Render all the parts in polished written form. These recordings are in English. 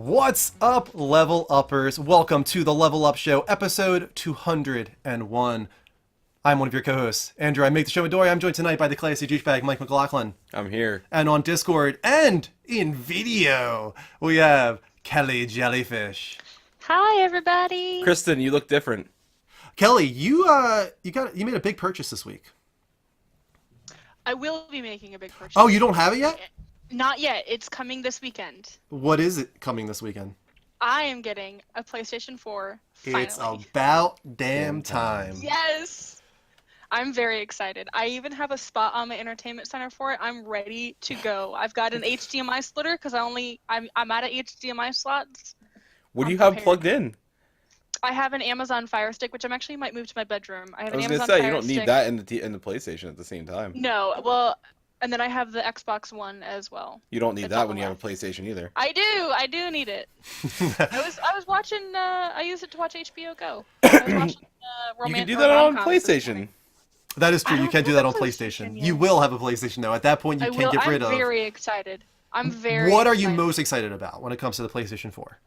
What's up, level uppers? Welcome to the Level Up Show, episode 201. I'm one of your co-hosts, Andrew. I make the show with Dory. I'm joined tonight by the classy douchebag, Mike McLaughlin. I'm here. And on Discord and in video, we have Kelly Jellyfish. Hi, everybody. Kristen, you look different. Kelly, you made a big purchase this week. I will be making a big purchase. Oh, you don't have it yet? Not yet. It's coming this weekend. What is it coming this weekend? I am getting a PlayStation 4, finally. It's about damn time. Yes! I'm very excited. I even have a spot on my entertainment center for it. I'm ready to go. I've got an HDMI splitter because I'm out of HDMI slots. What do you have plugged in? I have an Amazon Fire Stick, which I actually might move to my bedroom. I was going to say, you don't need that in the PlayStation at the same time. No, well, and then I have the Xbox One as well. You don't need that when you have a PlayStation either. I do need it. I was watching, I used it to watch HBO Go. I was watching, you can do that on PlayStation. That is true. You can't do that on PlayStation. You will have a PlayStation, though. At that point, you can't get rid of. I'm very excited. I'm very What are you most excited about when it comes to the PlayStation 4?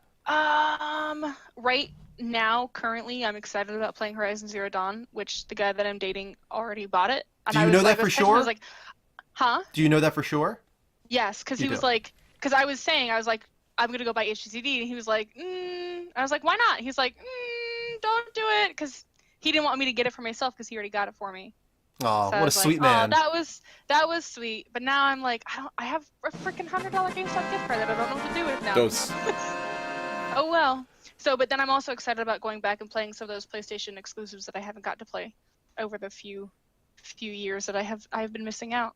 Right now, currently, I'm excited about playing Horizon Zero Dawn, which the guy that I'm dating already bought it. And Do you know that for sure? I was like, huh? Do you know that for sure? Yes, because he was like, because I was like, I'm going to go buy HTC, and he was like, I was like, why not? He's like, don't do it, because he didn't want me to get it for myself because he already got it for me. Oh, so what a sweet man. Oh, that was sweet. But now I'm like, I have a freaking $100 GameStop gift card that I don't know what to do with now. Oh well. So, but then I'm also excited about going back and playing some of those PlayStation exclusives that I haven't got to play over the few years that I've been missing out.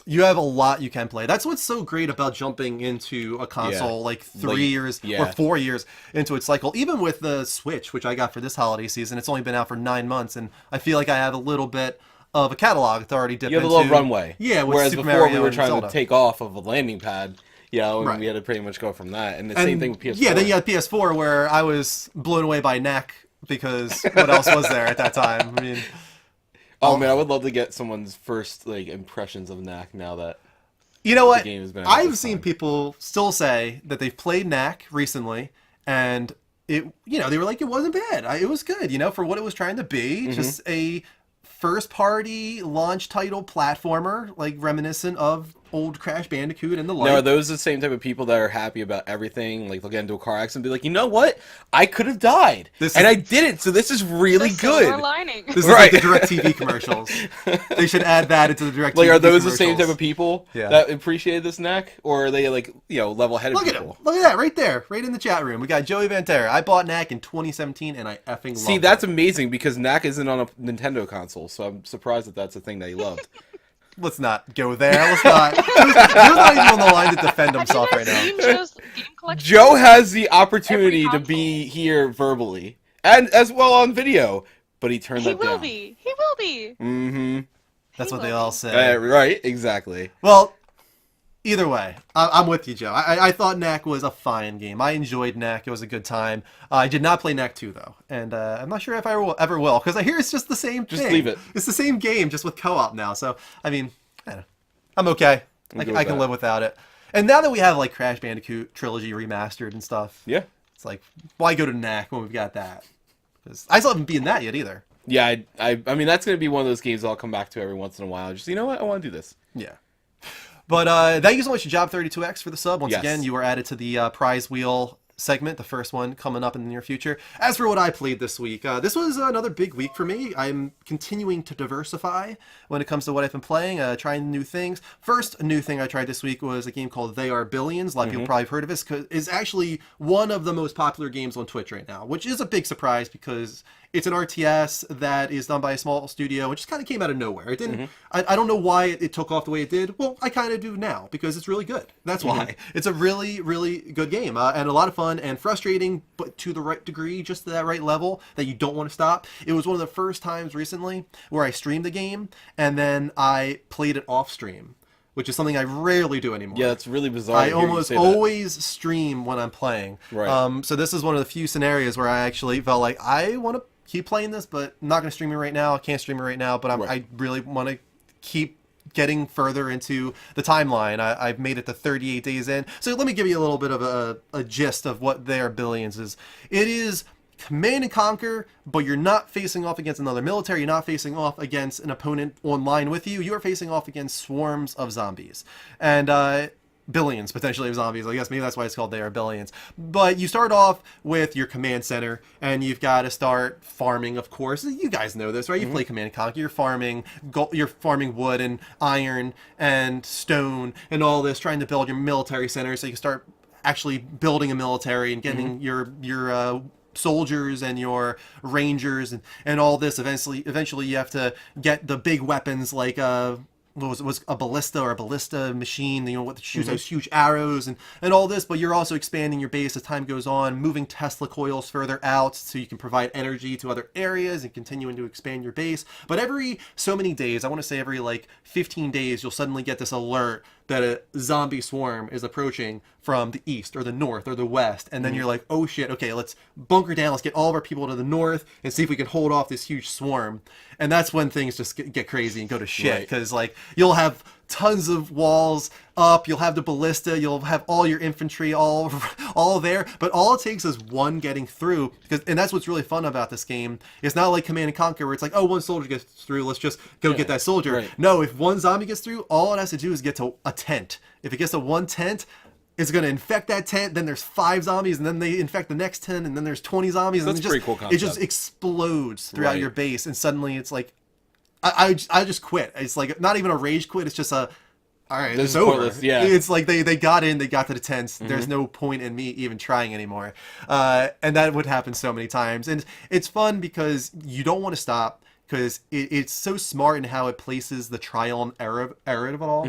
You have a lot you can play. That's what's so great about jumping into a console like 3 years or 4 years into its cycle. Even with the Switch, which I got for this holiday season, it's only been out for 9 months, and I feel like I have a little bit of a catalog to already dip into. You have a little runway. Yeah, with whereas Super before Mario we were and trying Zelda. to take off of a landing pad, and we had to pretty much go from that. And same thing with PS4. Yeah, then you had PS4 where I was blown away by Knack because what else was there at that time? I mean, oh man, I would love to get someone's first impressions of Knack now that. You know what? The game has been out I've seen people still say that they've played Knack recently, and they were like, it wasn't bad. It was good, for what it was trying to be. Mm-hmm. Just a first-party launch title platformer, like reminiscent of old Crash Bandicoot and the like. Now, are those the same type of people that are happy about everything? Like, they'll get into a car accident and be like, you know what? I could have died. I didn't, so this is really good. Silver lining. This is like the DirecTV commercials. They should add that into the DirecTV are those commercials. the same type of people that appreciated this Knack? Or are they, level-headed people? Look at that, right there. Right in the chat room. We got Joey Vantera. I bought Knack in 2017, and I effing love it. See, that's amazing, because Knack isn't on a Nintendo console, so I'm surprised that that's a thing that he loved. Let's not go there. Let's not. Joe's not even on the line to defend himself right now. Joe has the opportunity to be here verbally and as well on video, but he turned that down. He will be. Mm-hmm. That's what they all say. Right, exactly. Well, either way, I'm with you, Joe. I thought Knack was a fine game. I enjoyed Knack. It was a good time. I did not play Knack 2, though. And I'm not sure if I ever will, because I hear it's just the same thing. Just leave it. It's the same game, just with co-op now. So, I mean, I'm okay. I can live without it. And now that we have, Crash Bandicoot Trilogy remastered and stuff, it's like, why go to Knack when we've got that? Because I still haven't beaten that yet, either. Yeah, I mean, that's going to be one of those games I'll come back to every once in a while. Just, you know what? I want to do this. Yeah. But thank you so much to Job32X for the sub. Once again, you were added to the prize wheel segment, the first one coming up in the near future. As for what I played this week, this was another big week for me. I'm continuing to diversify when it comes to what I've been playing, trying new things. First new thing I tried this week was a game called They Are Billions. A lot of people probably have heard of this, because it's actually one of the most popular games on Twitch right now, which is a big surprise because it's an RTS that is done by a small studio. It just kind of came out of nowhere. It didn't. I don't know why it took off the way it did. Well, I kind of do now because it's really good. That's why. It's a really, really good game and a lot of fun and frustrating, but to the right degree, just to that right level that you don't want to stop. It was one of the first times recently where I streamed the game and then I played it off stream, which is something I rarely do anymore. Yeah, it's really bizarre. I almost always stream when I'm playing. Right. So this is one of the few scenarios where I actually felt like I want to keep playing this, but I'm not going to stream it right now. I can't stream it right now, but I really want to keep getting further into the timeline. I've made it to 38 days in. So let me give you a little bit of a gist of what their Billions is. It is Command and Conquer, but you're not facing off against another military. You're not facing off against an opponent online with you. You are facing off against swarms of zombies. And billions, potentially, of zombies. I guess maybe that's why it's called They Are Billions. But you start off with your command center, and you've got to start farming, of course. You guys know this, right? You play Command and Conquer. You're farming wood and iron and stone and all this, trying to build your military center so you can start actually building a military and getting your soldiers and your rangers and all this. Eventually you have to get the big weapons like was a ballista machine, what shoots those huge arrows and all this, but you're also expanding your base as time goes on, moving Tesla coils further out so you can provide energy to other areas and continuing to expand your base. But every so many days, I want to say every like 15 days, you'll suddenly get this alert that a zombie swarm is approaching from the east or the north or the west, and then you're like, oh shit, okay, let's bunker down, let's get all of our people to the north and see if we can hold off this huge swarm. And that's when things just get crazy and go to shit, because like you'll have tons of walls up, you'll have the ballista, you'll have all your infantry all there, but all it takes is one getting through, and that's what's really fun about this game. It's not like Command and Conquer where it's like, oh, one soldier gets through, let's just go get that soldier. Right. No, if one zombie gets through, all it has to do is get to a tent. If it gets to one tent, it's going to infect that tent, then there's 5 zombies, and then they infect the next 10, and then there's 20 zombies. That's and pretty cool concept. It just explodes throughout your base, and suddenly it's like, I just quit. It's like not even a rage quit, it's just all right, it's over. Yeah. It's like they got in, they got to the tents, there's no point in me even trying anymore. And that would happen so many times. And it's fun because you don't want to stop, because it's so smart in how it places the trial and error of it all.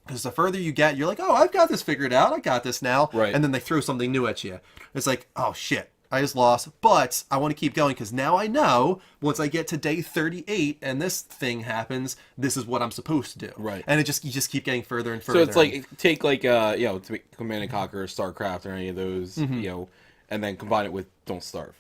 Because the further you get, you're like, oh, I've got this figured out. I got this now. Right. And then they throw something new at you. It's like, oh, shit, I just lost. But I want to keep going because now I know once I get to day 38 and this thing happens, this is what I'm supposed to do. Right. And you just keep getting further and further. So it's like, take like, Command and Conquer, StarCraft, or any of those, and then combine it with Don't Starve.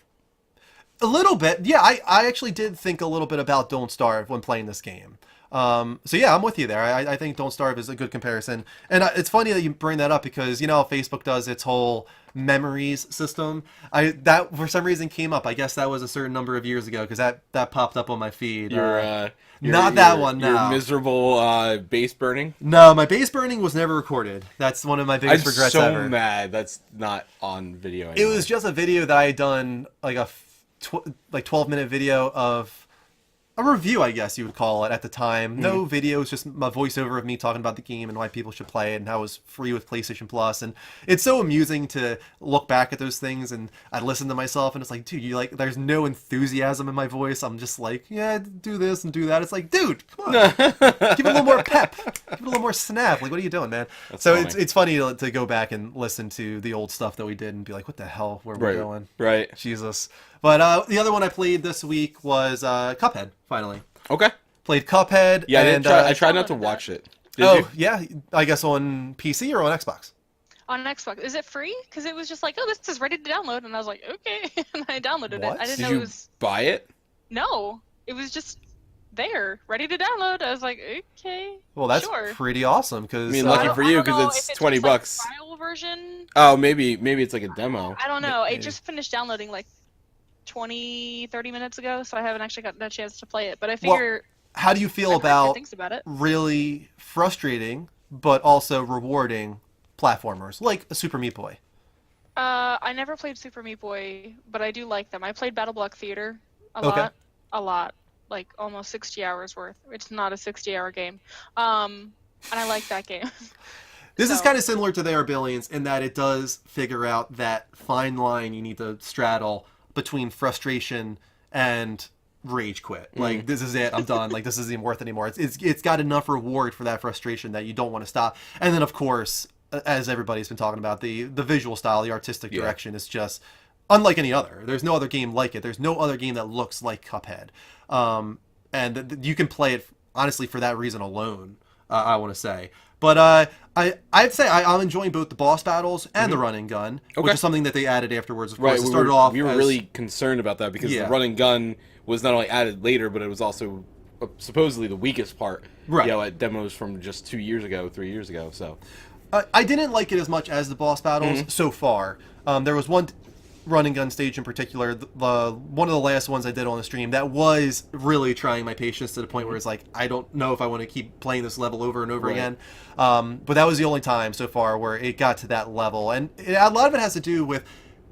A little bit. Yeah, I actually did think a little bit about Don't Starve when playing this game. So yeah, I'm with you there. I think Don't Starve is a good comparison. And it's funny that you bring that up because, you know, Facebook does its whole memories system. That for some reason came up. I guess that was a certain number of years ago because that popped up on my feed. Not that one, no. Your miserable base burning? No, my base burning was never recorded. That's one of my biggest regrets ever. I'm so mad that's not on video anymore. It was just a video that I had done, like a 12-minute video of a review, I guess you would call it, at the time. No videos, just a voiceover of me talking about the game and why people should play it and how it was free with PlayStation Plus. And it's so amusing to look back at those things, and I listen to myself and it's like, dude, there's no enthusiasm in my voice. I'm just like, yeah, do this and do that. It's like, dude, come on. Give it a little more pep. Give it a little more snap. Like, what are you doing, man? That's so funny. It's funny to go back and listen to the old stuff that we did and be like, what the hell, where are we going? Right. Jesus. But the other one I played this week was Cuphead, finally. Okay. Played Cuphead. Yeah, I tried not to watch it. Did you? Yeah. I guess on PC or on Xbox? On Xbox. Is it free? Because it was just like, oh, this is ready to download. And I was like, okay. And I downloaded it. I didn't know it was... buy it? No. It was just there, ready to download. I was like, okay. Well, that's pretty awesome. Cause, I mean, lucky for you because it's $20. Like trial version. Oh, maybe it's like a demo. I don't know. It just finished downloading like 30 minutes ago, so I haven't actually gotten a chance to play it. But I figure. Well, how do you feel about really frustrating but also rewarding platformers like a Super Meat Boy? I never played Super Meat Boy, but I do like them. I played Battle Block Theater a lot, like almost 60 hours worth. It's not a 60-hour game, and I like that game. This is kind of similar to They Are Billions in that it does figure out that fine line you need to straddle between frustration and rage quit. Like, this is it, I'm done. Like, this isn't worth it anymore. It's got enough reward for that frustration that you don't want to stop. And then, of course, as everybody's been talking about, the visual style, the artistic direction is just unlike any other. There's no other game like it. There's no other game that looks like Cuphead. And you can play it, honestly, for that reason alone, I want to say. But I'd say I'm enjoying both the boss battles and the run and gun, which is something that they added afterwards. Of course, we were really concerned about that because the run and gun was not only added later, but it was also supposedly the weakest part Right. At demos from just 2 years ago, 3 years ago. So I didn't like it as much as the boss battles so far. There was one run and gun stage in particular, one of the last ones I did on the stream, that was really trying my patience to the point where it's like, I don't know if I want to keep playing this level over and over again. But that was the only time so far where it got to that level. And a lot of it has to do with,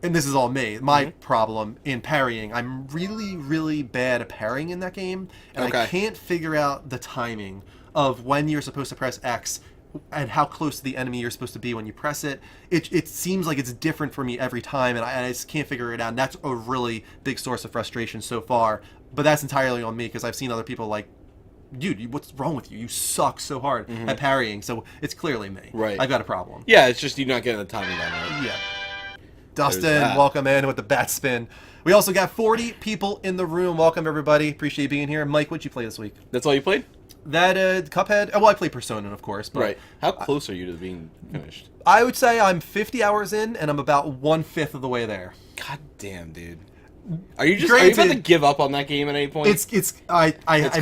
and this is all me, my problem in parrying. I'm really, really bad at parrying in that game, and I can't figure out the timing of when you're supposed to press X and how close to the enemy you're supposed to be when you press it. It seems like it's different for me every time, and I just can't figure it out. And that's a really big source of frustration so far. But that's entirely on me, because I've seen other people like, dude, what's wrong with you? You suck so hard at parrying. So it's clearly me. Right. I've got a problem. Yeah, it's just you not getting the timing down right. Yeah. Dustin, welcome in with the bat spin. We also got 40 people in the room. Welcome, everybody. Appreciate you being here. Mike, what'd you play this week? That's all you played? That Cuphead. Oh, well, I played Persona, of course. But How close are you to being finished? I would say I'm 50 hours in, and I'm about 1/5 of the way there. God damn, dude. Are you about to give up on that game at any point? I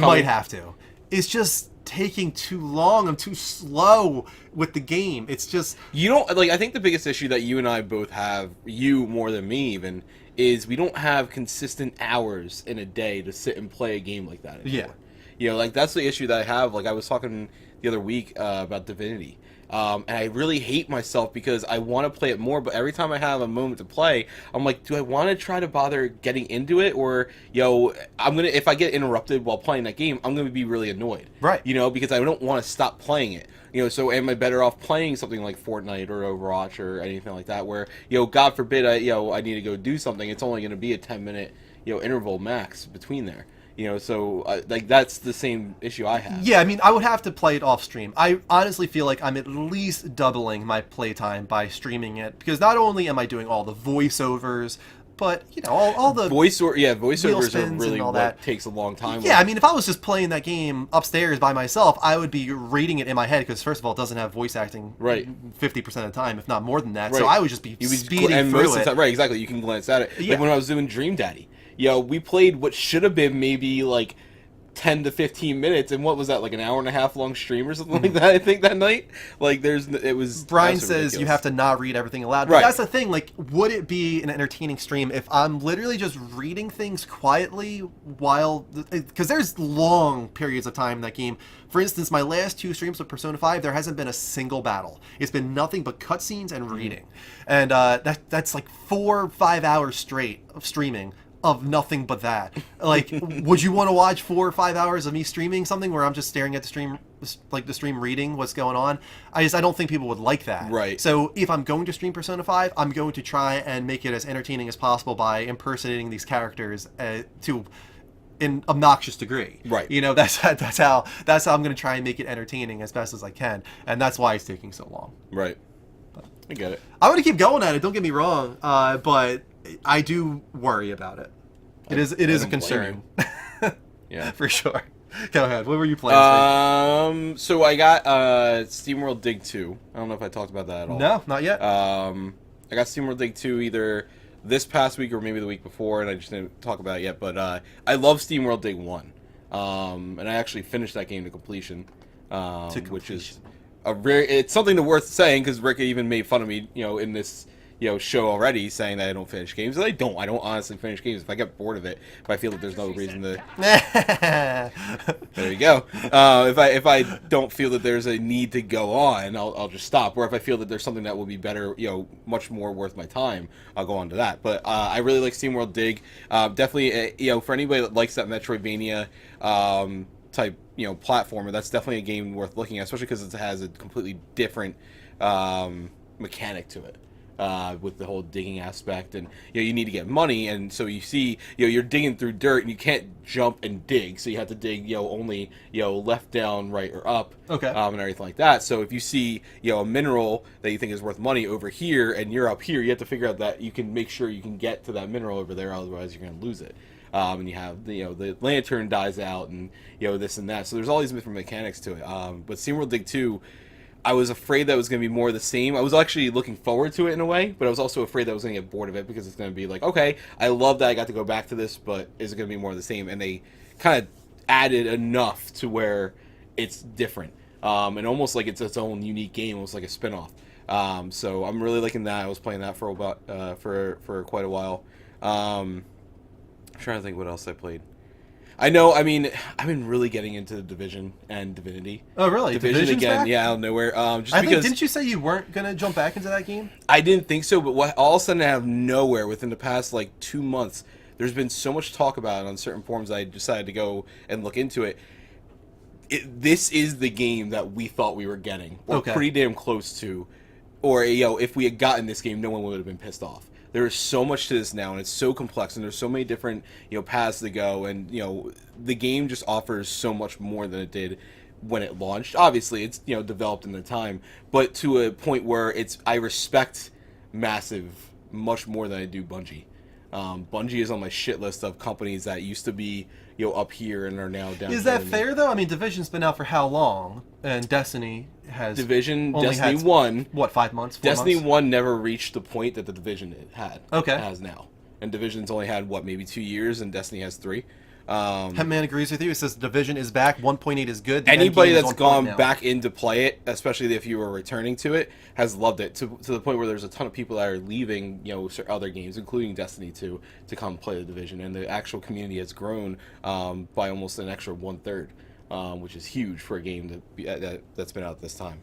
might have to. It's just taking too long. I'm too slow with the game. It's just, you don't like. I think the biggest issue that you and I both have, you more than me even, is we don't have consistent hours in a day to sit and play a game like that anymore. Yeah. Like that's the issue that I have. Like I was talking the other week about Divinity. And I really hate myself because I want to play it more, but every time I have a moment to play, I'm like, do I want to try to bother getting into it, or if I get interrupted while playing that game, I'm gonna be really annoyed, right? Because I don't want to stop playing it, So am I better off playing something like Fortnite or Overwatch or anything like that, where God forbid I need to go do something, it's only gonna be a 10-minute interval max between there. So that's the same issue I have. Yeah, I mean, I would have to play it off stream. I honestly feel like I'm at least doubling my playtime by streaming it, because not only am I doing all the voiceovers, but all the voiceovers are really what takes a long time. Yeah, I mean, if I was just playing that game upstairs by myself, I would be rating it in my head, because first of all, it doesn't have voice acting 50% of the time, if not more than that. Right. So I would just be speeding through it. Right, exactly. You can glance at it. Like when I was doing Dream Daddy. We played what should have been maybe like 10 to 15 minutes, and what was that, like an hour and a half long stream or something like that, I think, that night? Like, it was... Brian says ridiculous. You have to not read everything aloud. But that's the thing, like, would it be an entertaining stream if I'm literally just reading things quietly while... Because there's long periods of time in that game. For instance, my last 2 streams with Persona 5, there hasn't been a single battle. It's been nothing but cutscenes and reading. And that's like 4 or 5 hours straight of streaming of nothing but that. Like, would you want to watch 4 or 5 hours of me streaming something where I'm just staring at the stream reading what's going on? I don't think people would like that. Right. So if I'm going to stream Persona 5, I'm going to try and make it as entertaining as possible by impersonating these characters to an obnoxious degree. Right. That's how I'm going to try and make it entertaining as best as I can, and that's why it's taking so long. Right. I get it. I want to keep going at it. Don't get me wrong, but I do worry about it. It is a concern. Yeah, for sure. Go ahead. What were you playing? So I got Steamworld Dig 2. I don't know if I talked about that at all. No, not yet. I got Steamworld Dig 2 either this past week or maybe the week before, and I just didn't talk about it yet. But I love Steamworld Dig 1, and I actually finished that game to completion, which is it's something worth saying, because Rick even made fun of me, in this show already, saying that I don't finish games. And I don't honestly finish games. If I get bored of it, if I feel that there's no reason to... There you go. If I don't feel that there's a need to go on, I'll just stop. Or if I feel that there's something that will be better, much more worth my time, I'll go on to that. But I really like SteamWorld Dig. Definitely, for anybody that likes that Metroidvania type, platformer, that's definitely a game worth looking at, especially because it has a completely different mechanic to it. With the whole digging aspect, and you need to get money, and so you see you're digging through dirt, and you can't jump and dig, so you have to dig only left, down, right, or up, and everything like that. So if you see a mineral that you think is worth money over here, and you're up here, you have to figure out that you can make sure you can get to that mineral over there, otherwise you're going to lose it. And you have the lantern dies out, and this and that. So there's all these different mechanics to it. But SteamWorld Dig 2, I was afraid that it was going to be more of the same. I was actually looking forward to it in a way, but I was also afraid that I was going to get bored of it, because it's going to be like, okay, I love that I got to go back to this, but is it going to be more of the same? And they kind of added enough to where it's different. And almost like it's its own unique game, almost like a spin-off. So I'm really liking that. I was playing that for about for quite a while. I'm trying to think what else I played. I know. I mean, I've been really getting into Division and Divinity. Oh, really? Division again? Back? Yeah, out of nowhere. Just I because think, didn't you say you weren't gonna jump back into that game? I didn't think so, but all of a sudden, out of nowhere, within the past like 2 months, there's been so much talk about it on certain forums. I decided to go and look into it. This is the game that we thought we were getting, or pretty damn close to, or if we had gotten this game, no one would have been pissed off. There is so much to this now, and it's so complex, and there's so many different paths to go, and the game just offers so much more than it did when it launched. Obviously, it's developed in the time, but to a point where I respect Massive much more than I do Bungie. Bungie is on my shit list of companies that used to be up here and are now down. Is that fair though? I mean, Division's been out for how long, and Destiny has Destiny 1. What, 5 months? 4 Destiny months? 1 never reached the point that the Division has now, and Division's only had maybe 2 years, and Destiny has 3. Headman agrees with you. He says Division is back. 1.8 is good. Anybody that's gone back in to play it, especially if you were returning to it, has loved it to the point where there's a ton of people that are leaving, other games, including Destiny 2, to come play the Division, and the actual community has grown by almost an extra 1/3, which is huge for a game that's been out this time.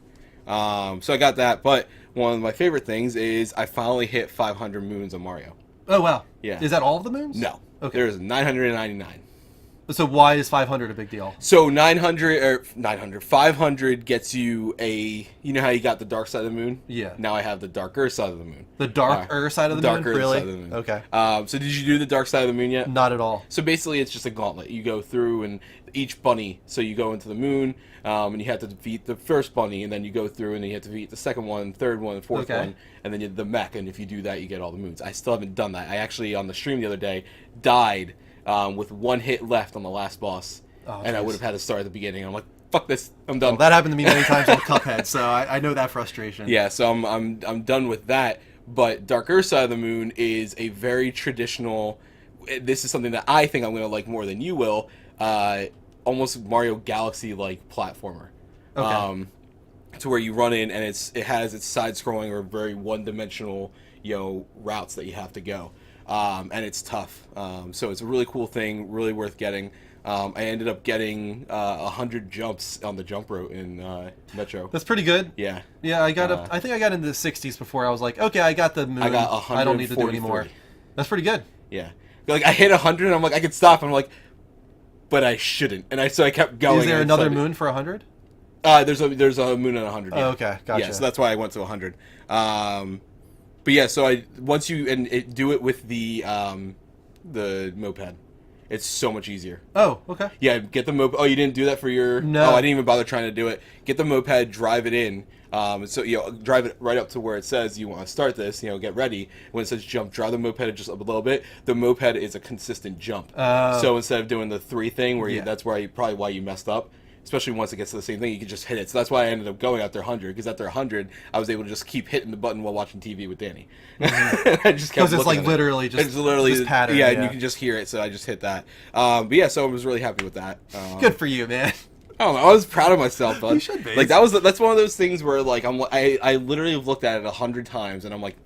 So I got that, but one of my favorite things is I finally hit 500 moons on Mario. Oh wow! Yeah. Is that all of the moons? No. Okay. There's 999. So why is 500 a big deal? So 500 gets you how you got the dark side of the moon? Yeah. Now I have the darker side of the moon. The darker side of the moon? Really? Side of the moon. Okay. So did you do the dark side of the moon yet? Not at all. So basically it's just a gauntlet. You go through and each bunny, so you go into the moon, and you have to defeat the first bunny, and then you go through and then you have to defeat the second one, third one, fourth one, and then the mech, and if you do that, you get all the moons. I still haven't done that. I actually, on the stream the other day, died with 1 hit left on the last boss, and I would have had to start at the beginning. I'm like, fuck this, I'm done. Well, that happened to me many times on Cuphead, so I know that frustration. Yeah, so I'm done with that. But Darker Side of the Moon is a very traditional. This is something that I think I'm going to like more than you will. Almost Mario Galaxy like platformer. Okay. To where you run in and it has its side scrolling or very one dimensional routes that you have to go. And it's tough. So it's a really cool thing, really worth getting. I ended up getting 100 jumps on the jump rope in Metro. That's pretty good. Yeah. Yeah, I got I think I got into the 60s before I was like, okay, I got the moon. I got 143. I don't need to do anymore. That's pretty good. Yeah. Like I hit 100 and I'm like, I could stop. I'm like, but I shouldn't. And so I kept going. Is there another moon for 100? There's a moon at 100. Yeah. Oh, okay, gotcha. Yeah, so that's why I went to 100. But yeah, so once you do it with the moped, it's so much easier. Oh, okay. Yeah, get the moped. Oh, you didn't do that for your? No. Oh, I didn't even bother trying to do it. Get the moped, drive it in. So drive it right up to where it says you want to start this. Get ready. When it says jump, drive the moped just up a little bit. The moped is a consistent jump. So instead of doing the 3 thing where that's where probably why you messed up. Especially once it gets to the same thing, you can just hit it. So that's why I ended up going after 100, because after 100, I was able to just keep hitting the button while watching TV with Danny. Mm-hmm. I just kept because it's like literally just this pattern. Yeah, and you can just hear it. So I just hit that. But yeah, so I was really happy with that. Good for you, man. I don't know. I was proud of myself, bud. You should be. Like that's one of those things where like I literally have looked at it 100 times, and I'm like,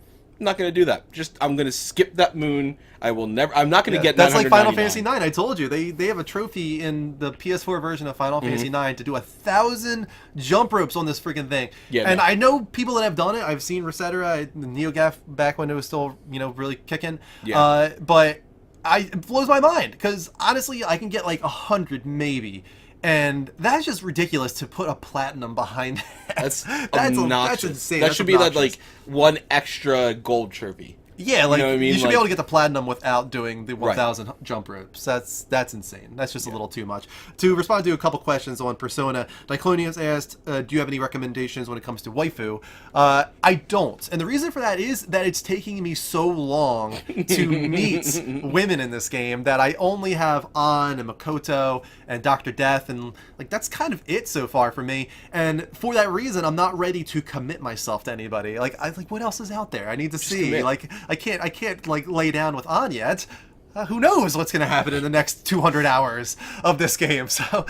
I'm not gonna do that. I'm gonna skip that moon. I'm not gonna get. That's like Final Fantasy 9. I told you they have a trophy in the PS4 version of Final Fantasy 9 to do 1,000 jump ropes on this freaking thing. Yeah, and I know people that have done it. I've seen Resetera, NeoGaf back when it was still really kicking. Yeah. But it blows my mind because honestly, I can get like 100 maybe. And that's just ridiculous to put a platinum behind that. That's obnoxious. That's insane. That that's should obnoxious. Be like one extra gold trophy. Yeah, like you know what I mean? You should be able to get the platinum without doing the 1,000 jump ropes. That's insane. That's just a little too much. To respond to a couple questions on Persona, Diclonius asked, do you have any recommendations when it comes to waifu? I don't. And the reason for that is that it's taking me so long to meet women in this game that I only have An and Makoto and Dr. Death, and like that's kind of it so far for me. And for that reason, I'm not ready to commit myself to anybody. Like what else is out there? I need to see. Commit. Like I can't like lay down with An yet. who knows what's going to happen in the next 200 hours of this game. So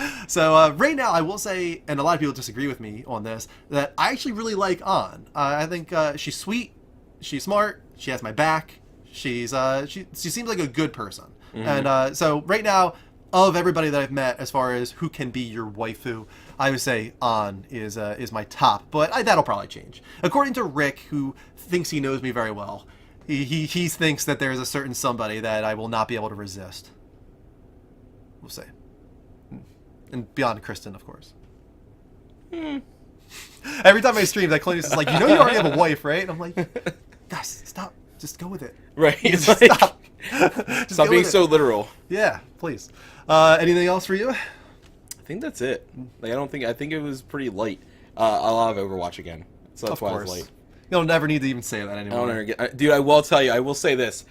right now, I will say, and a lot of people disagree with me on this, that I actually really like An. I think she's sweet, she's smart, she has my back, she seems like a good person. And so right now, of everybody that I've met, as far as who can be your waifu, I would say An is my top, but that'll probably change. According to Rick, who thinks he knows me very well, he thinks that there's a certain somebody that I will not be able to resist. We'll see. And beyond Kristen, of course. Every time I stream, that Clintus is like, you already have a wife, right? And I'm like, guys, stop. Just go with it. Right. Just stop. Stop being so literal. Yeah, please. Anything else for you? I think that's it. I think it was pretty light. I'll have Overwatch again. So that's why it's light. You'll never need to even say that anymore. Dude, I will tell you, I will say this.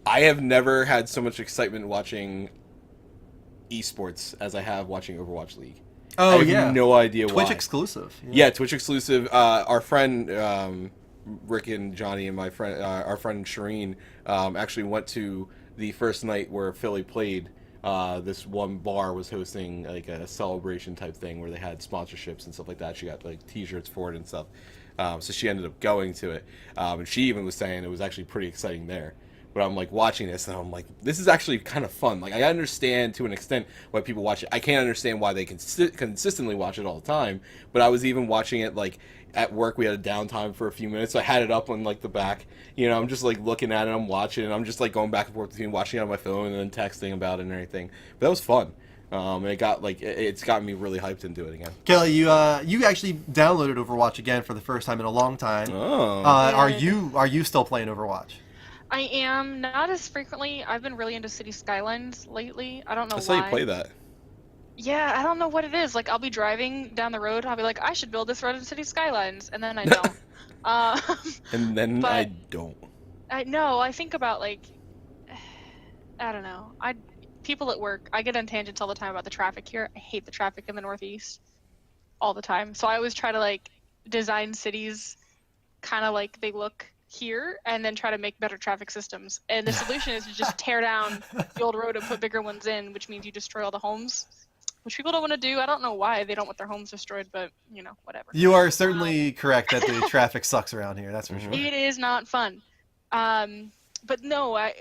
I have never had so much excitement watching esports as I have watching Overwatch League. Oh, I have no idea why. Twitch exclusive. Yeah, Twitch exclusive. Our friend Rick and Johnny and my friend, our friend Shireen, actually went to the first night where Philly played. This one bar was hosting like a celebration type thing where they had sponsorships and stuff like that. She got like T-shirts for it and stuff. So she ended up going to it, and she even was saying it was actually pretty exciting there. But I'm like watching this, and I'm like, this is actually kind of fun. Like I understand to an extent why people watch it. I can't understand why they consistently watch it all the time. But I was even watching it like at work. We had a downtime for a few minutes, so I had it up on like the back. I'm just like looking at it, I'm watching it, I'm just like going back and forth between watching it on my phone and then texting about it and everything. But that was fun. And it's gotten me really hyped into it again. Kelly, you actually downloaded Overwatch again for the first time in a long time. Oh. Are you still playing Overwatch? I am, not as frequently. I've been really into City Skylines lately. I don't know why. That's how you play that. Yeah, I don't know what it is. Like, I'll be driving down the road, I'll be like, I should build this road in City Skylines, and then I don't. And then I don't. I think about, like, I don't know. People at work, I get on tangents all the time about the traffic here. I hate the traffic in the Northeast all the time. So I always try to, like, design cities kind of like they look here and then try to make better traffic systems. And the solution is to just tear down the old road and put bigger ones in, which means you destroy all the homes, which people don't want to do. I don't know why they don't want their homes destroyed, but, whatever. You are certainly correct that the traffic sucks around here, that's for sure. It is not fun. But no, I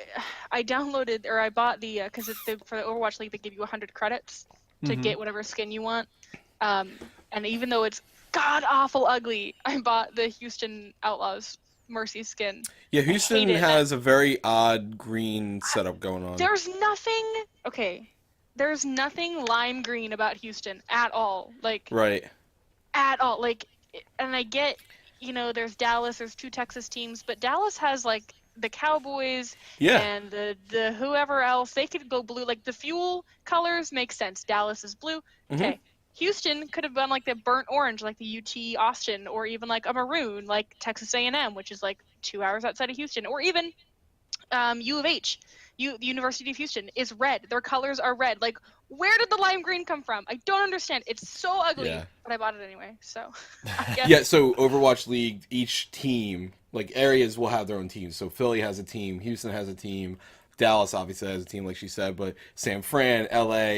downloaded, or I bought because for the Overwatch League, they give you 100 credits to get whatever skin you want. And even though it's god-awful ugly, I bought the Houston Outlaws Mercy skin. Yeah, Houston has a very odd green setup going on. There's nothing lime green about Houston at all. Like, right. At all. Like, and I get, there's Dallas, there's 2 Texas teams, but Dallas has, like, the Cowboys and the whoever else. They could go blue. Like, the fuel colors make sense. Dallas is blue. Okay. Houston could have been like the burnt orange, like the UT Austin, or even like a maroon, like Texas A&M, which is like 2 hours outside of Houston, or even U of H, the University of Houston, is red. Their colors are red. Like, where did the lime green come from? I don't understand. It's so ugly, but I bought it anyway. So yeah. So Overwatch League, each team, like areas, will have their own teams. So Philly has a team, Houston has a team, Dallas obviously has a team, like she said, but San Fran, LA,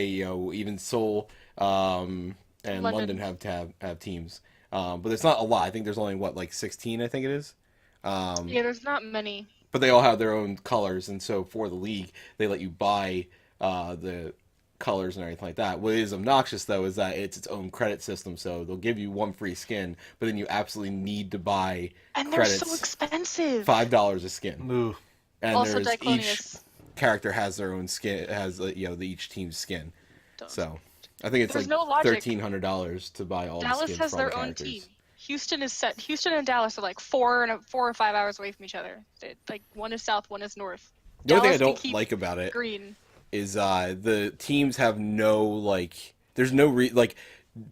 even Seoul. And London have teams, but there's not a lot. I think there's only 16. I think it is. Yeah, there's not many. But they all have their own colors, and so for the league, they let you buy the colors and everything like that. What is obnoxious though is that it's its own credit system. So they'll give you 1 free skin, but then you absolutely need to buy and credits. They're so expensive. $5 a skin. Ooh. And also, each character has their own skin. Has each team's skin. So. I think it's $1,300 to buy all Dallas the skins has for all their the own characters. team. Houston is set. Houston and Dallas are like 4 or 5 hours away from each other. Like, one is south, one is north. The only thing I don't like about it green. Is the teams have no there's no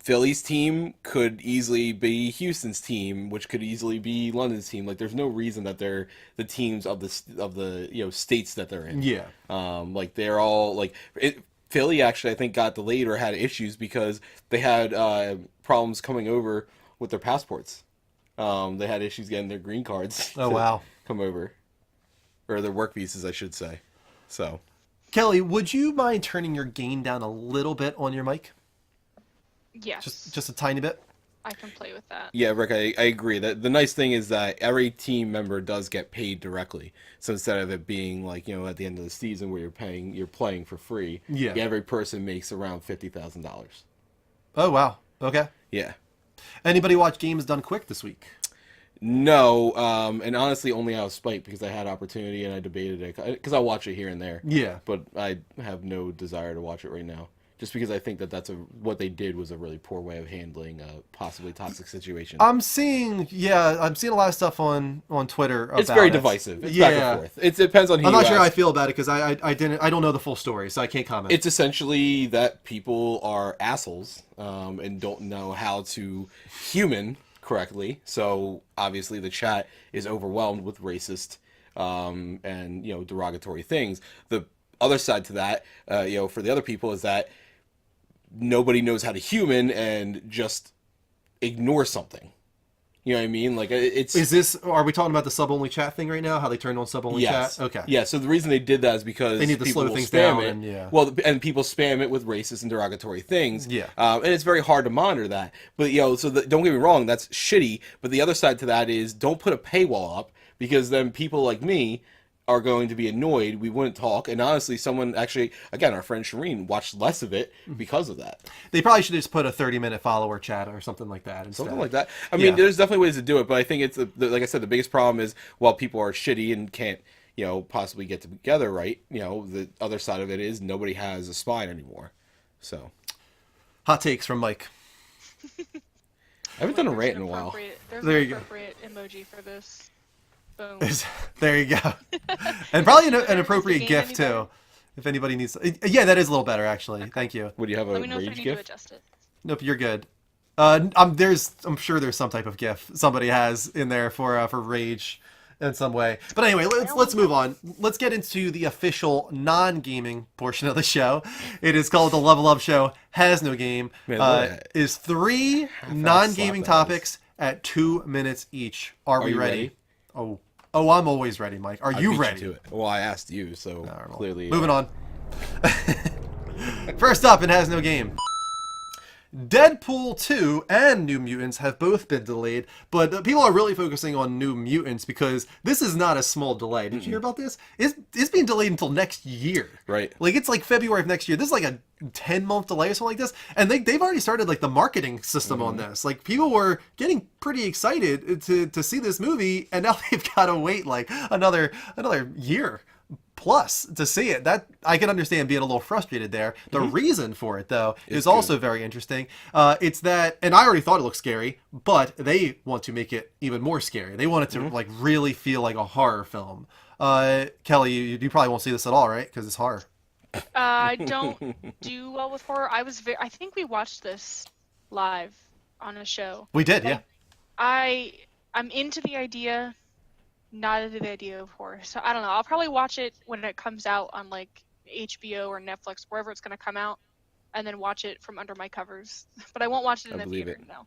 Philly's team could easily be Houston's team, which could easily be London's team. Like, there's no reason that they're the teams of the states that they're in. Yeah. They're all Philly actually, I think, got delayed or had issues because they had problems coming over with their passports. They had issues getting their green cards. Oh, wow. Come over. Or their work visas, I should say. So. Kelly, would you mind turning your gain down a little bit on your mic? Yes. Just a tiny bit? I can play with that. Yeah, Rick, I agree. That the nice thing is that every team member does get paid directly. So instead of it being like, at the end of the season where you're playing for free, every person makes around $50,000. Oh, wow. Okay. Yeah. Anybody watch Games Done Quick this week? No, and honestly only out of spite because I had opportunity and I debated it. Because I'll watch it here and there. Yeah. But I have no desire to watch it right now. Just because I think that what they did was a really poor way of handling a possibly toxic situation. I'm seeing a lot of stuff on Twitter about it's very divisive. It's back and forth. It depends on who I'm not you sure how I ask. feel about it because I don't know the full story, so I can't comment. It's essentially that people are assholes and don't know how to human correctly. So obviously the chat is overwhelmed with racist and derogatory things. The other side to that, for the other people is that nobody knows how to human and just ignore something. You know what I mean? Like Are we talking about the sub-only chat thing right now? How they turned on sub-only chat? Okay. Yeah, so the reason they did that is because they need to people slow will things spam down. it. Well, and people spam it with racist and derogatory things. Yeah. And it's very hard to monitor that. But, don't get me wrong, that's shitty. But the other side to that is don't put a paywall up because then people like me are going to be annoyed. We wouldn't talk. And honestly, someone actually, again, our friend Shireen watched less of it because of that. They probably should just put a 30-minute follower chat or something like that instead. Something like that. I mean, there's definitely ways to do it, but I think it's, like I said, the biggest problem is while people are shitty and can't, possibly get together right, the other side of it is nobody has a spine anymore. So. Hot takes from Mike. I haven't done a rant in a while. There's there an you appropriate emoji for this. Boom. There you go. And probably an appropriate GIF too, if anybody needs. Yeah, that is a little better actually. Okay. Thank you. Would you have a Let me know rage if I need GIF? to adjust it. Nope, you're good. I'm sure there's some type of GIF somebody has in there for rage in some way. But anyway, let's move on. Let's get into the official non-gaming portion of the show. It is called The Level Up Show Has No Game. Is 3 non-gaming topics at 2 minutes each. Are we ready? Oh, I'm always ready, Mike. Are you ready? To it. Well, I asked you, so clearly. Moving on. First up, it has no game. Deadpool 2 and New Mutants have both been delayed, but people are really focusing on New Mutants because this is not a small delay. Did you hear about this? It's being delayed until next year. Right. Like, it's like February of next year. This is like a 10-month delay or something like this. And they've already started, like, the marketing system on this. Like, people were getting pretty excited to see this movie, and now they've got to wait, like, another year plus to see it. That I can understand being a little frustrated there. The reason for it though is also very interesting. It's that, and I already thought it looked scary, but they want to make it even more scary. They want it to like really feel like a horror film. Kelly, you probably won't see this at all, right? Because it's horror. I don't do well with horror. I think we watched this live on a show. We did, yeah. I'm into the idea. Not into the idea of horror. So I don't know. I'll probably watch it when it comes out on like HBO or Netflix, wherever it's going to come out, and then watch it from under my covers. But I won't watch it in the theater, no.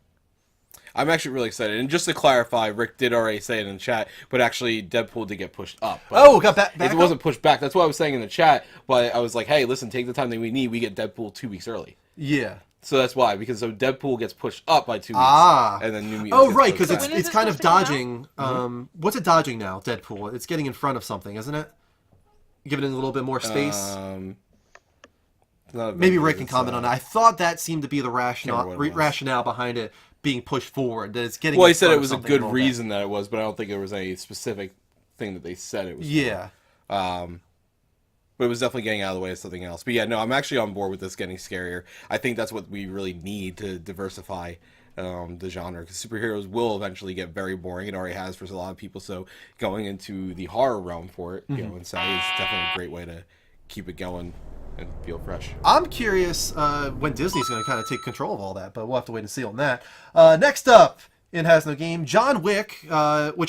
I'm actually really excited. And just to clarify, Rick did already say it in the chat, but actually Deadpool did get pushed up. Got back it wasn't pushed back. That's what I was saying in the chat. But I was like, hey, listen, take the time that we need. We get Deadpool 2 weeks early. Yeah. So that's why, because Deadpool gets pushed up by 2 weeks, and then New Mutants. Oh, right, because When it's kind of dodging. What's it dodging now? Deadpool. It's getting in front of something, isn't it? Giving it a little bit more space. Maybe Rick can comment on it. I thought that seemed to be the rationale behind it being pushed forward. That it's getting. Well, he said it was a good reason that it was, but I don't think there was any specific thing that they said it was. Yeah. But it was definitely getting out of the way of something else. But yeah, no, I'm actually on board with this getting scarier. I think that's what we really need to diversify the genre, because superheroes will eventually get very boring. It already has for a lot of people. So going into the horror realm for it, inside is definitely a great way to keep it going and feel fresh. I'm curious when Disney's going to kind of take control of all that, but we'll have to wait and see on that. Next up, it has no game. John Wick, which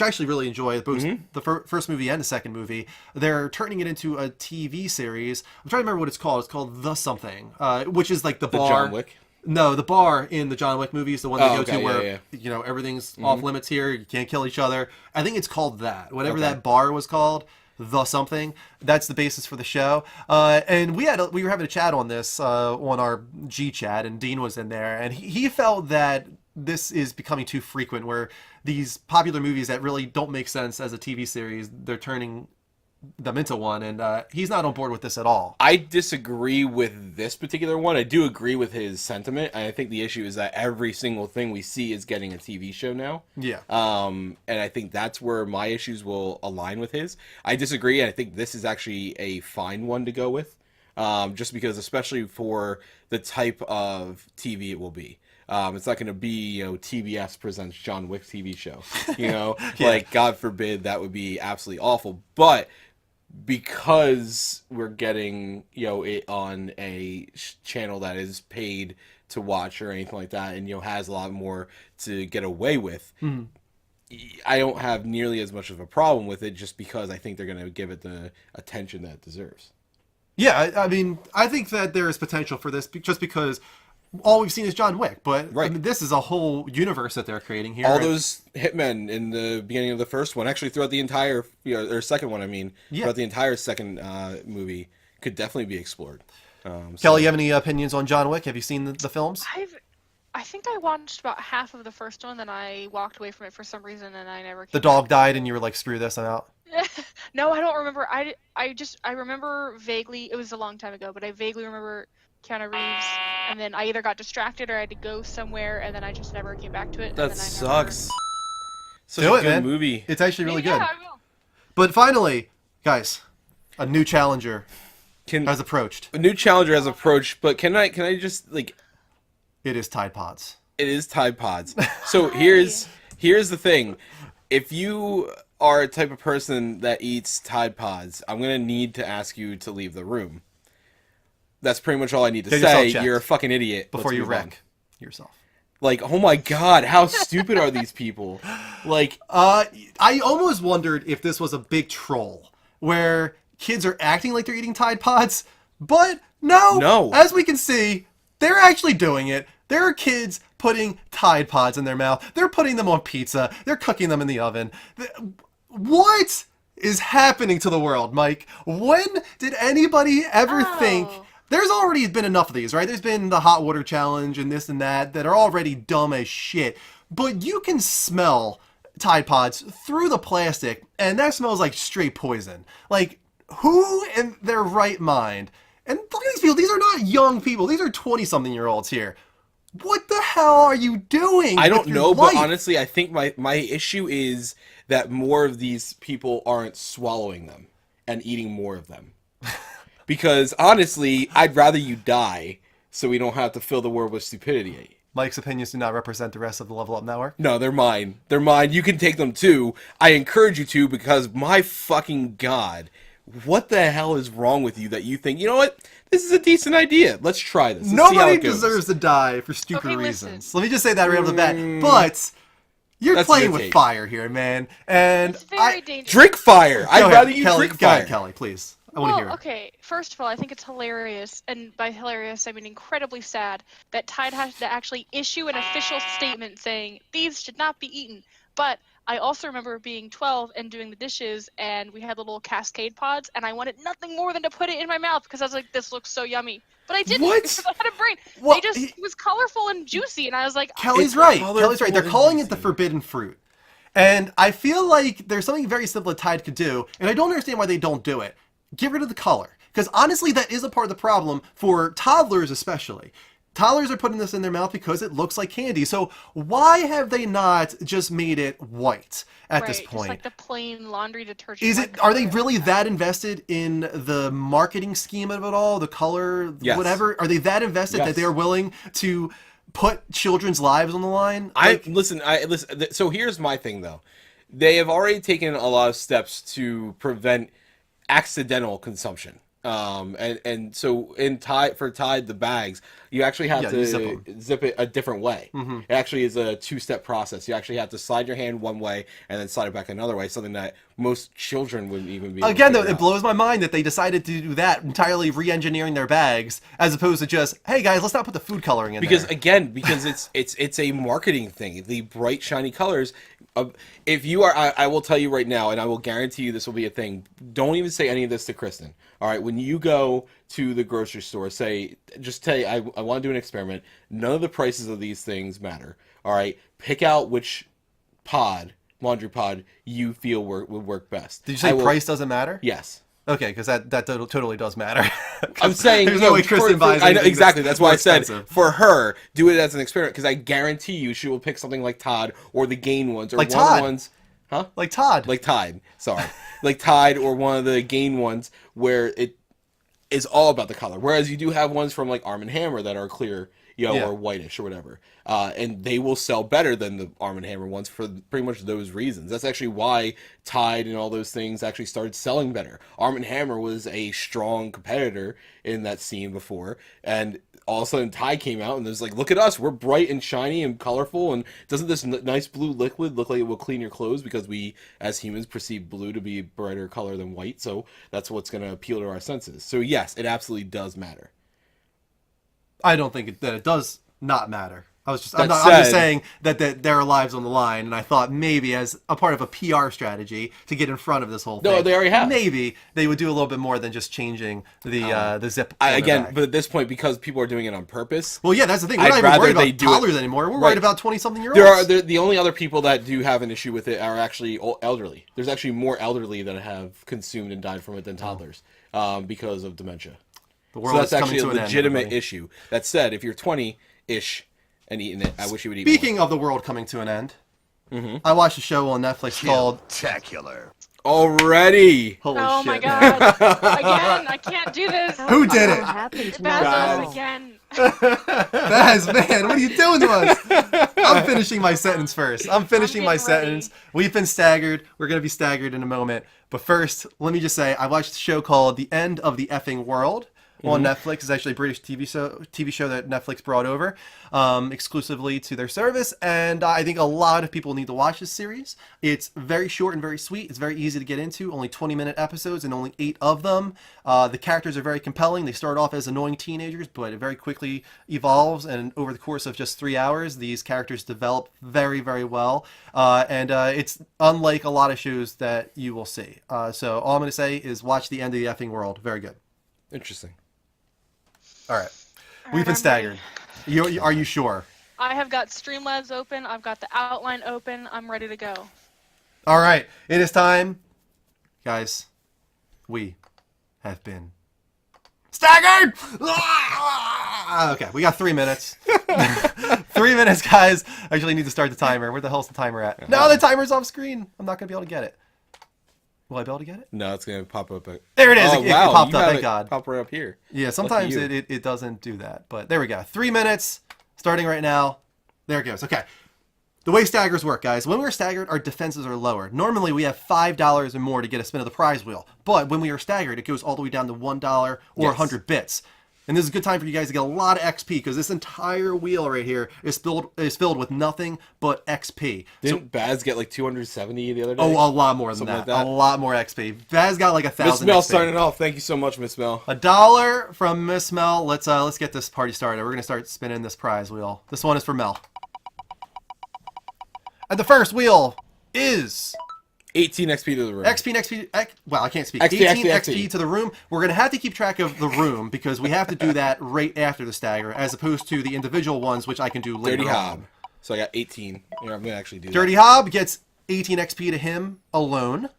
I actually really enjoy, both the first movie and the second movie. They're turning it into a TV series. I'm trying to remember what it's called. It's called The Something, which is like the bar. John Wick? No, the bar in the John Wick movies, the one they go to where everything's off limits here. You can't kill each other. I think it's called that. Whatever that bar was called, the something. That's the basis for the show. And we were having a chat on this on our G chat, and Dean was in there, and he felt that this is becoming too frequent, where these popular movies that really don't make sense as a TV series, they're turning them into one, and he's not on board with this at all. I disagree with this particular one. I do agree with his sentiment, and I think the issue is that every single thing we see is getting a TV show now. Yeah. And I think that's where my issues will align with his. I disagree, and I think this is actually a fine one to go with, just because, especially for the type of TV it will be. It's not going to be, TBS presents John Wick TV show, Yeah. Like, God forbid, that would be absolutely awful. But because we're getting, it on a channel that is paid to watch or anything like that, and, has a lot more to get away with, I don't have nearly as much of a problem with it, just because I think they're going to give it the attention that it deserves. Yeah, I mean, I think that there is potential for this just because all we've seen is John Wick, but right. I mean, this is a whole universe that they're creating here. All those hitmen in the beginning of the first one, actually throughout the entire, or second one, throughout the entire second movie, could definitely be explored. Kelly, you have any opinions on John Wick? Have you seen the films? I think I watched about half of the first one, then I walked away from it for some reason, and I never came The dog back. died, and you were like, screw this, I'm out? No, I don't remember. I remember vaguely, it was a long time ago, but I vaguely remember Keanu Reeves, and then I either got distracted or I had to go somewhere, and then I just never came back to it. That sucks. Such Do a it, good man. movie. It's actually really Yeah, good. I will. But finally, guys, a new challenger has approached. A new challenger has approached, but can I just, It is Tide Pods. It is Tide Pods. So here's the thing. If you are a type of person that eats Tide Pods, I'm going to need to ask you to leave the room. That's pretty much all I need to say. You're a fucking idiot. Before you wreck yourself. Like, oh my god, how stupid are these people? Like, I almost wondered if this was a big troll, where kids are acting like they're eating Tide Pods, but no. As we can see, they're actually doing it. There are kids putting Tide Pods in their mouth. They're putting them on pizza. They're cooking them in the oven. What is happening to the world, Mike? When did anybody ever think... There's already been enough of these, right? There's been the hot water challenge and this and that are already dumb as shit. But you can smell Tide Pods through the plastic, and that smells like straight poison. Like, who in their right mind? And look at these people. These are not young people. These are 20-something-year-olds here. What the hell are you doing? I don't know, life? But honestly, I think my issue is that more of these people aren't swallowing them and eating more of them. Because, honestly, I'd rather you die so we don't have to fill the world with stupidity. Mike's opinions do not represent the rest of the Level Up Network. No, they're mine. They're mine. You can take them, too. I encourage you to, because, my fucking god, what the hell is wrong with you that you think, you know what? This is a decent idea. Let's try this. Let's see how Nobody it goes. deserves to die for stupid reasons. Listen. Let me just say that right off the bat. But... You're That's playing your with take. fire here, man. And It's very dangerous. Drink fire. I'd rather you Kelly, drink go fire. ahead, Kelly, please. I want to hear it. Okay. First of all, I think it's hilarious, and by hilarious, I mean incredibly sad, that Tide has to actually issue an official statement saying these should not be eaten. But I also remember being 12 and doing the dishes, and we had the little Cascade pods, and I wanted nothing more than to put it in my mouth because I was like, this looks so yummy. But I didn't. What? Because I had a brain. Well, It was colorful and juicy, and I was like, Kelly's right. Kelly's right. They're calling it the forbidden fruit. And I feel like there's something very simple that Tide could do, and I don't understand why they don't do it. Get rid of the color. Because honestly, that is a part of the problem for toddlers especially. Toddlers are putting this in their mouth because it looks like candy. So why have they not just made it white at this point? Just like the plain laundry detergent. Is it? Are they really that invested in the marketing scheme of it all? The color, Yes. whatever? Are they that invested that they are willing to put children's lives on the line? Listen. So here's my thing, though. They have already taken a lot of steps to prevent accidental consumption. And so for Tide the bags, you actually have to zip it a different way. It actually is a two-step process. You actually have to slide your hand one way and then slide it back another way, something that most children wouldn't even be. Again, though, it blows my mind that they decided to do that, entirely re-engineering their bags, as opposed to just, hey guys, let's not put the food coloring in because there. Because it's a marketing thing. The bright shiny colors. If you are, I will tell you right now, and I will guarantee you this will be a thing. Don't even say any of this to Kristen. All right, when you go to the grocery store, just say I want to do an experiment. None of the prices of these things matter. All right, pick out which laundry pod you feel would work best. Did you say price doesn't matter? Yes. Okay, because that totally does matter. I'm saying there's no way Kristen buys. I know exactly. That's why I said expensive. For her, do it as an experiment because I guarantee you she will pick something like Todd or the Gain ones or like one Todd. of the ones. Huh? Like Todd. Like Tide. Sorry. Like Tide or one of the Gain ones where it is all about the color. Whereas you do have ones from like Arm & Hammer that are clear, or whitish or whatever. And they will sell better than the Arm & Hammer ones for pretty much those reasons. That's actually why Tide and all those things actually started selling better. Arm & Hammer was a strong competitor in that scene before, and all of a sudden Tide came out and it was like, look at us, we're bright and shiny and colorful, and doesn't this nice blue liquid look like it will clean your clothes, because we as humans perceive blue to be a brighter color than white, so that's what's going to appeal to our senses. So yes, it absolutely does matter. I don't think that it does not matter. I'm just saying that there are lives on the line, and I thought maybe as a part of a PR strategy to get in front of this whole thing. No, they already have. Maybe they would do a little bit more than just changing the zip. But at this point, because people are doing it on purpose. Well, yeah, that's the thing. We're not even worried about toddlers anymore. We're worried about 20-something-year-olds. The only other people that do have an issue with it are actually elderly. There's actually more elderly that have consumed and died from it than toddlers because of dementia. The world so that's is coming actually to a legitimate issue. That said, if you're 20-ish and eating it, I wish you would eat more. Speaking of the world coming to an end, I watched a show on Netflix called Spectacular. Already. Holy oh shit. my god. Again, I can't do this. Who did it? Baz again. Baz, man, what are you doing to us? I'm finishing my sentence first. I'm finishing my sentence. Ready. We've been staggered. We're going to be staggered in a moment. But first, let me just say, I watched a show called The End of the Effing World on Netflix. It's actually a British TV show that Netflix brought over exclusively to their service. And I think a lot of people need to watch this series. It's very short and very sweet. It's very easy to get into. Only 20-minute episodes and only 8 of them. The characters are very compelling. They start off as annoying teenagers, but it very quickly evolves. And over the course of just 3 hours, these characters develop very, very well. And it's unlike a lot of shows that you will see. So all I'm going to say is watch The End of the Effing World. Very good. Interesting. All right. We've been staggered. Are you sure? I have got Streamlabs open. I've got the outline open. I'm ready to go. All right. It is time. Guys, we have been staggered! Okay, we got 3 minutes. 3 minutes, guys. I actually need to start the timer. Where the hell's the timer at? No, the timer's off screen. I'm not going to be able to get it. Will I be able to get it? No, it's going to pop up. There it is. Oh, It wow. popped You up. have Thank it God. pop right up here. Yeah, sometimes it doesn't do that. But there we go. 3 minutes. Starting right now. There it goes. Okay. The way staggers work, guys. When we're staggered, our defenses are lower. Normally, we have $5 or more to get a spin of the prize wheel. But when we are staggered, it goes all the way down to $1 or 100 bits. And this is a good time for you guys to get a lot of XP, because this entire wheel right here is filled with nothing but XP. Didn't Baz get like 270 the other day? Oh, a lot more than Something that. like that. A lot more XP. Baz got like 1,000 Miss Mel XP. starting it off. Thank you so much, Miss Mel. $1 from Miss Mel. Let's get this party started. We're gonna start spinning this prize wheel. This one is for Mel. And the first wheel is 18 XP to the room. well, I can't speak. XP, 18 XP. XP to the room. We're going to have to keep track of the room because we have to do that right after the stagger, as opposed to the individual ones, which I can do later Dirty on. Hob. So I got 18. Here, I'm going to actually do Dirty that. Hob gets 18 XP to him alone.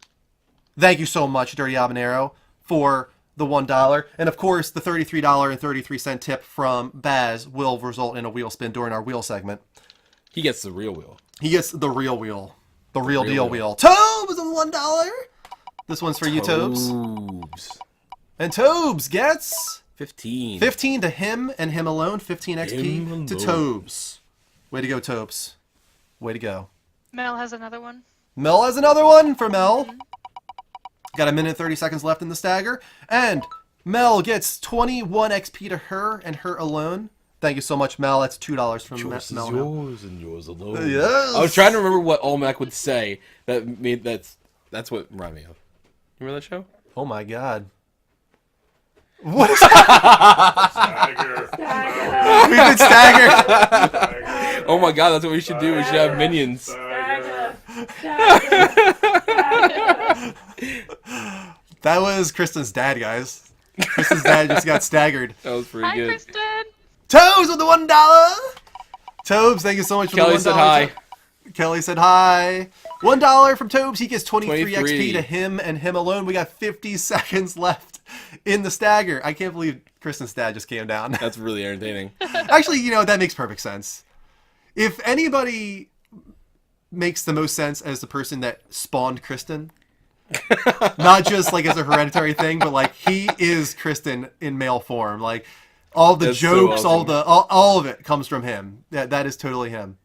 Thank you so much, Dirty Habanero, for the $1. And of course, the $33.33 tip from Baz will result in a wheel spin during our wheel segment. He gets the real wheel. He gets the real wheel. The real deal wheel. Tobes of $1. This one's for you, Tobes. Tobes. And Tobes gets 15. 15 to him and him alone. 15 XP Him to alone. Tobes. Way to go, Tobes. Way to go. Mel has another one. Mel has another one for Mel. Got 1 minute and 30 seconds left in the stagger. And Mel gets 21 XP to her and her alone. Thank you so much, Mel. That's $2 from Yours is Mel. yours and yours alone. Yes. I was trying to remember what Olmec would say that That's what reminded me of. Remember that show? Oh my god. What is that? Stagger. We've been staggered. Oh my god, that's what we should do. We should have minions. Stagger. Stagger. That was Kristen's dad, guys. Kristen's dad just got staggered. That was pretty Hi, good. Kristen. Tobes with the $1. Tobes, thank you so much for Kelly the $1. said hi. Kelly said hi. $1 from Tobes. He gets 23 23. XP to him and him alone. We got 50 seconds left in the stagger. I can't believe Kristen's dad just came down. That's really entertaining. Actually, you know, that makes perfect sense. If anybody makes the most sense as the person that spawned Kristen, not just like as a hereditary thing, but like he is Kristen in male form. Like all the That's so jokes, awesome. all of it comes from him. That is totally him.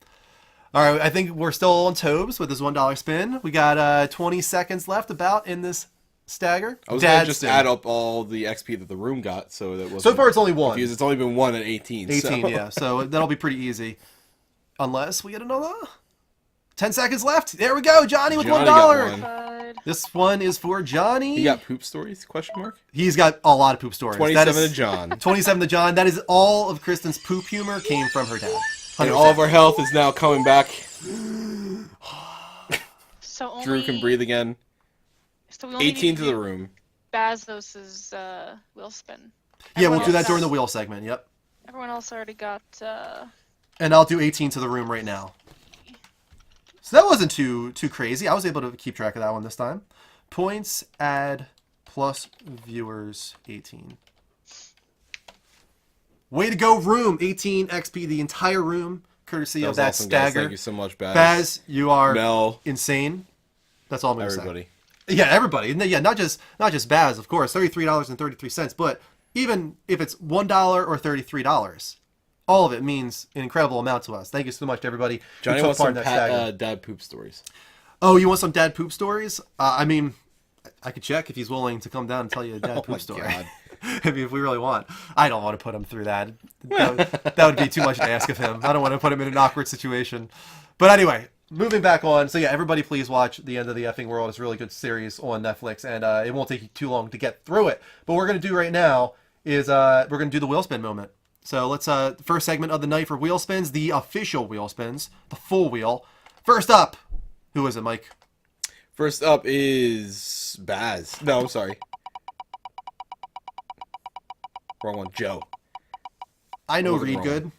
All right, I think we're still on Tobes with his $1 spin. We got 20 seconds left about in this stagger. I was going to Dad just spin. add up all the XP that the room got, so that wasn't So far, it's only one. confused. It's only been 1 at 18. 18, so. yeah. So that'll be pretty easy. Unless we get another. 10 seconds left. There we go. Johnny with Johnny $1. got one. God. This one is for Johnny. He got poop stories? Question mark. He's got a lot of poop stories. 27 That is- to John. 27 to John. That is all of Kristen's poop humor came from her dad. And 100%. all of our health is now coming back. So only, Drew can breathe again. So we only 18 need to the room. Bazos's wheel spin. Yeah, we'll Everyone do that else during the got- wheel segment. Yep. Everyone else already got. And I'll do 18 to the room right now. So that wasn't too crazy. I was able to keep track of that one this time. Points, add, plus viewers, 18. Way to go, room. 18 XP, the entire room, courtesy That of was that awesome, guys. stagger. Thank you so much, Baz. Baz, you are Mel. insane. That's all I'm going to say. Everybody. Yeah, everybody. Yeah, not just Baz, of course. $33.33. But even if it's $1 or $33, all of it means an incredible amount to us. Thank you so much to everybody who Johnny took wants part some in that stagger. dad poop stories. Oh, you want some dad poop stories? I mean, I could check if he's willing to come down and tell you a dad Oh poop my story. God. I mean, if we really want. I don't want to put him through that. That would be too much to ask of him. I don't want to put him in an awkward situation. But anyway, moving back on. So yeah, everybody please watch The End of the Effing World. It's a really good series on Netflix, and it won't take you too long to get through it. But what we're going to do right now is we're going to do the wheel spin moment. So let's, first segment of the night for wheel spins, the official wheel spins, the full wheel. First up, who is it, Mike? First up is Baz. No, I'm sorry. Wrong one. Joe. I know Look at the Reed wrong good. one.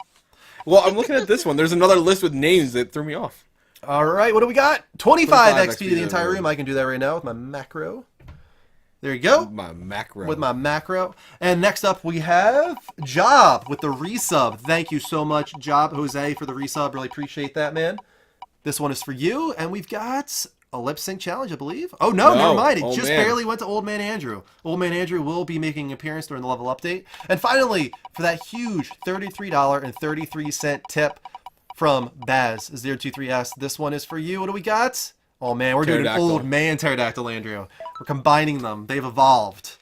Well, I'm looking at this one. There's another list with names that threw me off. All right, what do we got? 25 XP to the to entire the room. I can do that right now with my macro. There you go. My macro. With my macro. And next up we have Job with the resub. Thank you so much, Job Jose, for the resub. Really appreciate that, man. This one is for you. And we've got a lip sync challenge, I believe. Oh, no, never mind. It Old just Man. barely went to Old Man Andrew. Old Man Andrew will be making an appearance during the level update. And finally, for that huge $33.33 tip from Baz023S, this one is for you. What do we got? Oh, man, we're doing an Pterodactyl. Old Man Pterodactyl Andrew. We're combining them. They've evolved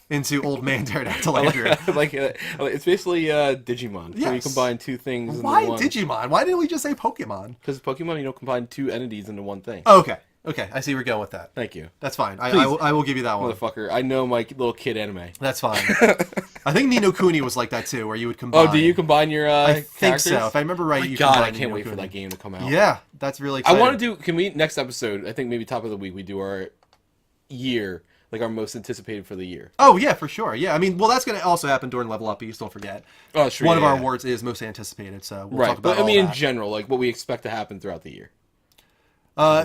into Old Man Pterodactyl Andrew. like it's basically Digimon. So you Yes. combine two things Why into one. Digimon? Why didn't we just say Pokemon? Because Pokemon, you don't combine two entities into one thing. Okay. Okay, I see where you're going with that. Thank you. That's fine. Please. I will give you that one. Motherfucker. I know my little kid anime. That's fine. I think Ni no Kuni was like that too, where you would combine. Oh, do you combine your I think characters? so. If I remember right, My you God, combine I Ni can't no wait for Kuni. that game to come out. Yeah, that's really I exciting. want to do. Can we next episode? I think maybe top of the week we do our year, like our most anticipated for the year. Oh yeah, for sure. Yeah, I mean, well, that's going to also happen during Level Up. But you still forget. Oh, sure. One of yeah, our yeah. awards is most anticipated, so we'll Right, talk about but I mean all in that. general, like what we expect to happen throughout the year.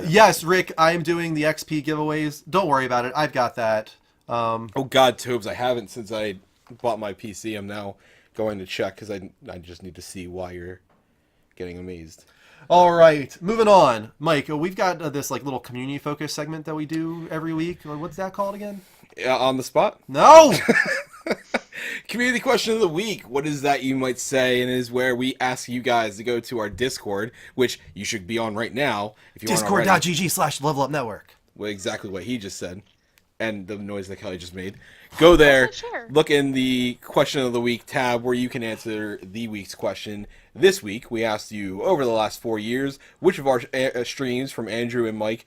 Yes, Rick, I am doing the XP giveaways. Don't worry about it. I've got that. Oh God, Tobes, I haven't since I bought my PC. I'm now going to check because I just need to see why you're getting amazed. All right, moving on. Mike, we've got this like little community focus segment that we do every week. What's that called again? On the spot. No. Community question of the week. What is that, you might say? And it is where we ask you guys to go to our Discord, which you should be on right now if you aren't already. Discord.gg/levelupnetwork. Well, exactly what he just said. and the noise that Kelly just made, go there, Also share. look in the Question of the Week tab where you can answer the week's question. This week, we asked you, over the last 4 years, which of our streams from Andrew and Mike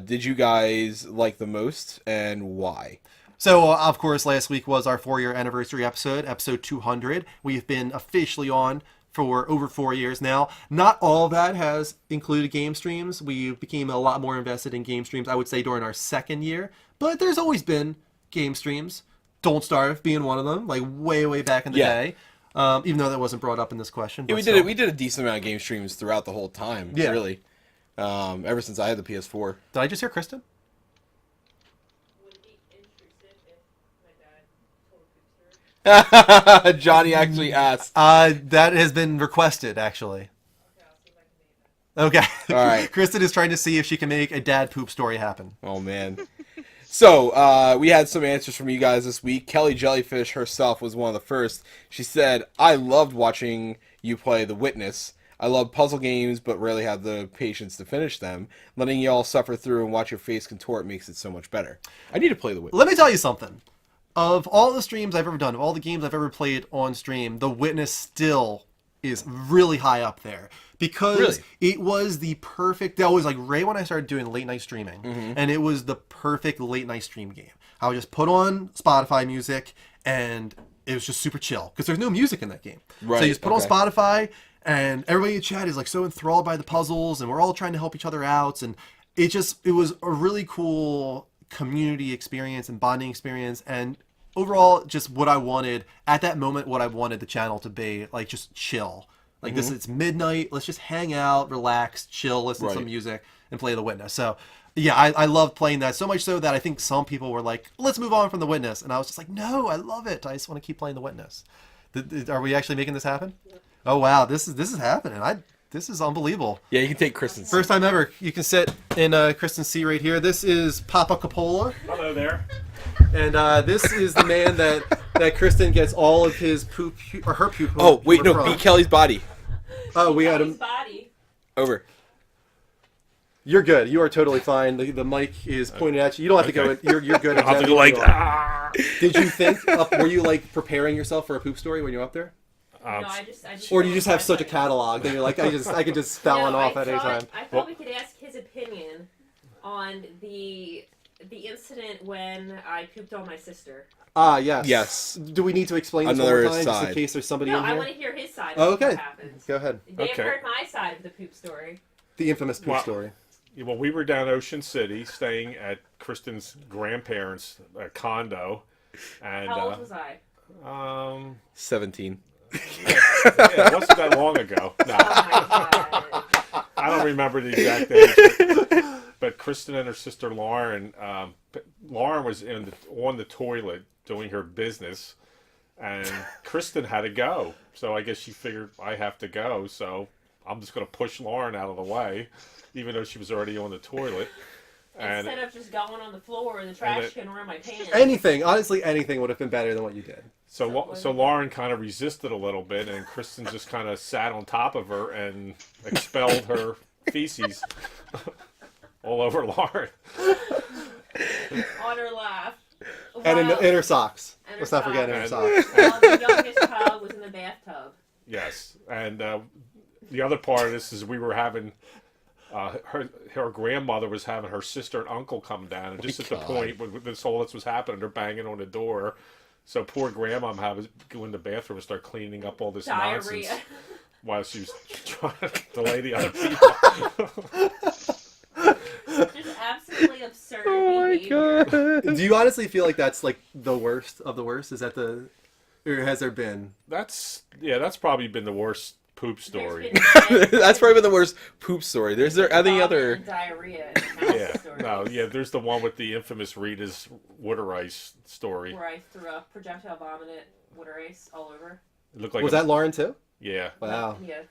did you guys like the most, and why? So, of course, last week was our 4-year anniversary episode 200. We've been officially on for over 4 years now. Not all of that has included game streams. We became a lot more invested in game streams, I would say, during our 2nd year. But there's always been game streams. Don't Starve being one of them, like way back in the day. Even though that wasn't brought up in this question. Yeah, but we did a decent amount of game streams throughout the whole time, really. Ever since I had the PS4. Did I just hear Kristen? Johnny actually asked. That has been requested, actually. Okay. All right. Kristen is trying to see if she can make a dad poop story happen. Oh, man. So, we had some answers from you guys this week. Kelly Jellyfish herself was one of the first. She said, I loved watching you play The Witness. I love puzzle games, but rarely have the patience to finish them. Letting y'all suffer through and watch your face contort makes it so much better. I need to play The Witness. Let me tell you something. Of all the streams I've ever done, of all the games I've ever played on stream, The Witness still is really high up there. Because it was the perfect... That was like right when I started doing late night streaming. And it was the perfect late night stream game. I would just put on Spotify music, and it was just super chill. Because there's no music in that game. Right, So you just put on Spotify, and everybody in chat is like so enthralled by the puzzles, and we're all trying to help each other out. And it was a really cool community experience and bonding experience. And overall, just what I wanted at that moment, what I wanted the channel to be, like just chill. Like this, it's midnight. Let's just hang out, relax, chill, listen to some music, and play The Witness. So, yeah, I love playing that so much so that I think some people were like, "Let's move on from The Witness," and I was just like, "No, I love it. I just want to keep playing The Witness." Are we actually making this happen? Oh wow, this is happening. This is unbelievable. Yeah, you can take Kristen's First time ever. You can sit in Kristen's seat right here. This is Papa Coppola. Hello there. And this is the man that Kristen gets all of his poop, or her poop. Oh, wait, no, from. beat Kelly's body. Oh, we got him. Body. Over. You're good. You are totally fine. The mic is pointed at you. You don't have to go in. You're good. I have to go like, ah. Did you think, were you like preparing yourself for a poop story when you're up there? No, I just Or do you just have such a catalog that you're like, I could just spell one off at any time? I thought we could ask his opinion on the incident when I pooped on my sister. Ah, yes. Yes. Do we need to explain this Another one more time, just in side. case there's somebody No, in here? I want to hear his side Oh, of okay. what happened. Go ahead. They have Okay. heard my side of the poop story. The infamous poop Well, story. Well, we were down Ocean City, staying at Kristen's grandparents' condo, and How old was I? 17. yeah, it wasn't that long ago. No, Oh my god. I don't remember the exact age. But Kristen and her sister Lauren, Lauren was on the toilet doing her business, and Kristen had to go. So I guess she figured I have to go, so I'm just going to push Lauren out of the way, even though she was already on the toilet. And Instead of just going on the floor in the trash can or in my pants. Anything, honestly, anything would have been better than what you did. so Lauren kind of resisted a little bit, and Kristen just kind of sat on top of her and expelled her feces all over Lauren. On her lap. And in her socks. And her Let's not forget in her socks. socks. While the youngest child was in the bathtub. Yes, and the other part of this is we were having her grandmother was having her sister and uncle come down, and just at the point when all this was happening, they're banging on the door. So poor grandma had to go in the bathroom and start cleaning up all this Diarrhea. nonsense while she was trying to delay the other people. Just absolutely absurd Oh my behavior. god. Do you honestly feel like that's like the worst of the worst? Is that or has there been? That's probably been the worst poop story. That's probably been the worst poop story. Is there any other? Diarrhea. In Yeah, stories no, yeah. There's the one with the infamous Rita's water ice story. Where I threw up projectile vomited water ice all over. It looked like Was that Lauren too? Yeah. Wow. Yeah.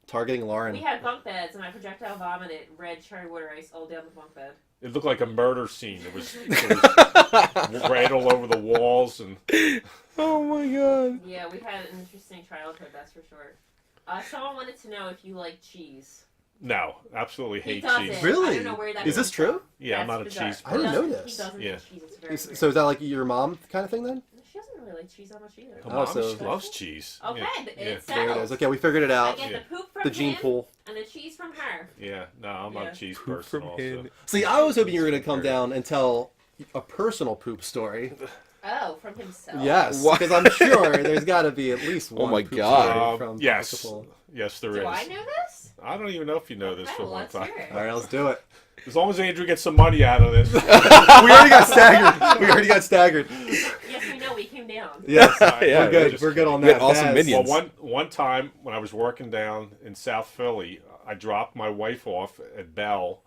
Targeting Lauren. We had bunk beds, and I projectile vomited red cherry water ice all down the bunk bed. It looked like a murder scene. It was red all over the walls, and Oh my god. Yeah, we had an interesting childhood, that's for sure. Someone wanted to know if you like cheese. No, absolutely He hate doesn't. cheese. Really? I don't know where that Is this comes true? from. Yeah, I'm That's not a bizarre. cheese I didn't know He this. doesn't Yeah. eat cheese. It's very weird. So is that like your mom kind of thing then? She doesn't really like cheese that much either. Her Oh, mom so- loves cheese. Okay, Yeah. it's There it settled. is. Okay, we figured it I out. get Yeah. the poop from The gene him pool. and the cheese from her. Yeah, no, I'm not Yeah. a cheese Poop person. from Also. him. See, I was hoping you were going to come down and tell a personal poop story. Oh, from himself. Yes, What? because I'm sure there's got to be at least one. my poop God. story from Yes, Deadpool. yes, there is. Do I know this? I don't even know if you know this Okay, for well, one let's time. hear it. All right, let's do it. As long as Andrew gets some money out of this. We already got staggered. We already got staggered. Yes, we know. We came down. Yes, Yeah, we're good. just We're good on We had that. awesome Baz. minions. Well, one time when I was working down in South Philly, I dropped my wife off at Bell,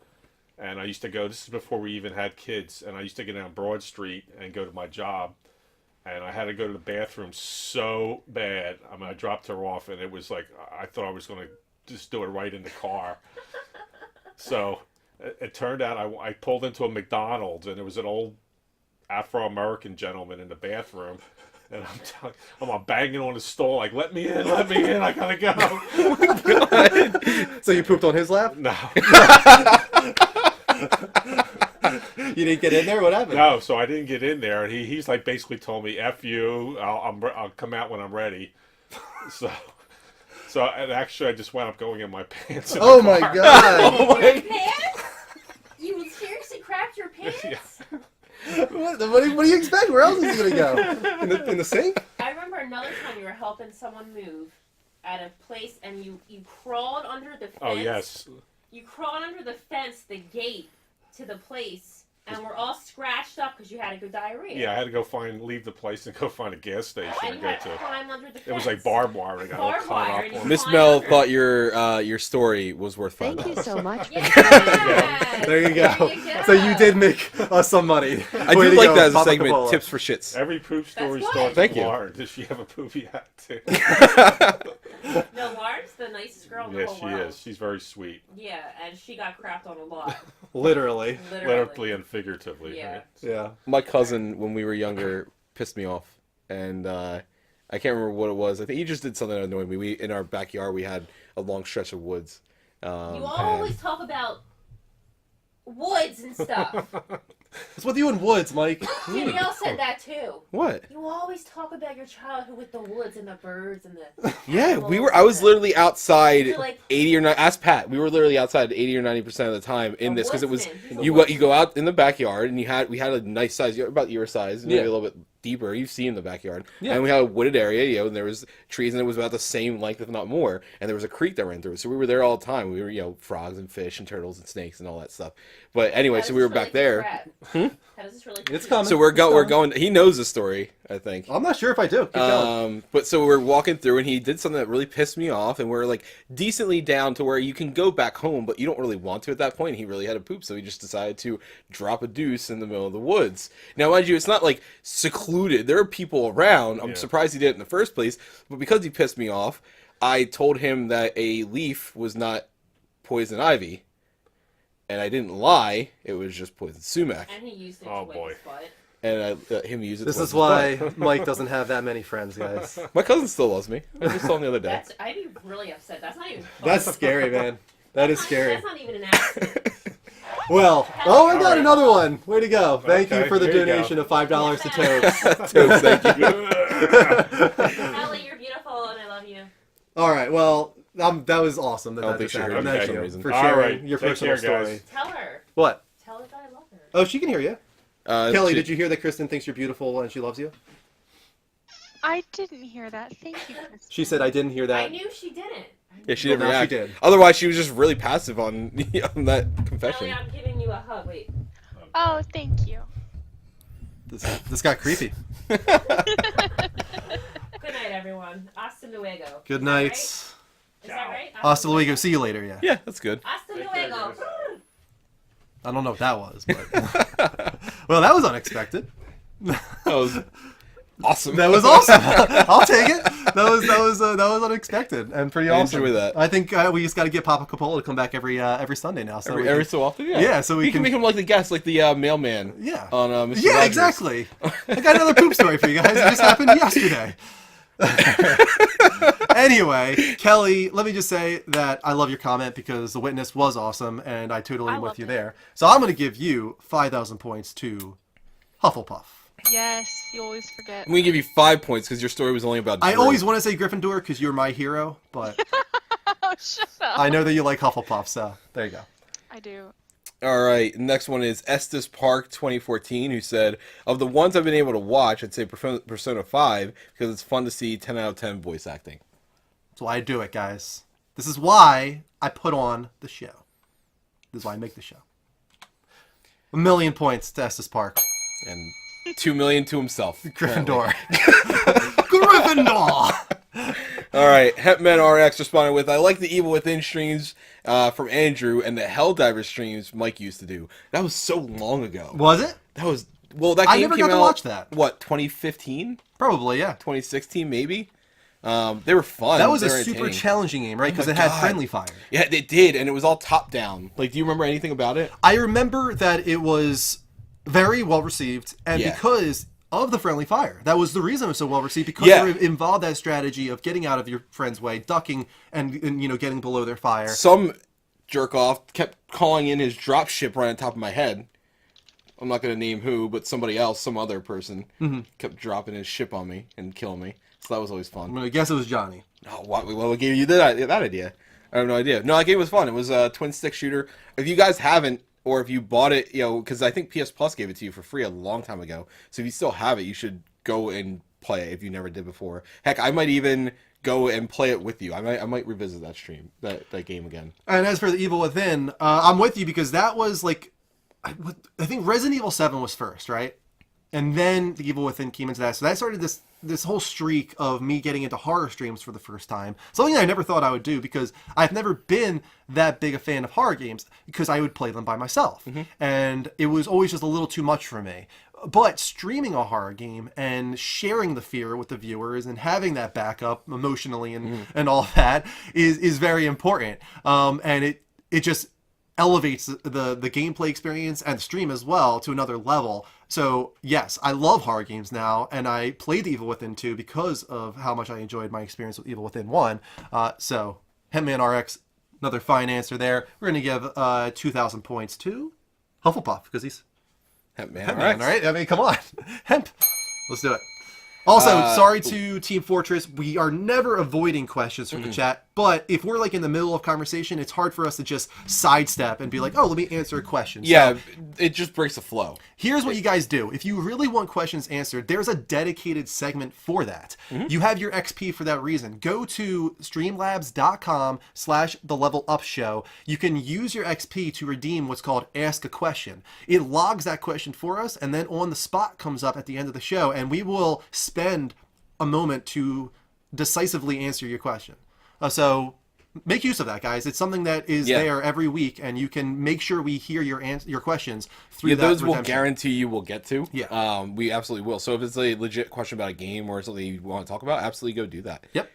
and I used to go. This is before we even had kids, and I used to get down Broad Street and go to my job, and I had to go to the bathroom so bad. I mean, I dropped her off, and it was like I thought I was going to just do it right in the car. So it turned out I pulled into a McDonald's, and there was an old Afro-American gentleman in the bathroom. And I'm banging on the stall like, let me in, I gotta go. So you pooped on his lap? No, You didn't get in there? What happened? no. So I didn't get in there, and he's like basically told me, "F you, I'll come out when I'm ready." So and actually, I just wound up going in my pants. In the Oh my car. god! Your pants? You would seriously crapped your pants? Yeah. what do you expect? Where else is he gonna go? In the sink? I remember another time you were helping someone move at a place, and you crawled under the fence. Oh yes. You crawled under the fence, the gate to the place, and we're all scratched up because you had a good diarrhea. Yeah, I had to leave the place and go find a gas station And to you go had to to. climb under the fence. It was like barbed wire. I got all Barbed caught wire, up and on. Miss Climb Mel under. thought your story was worth $5. Thank you so much. Yes! There you go. There you go. So you did make us some money. I Way do to like go, that as a Papa segment. Capola. Tips for shits. Every poop story That's starts good. Thank with you. Lauren. Does she have a poopy hat too? No, Lauren's the nicest girl in the Yes, whole she world. is. She's very sweet, Yeah, and she got crapped on a lot. Literally. literally and figuratively. Yeah. Right? Yeah. My cousin, when we were younger, pissed me off, and I can't remember what it was. I think he just did something that annoyed me. We in our backyard we had a long stretch of woods. You and- always talk about woods and stuff. It's with you in woods, Mike. Danielle said that too. What? You always talk about your childhood with the woods and the birds and the. Yeah, we were. I animals was and literally outside You're like- 80 or 90. Ask Pat. We were literally outside 80 or 90% of the time in A this because it was woodsman. He's a you go out in the backyard and we had a nice size, about your size, maybe Yeah. a little bit deeper. You've seen the backyard, Yeah. and we had a wooded area, and there was trees, and it was about the same length, if not more. And there was a creek that ran through, so we were there all the time. We were, frogs and fish and turtles and snakes and all that stuff. But anyway, How so does we were this back relate to there. Brad? How does this relate to It's you? coming. So we're It's going. He knows the story, I think. I'm not sure if I do. Keep going. But so we're walking through, and he did something that really pissed me off, and we're like decently down to where you can go back home, but you don't really want to at that point. He really had to poop, so he just decided to drop a deuce in the middle of the woods. Now, mind you, it's not like secluded. There are people around. I'm Yeah. surprised he did it in the first place, but because he pissed me off, I told him that a leaf was not poison ivy, and I didn't lie. It was just poison sumac, And he used it Oh, to wipe boy. his butt. and him use it. This to is wipe his why Mike doesn't have that many friends, guys. butt. My cousin still loves me. I just saw him the other day. I'd be really upset. That's not even. That's scary, man. That is That's scary. not even an accident. Well, oh, I got another one. Way to go. Thank you Okay, for the there you go. donation of $5 to Tobes. Totes, thank you. Ellie, you're beautiful and I love you. All right, well, that was awesome. That I don't that think just she heard happened. me Thank for some you reason. for All sharing right, your take personal care, story. guys. Tell her. What? Tell her that I love her. Oh, she can hear you. Kelly, Kelly, did you hear that Kristen thinks you're beautiful and she loves you? I didn't hear that. Thank you, Kristen. She said, I didn't hear I that. knew she didn't. Yeah, she Well, didn't now she react. did. Otherwise, she was just really passive on on that confession. Ellie, I'm giving you a hug. Wait. Oh, thank you. This got creepy. Good night, everyone. Hasta luego. Good Is that night. right? Is that right? Hasta luego. See you later, yeah. Yeah, that's good. Hasta Take care, luego. guys. I don't know what that was, but... Well, that was unexpected. That was awesome. That was awesome. I'll take it. That was unexpected and pretty I awesome. enjoy that. I think we just got to get Papa Capola to come back every Sunday now. So we every can- so often, yeah. Yeah, so we you can can- make him like the guest, like the mailman. Yeah. On Mr. Yeah, Rogers. exactly. I got another poop story for you guys. It just happened yesterday. Anyway, Kelly, let me just say that I love your comment because The Witness was awesome, and I totally am with loved you it. there. So I'm going to give you 5,000 points to Hufflepuff. Yes, you always forget. I'm gonna give you 5 points because your story was only about. I Drew. always want to say Gryffindor because you're my hero, but Oh, shut up. I know that you like Hufflepuff, so there you go. I do. All right, next one is Estes Park 2014, who said, of the ones I've been able to watch, I'd say Persona 5 because it's fun to see 10 out of 10 voice acting. That's why I do it, guys. This is why I put on the show. This is why I make the show. 1,000,000 points to Estes Park. And 2 million to himself. Gryffindor. Gryffindor! All right, Hepman RX responded with, I like the Evil Within streams from Andrew and the Helldiver streams Mike used to do. That was so long ago. Was it? That was, well, that game I never came got to out, watch that. what, 2015? Probably, yeah. 2016, maybe? They were fun. That was They a were super entertaining. challenging game, right? Because my it had God. friendly fire. Yeah, it did, and it was all top-down. Like, do you remember anything about it? I remember that it was very well received, and Yeah. because of the friendly fire. That was the reason it was so well received, because Yeah. it involved that strategy of getting out of your friend's way, ducking, and getting below their fire. Some jerk-off kept calling in his drop ship right on top of my head. I'm not going to name who, but somebody else, some other person, kept dropping his ship on me and killing me. So that was always fun. I'm going to guess it was Johnny. Oh, what gave you that idea? I have no idea. No, that game was fun. It was a twin-stick shooter. If you guys haven't, or if you bought it, because I think PS Plus gave it to you for free a long time ago. So if you still have it, you should go and play it if you never did before. Heck, I might even go and play it with you. I might revisit that stream, that game again. And as for the Evil Within, I'm with you, because that was like, I think Resident Evil 7 was first, right? And then the Evil Within came into that. So that started this whole streak of me getting into horror streams for the first time. Something I never thought I would do, because I've never been that big a fan of horror games, because I would play them by myself. And it was always just a little too much for me. But streaming a horror game and sharing the fear with the viewers and having that backup emotionally and all that is very important. And it just elevates the gameplay experience and the stream as well to another level. So yes, I love horror games now, and I played Evil Within 2 because of how much I enjoyed my experience with Evil Within 1. So Hempman RX, another fine answer there. We're going to give 2,000 points to Hufflepuff, because he's Hempman, Hempman, right? I mean, come on. Hemp. Let's do it. Also, sorry to Team Fortress. We are never avoiding questions from the chat, but if we're like in the middle of conversation, it's hard for us to just sidestep and be like, oh, let me answer a question. Yeah, So, it just breaks the flow. here's what you guys do. If you really want questions answered, there's a dedicated segment for that. You have your XP for that reason. Go to streamlabs.com/thelevelupshow. You can use your XP to redeem what's called Ask a Question. It logs that question for us, and then on the spot comes up at the end of the show, and we will spend a moment to decisively answer your question. So make use of that, guys. It's something that is there every week, and you can make sure we hear your questions through that Those will redemption. guarantee you will get to. Yeah. We absolutely will. So if it's a legit question about a game or something you want to talk about, absolutely go do that. Yep.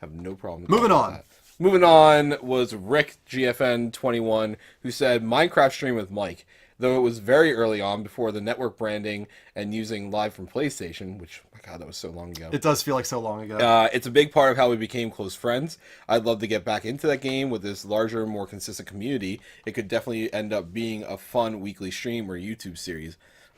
Have no problem. Moving talking on. about that. Moving on was Rick GFN21, who said Minecraft stream with Mike. Though it was very early on, before the network branding and using live from PlayStation, which, my God, that was so long ago. It does feel like so long ago. It's a big part of how we became close friends. I'd love to get back into that game with this larger, more consistent community. It could definitely end up being a fun weekly stream or YouTube series.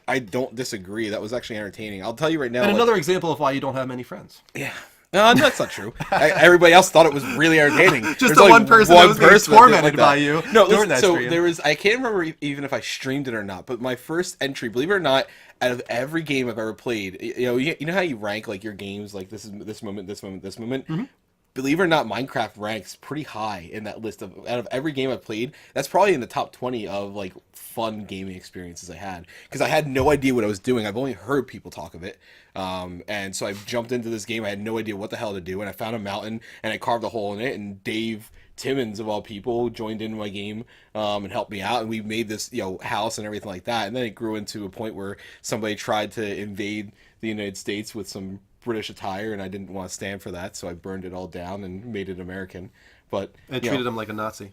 I don't disagree. That was actually entertaining. I'll tell you right now. And another example of why you don't have many friends. Yeah. No, that's not true. Everybody else thought it was really entertaining. Just There's the only one person that was getting person that didn't tormented like by that. you No, during listen, that so stream. there was. I can't remember even if I streamed it or not. But my first entry, believe it or not, out of every game I've ever played, you know how you rank like your games, like this is this moment, this moment, this moment. Believe it or not, Minecraft ranks pretty high in that list of out of every game I've played. That's probably in the top 20 of like fun gaming experiences I had, because I had no idea what I was doing. I've only heard people talk of it, and so I jumped into this game. I had no idea what the hell to do, and I found a mountain and I carved a hole in it. And Dave Timmons, of all people, joined into my game and helped me out, and we made this house and everything like that. And then it grew into a point where somebody tried to invade the United States with some British attire, and I didn't want to stand for that, so I burned it all down and made it American. But And treated him like a Nazi.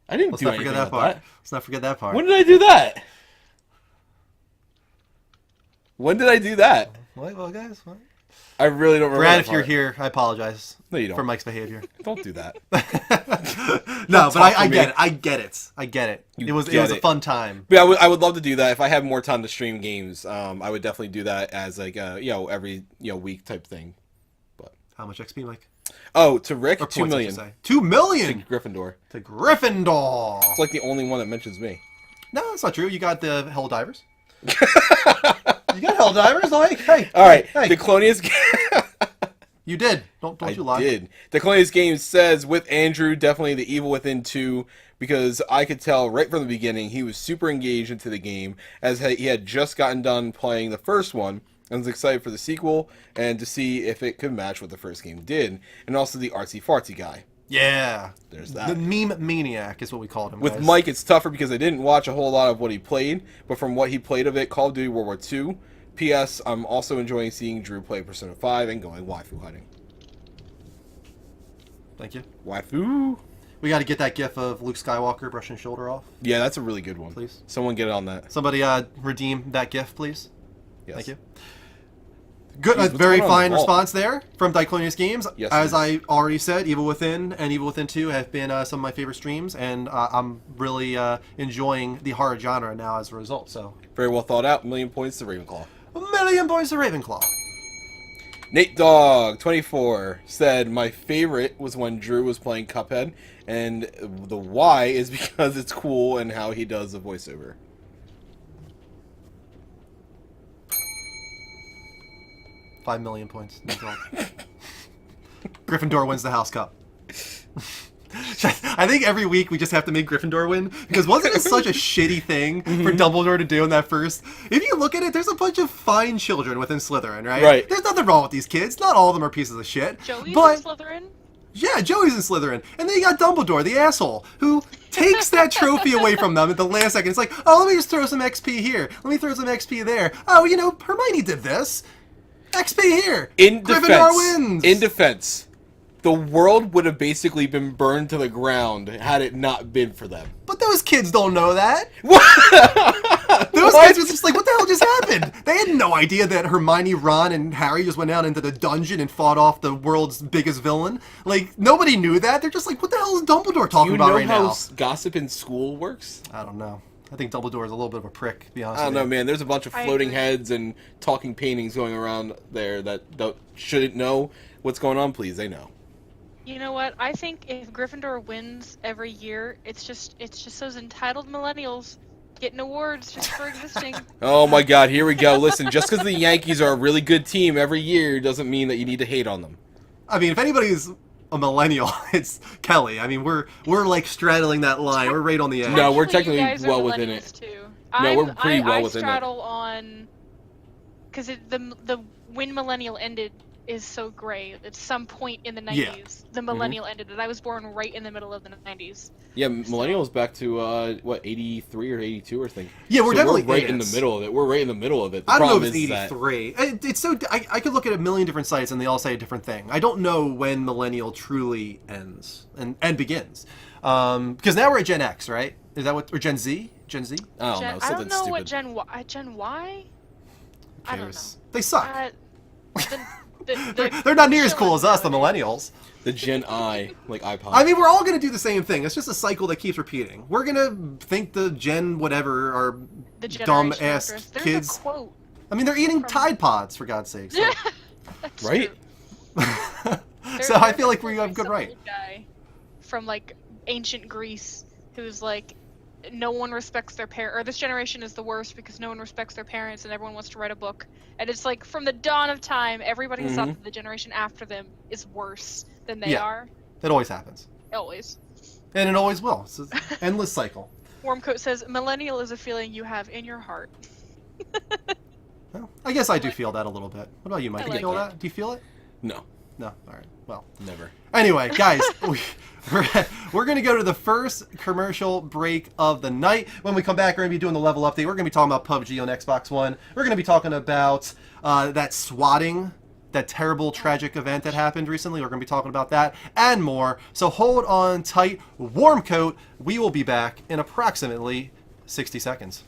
I didn't Let's do not anything forget that about part. that. Let's not forget that part. When did I do that? When did I do that? Well, guys, what? I really don't remember. Brad, that if you're part. here, I apologize No, you don't. for Mike's behavior. Don't do that. No, but I talk to get me. it. I get it. I get it. You It was get a it. fun time. But I would love to do that if I had more time to stream games. I would definitely do that as like a every week type thing. How much XP, Mike? Oh, to Rick, Or 2 points, I million. should say. 2 million To Gryffindor. to Gryffindor. It's like the only one that mentions me. No, that's not true. You got the Hell Divers. You got Hell Divers, like hey. All right, Hey, the Clonius. you did. Don't you lie. I did. The Clonius game says with Andrew, definitely the Evil Within 2, because I could tell right from the beginning he was super engaged into the game, as he had just gotten done playing the first one, and was excited for the sequel, and to see if it could match what the first game did, and also the artsy-fartsy guy. Yeah. There's that. The meme maniac is what we called him. With guys. Mike, it's tougher because I didn't watch a whole lot of what he played, but from what he played of it, Call of Duty World War II. P.S. I'm also enjoying seeing Drew play Persona 5 and going waifu hunting. Thank you. Waifu? We got to get that gif of Luke Skywalker brushing his shoulder off. Yeah, that's a really good one. Please. Someone get on that. Somebody redeem that gif, please. Yes. Thank you. Good, Jeez, what's very going on fine with the vault? response there from Diclonius Games. Yes, As it I is. already said, Evil Within and Evil Within 2 have been some of my favorite streams, and I'm really enjoying the horror genre now as a result. So, Very well thought out. 1,000,000 points to Ravenclaw. 1,000,000 points to Ravenclaw. Nate Dog 24 said my favorite was when Drew was playing Cuphead, and the why is because it's cool and how he does the voiceover. $5 million points. No problem. Gryffindor wins the House Cup. I think every week we just have to make Gryffindor win, because wasn't it such a shitty thing for Dumbledore to do in that first? If you look at it, there's a bunch of fine children within Slytherin, right? Right. There's nothing wrong with these kids. Not all of them are pieces of shit. Joey's but in Slytherin. yeah, Joey's in Slytherin, and then you got Dumbledore, the asshole, who takes that trophy away from them at the last second. It's like, oh, let me just throw some XP here. Let me throw some XP there. Oh, you know, Hermione did this. XP here. In Gryffindor defense, wins. in defense, the world would have basically been burned to the ground had it not been for them. But those kids don't know that. What? Those What? kids were just like, what the hell just happened? They had no idea that Hermione, Ron, and Harry just went out into the dungeon and fought off the world's biggest villain. Like, nobody knew that. They're just like, what the hell is Dumbledore talking You about know right how now? gossip in school works? I don't know. I think Dumbledore is a little bit of a prick, to be honest I don't with know, you. man. There's a bunch of I floating agree. heads and talking paintings going around there that shouldn't know what's going on. Please, they know. You know what? I think if Gryffindor wins every year, it's just those entitled millennials getting awards just for existing. Oh my God, here we go. Listen, just because the Yankees are a really good team every year doesn't mean that you need to hate on them. I mean, if anybody's a millennial, it's Kelly. I mean, we're like straddling that line. We're right on the edge. No, we're Actually, technically you guys are well within it. millennials, Too. No, we're pretty well I within it. straddle on because the when millennial ended is so gray. It's some point in the 90s. Yeah. The millennial ended, and I was born right in the middle of the 90s. Yeah, millennials back to what 83 or 82 or something. Yeah, we're definitely right in in the middle of it. We're right in the middle of it. The I don't know if problem it's is that- 83. It's so I could look at a million different sites and they all say a different thing. I don't know when millennial truly ends and begins. Because now we're at Gen X, right? Is that what, or Gen Z? Gen Z? I don't know. I don't Something know stupid. what Gen Y. Who I don't cares? They suck. They're not near as cool as us, the millennials. The Gen I, like iPod. I mean, we're all going to do the same thing. It's just a cycle that keeps repeating. We're going to think the Gen whatever are The dumb generation ass after us. There's kids. a quote. I mean, they're eating from- Tide Pods, for God's sake. So, That's Right? true. so I There's feel like we definitely have good some right. old guy from like ancient Greece who's like, no one respects their parents, or this generation is the worst because no one respects their parents and everyone wants to write a book. And it's like from the dawn of time, everybody has thought that the generation after them is worse than they Yeah. are. That always happens. Always. And it always will. It's an endless cycle. Warmcoat says, millennial is a feeling you have in your heart. Well, I guess I do feel that a little bit. What about you, Mike? I Do you like feel it. that? Do you feel it? No, No. All right. Well. never. Anyway, guys, we're going to go to the first commercial break of the night. When we come back, we're going to be doing the level update. We're going to be talking about PUBG on Xbox One. We're going to be talking about that swatting, that terrible, tragic event that happened recently. We're going to be talking about that and more. So hold on tight, warm coat. We will be back in approximately 60 seconds.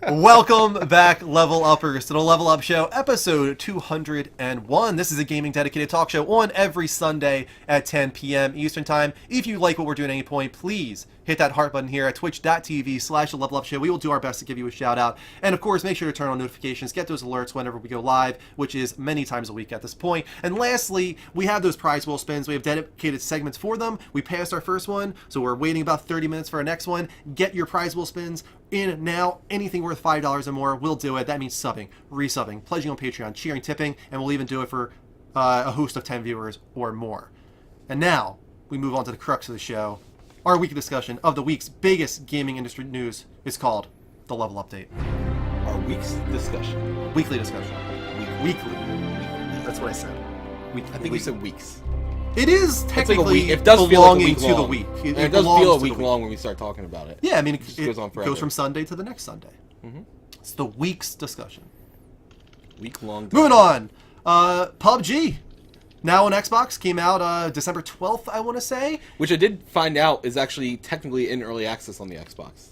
Welcome back, Level Uppers, to the Level Up Show, episode 201. This is a gaming dedicated talk show on every Sunday at 10 p.m. Eastern Time. If you like what we're doing at any point, please hit that heart button here at twitch.tv/The Level Up Show. We will do our best to give you a shout out. And of course, make sure to turn on notifications, get those alerts whenever we go live, which is many times a week at this point. And lastly, we have those prize wheel spins. We have dedicated segments for them. We passed our first one, so we're waiting about 30 minutes for our next one. Get your prize wheel spins in now. Anything worth $5 or more, we'll do it. That means subbing, resubbing, pledging on Patreon, cheering, tipping, and we'll even do it for a host of 10 viewers or more. And now, we move on to the crux of the show. Our weekly discussion of the week's biggest gaming industry news is called The Level Update. Our week's discussion. Weekly discussion. Weekly. That's what I said. I think we said weeks. It is technically it does feel like a week to long. the week. It does feel a week long when we start talking about it. Yeah, I mean, it goes on forever. Goes from Sunday to the next Sunday. Mm-hmm. It's the week's discussion. Week long. Moving on. PUBG. Now on Xbox, came out December 12th, I want to say. Which I did find out is actually technically in early access on the Xbox.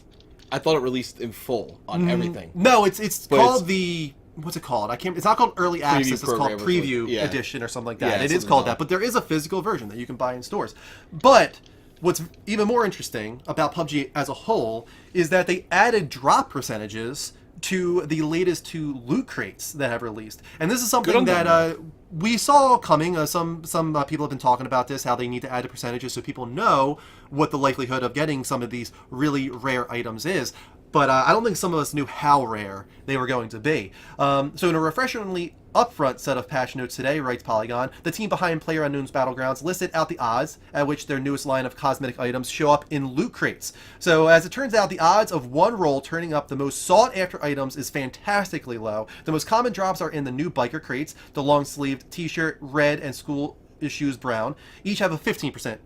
I thought it released in full on everything. No, it's called the... What's it called? It's not called Early Access. It's called Preview Edition or something like that. Yeah, it is called that, but there is a physical version that you can buy in stores. But what's even more interesting about PUBG as a whole is that they added drop percentages to the latest 2 loot crates that have released. And this is something that we saw coming. Some people have been talking about this, how they need to add the percentages so people know what the likelihood of getting some of these really rare items is. But I don't think some of us knew how rare they were going to be. So in a refreshingly upfront set of patch notes today, writes Polygon, the team behind PlayerUnknown's Battlegrounds listed out the odds at which their newest line of cosmetic items show up in loot crates. So as it turns out, the odds of one roll turning up the most sought-after items is fantastically low. The most common drops are in the new biker crates, the long-sleeved t-shirt, red, and school shoes brown. Each have a 15%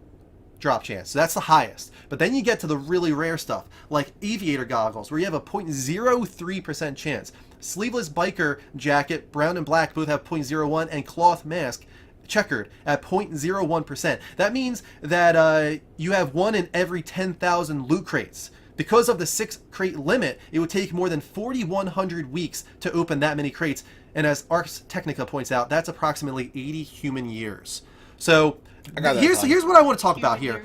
drop chance, so that's the highest. But then you get to the really rare stuff, like aviator goggles, where you have a 0.03% chance. Sleeveless biker jacket, brown and black, both have 0.01, and cloth mask, checkered, at 0.01%. That means that you have 1 in every 10,000 loot crates. Because of the 6 crate limit, it would take more than 4,100 weeks to open that many crates, and as Ars Technica points out, that's approximately 80 human years. So here's what I want to talk about here.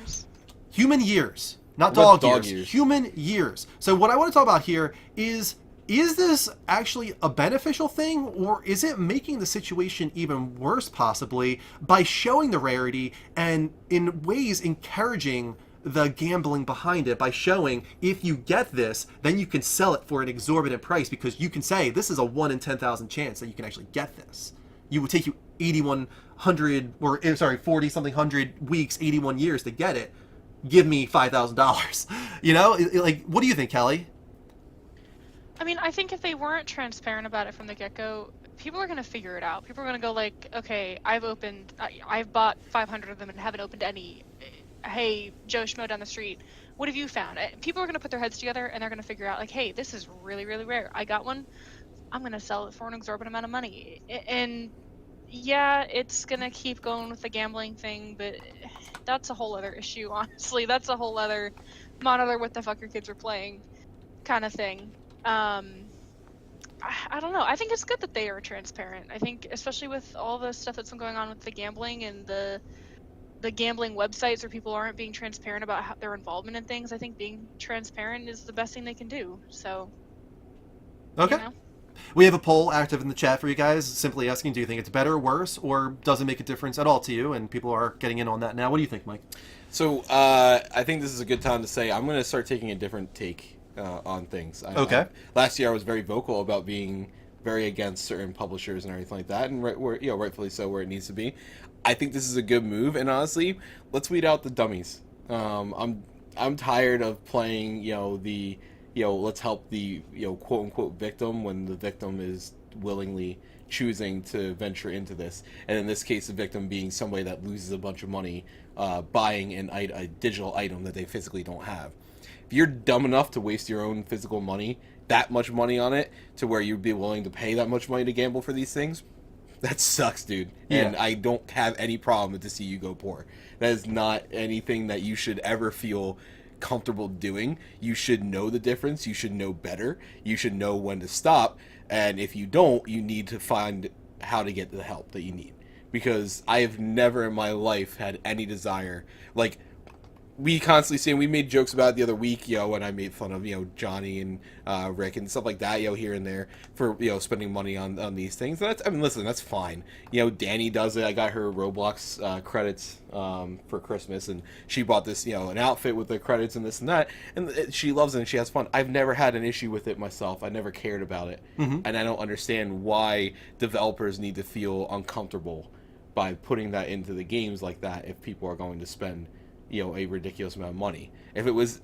Human years. Not dog years. Human years. So what I want to talk about here is this actually a beneficial thing, or is it making the situation even worse possibly by showing the rarity and in ways encouraging the gambling behind it by showing if you get this, then you can sell it for an exorbitant price because you can say this is a 1 in 10,000 chance that you can actually get this. It would take you 40 something hundred weeks, 81 years to get it. Give me $5,000. You know, like, what do you think, Kelly? I mean, I think if they weren't transparent about it from the get-go, people are going to figure it out. People are going to go like, okay, I've bought 500 of them and haven't opened any. Hey, Joe Schmo down the street, what have you found? People are going to put their heads together and they're going to figure out like, hey, this is really, really rare. I got one. I'm going to sell it for an exorbitant amount of money. And yeah, it's going to keep going with the gambling thing, but that's a whole other issue, honestly. That's a whole other monitor what the fuck your kids are playing kind of thing. I don't know. I think it's good that they are transparent. I think, especially with all the stuff that's been going on with the gambling and the gambling websites where people aren't being transparent about their involvement in things, I think being transparent is the best thing they can do. So, okay. You know? We have a poll active in the chat for you guys, simply asking, do you think it's better or worse, or does it make a difference at all to you? And people are getting in on that now. What do you think, Mike? So, I think this is a good time to say I'm going to start taking a different take on things. Last year I was very vocal about being very against certain publishers and everything like that, and rightfully so, where it needs to be. I think this is a good move, and honestly, let's weed out the dummies. I'm tired of playing, let's help the, quote unquote victim when the victim is willingly choosing to venture into this. And in this case, the victim being somebody that loses a bunch of money buying a digital item that they physically don't have. If you're dumb enough to waste your own physical money, that much money on it, to where you'd be willing to pay that much money to gamble for these things, that sucks, dude. Yeah. And I don't have any problem to see you go poor. That is not anything that you should ever feel comfortable doing. You should know the difference. You should know better. You should know when to stop. And if you don't, you need to find how to get the help that you need. Because I have never in my life had any desire, like, we constantly say, we made jokes about it the other week, when I made fun of, Johnny and Rick and stuff like that, here and there for, spending money on these things. And that's, listen, that's fine. Danny does it. I got her Roblox credits for Christmas, and she bought this, an outfit with the credits and this and that, and she loves it and she has fun. I've never had an issue with it myself. I never cared about it. And I don't understand why developers need to feel uncomfortable by putting that into the games like that if people are going to spend a ridiculous amount of money. If it was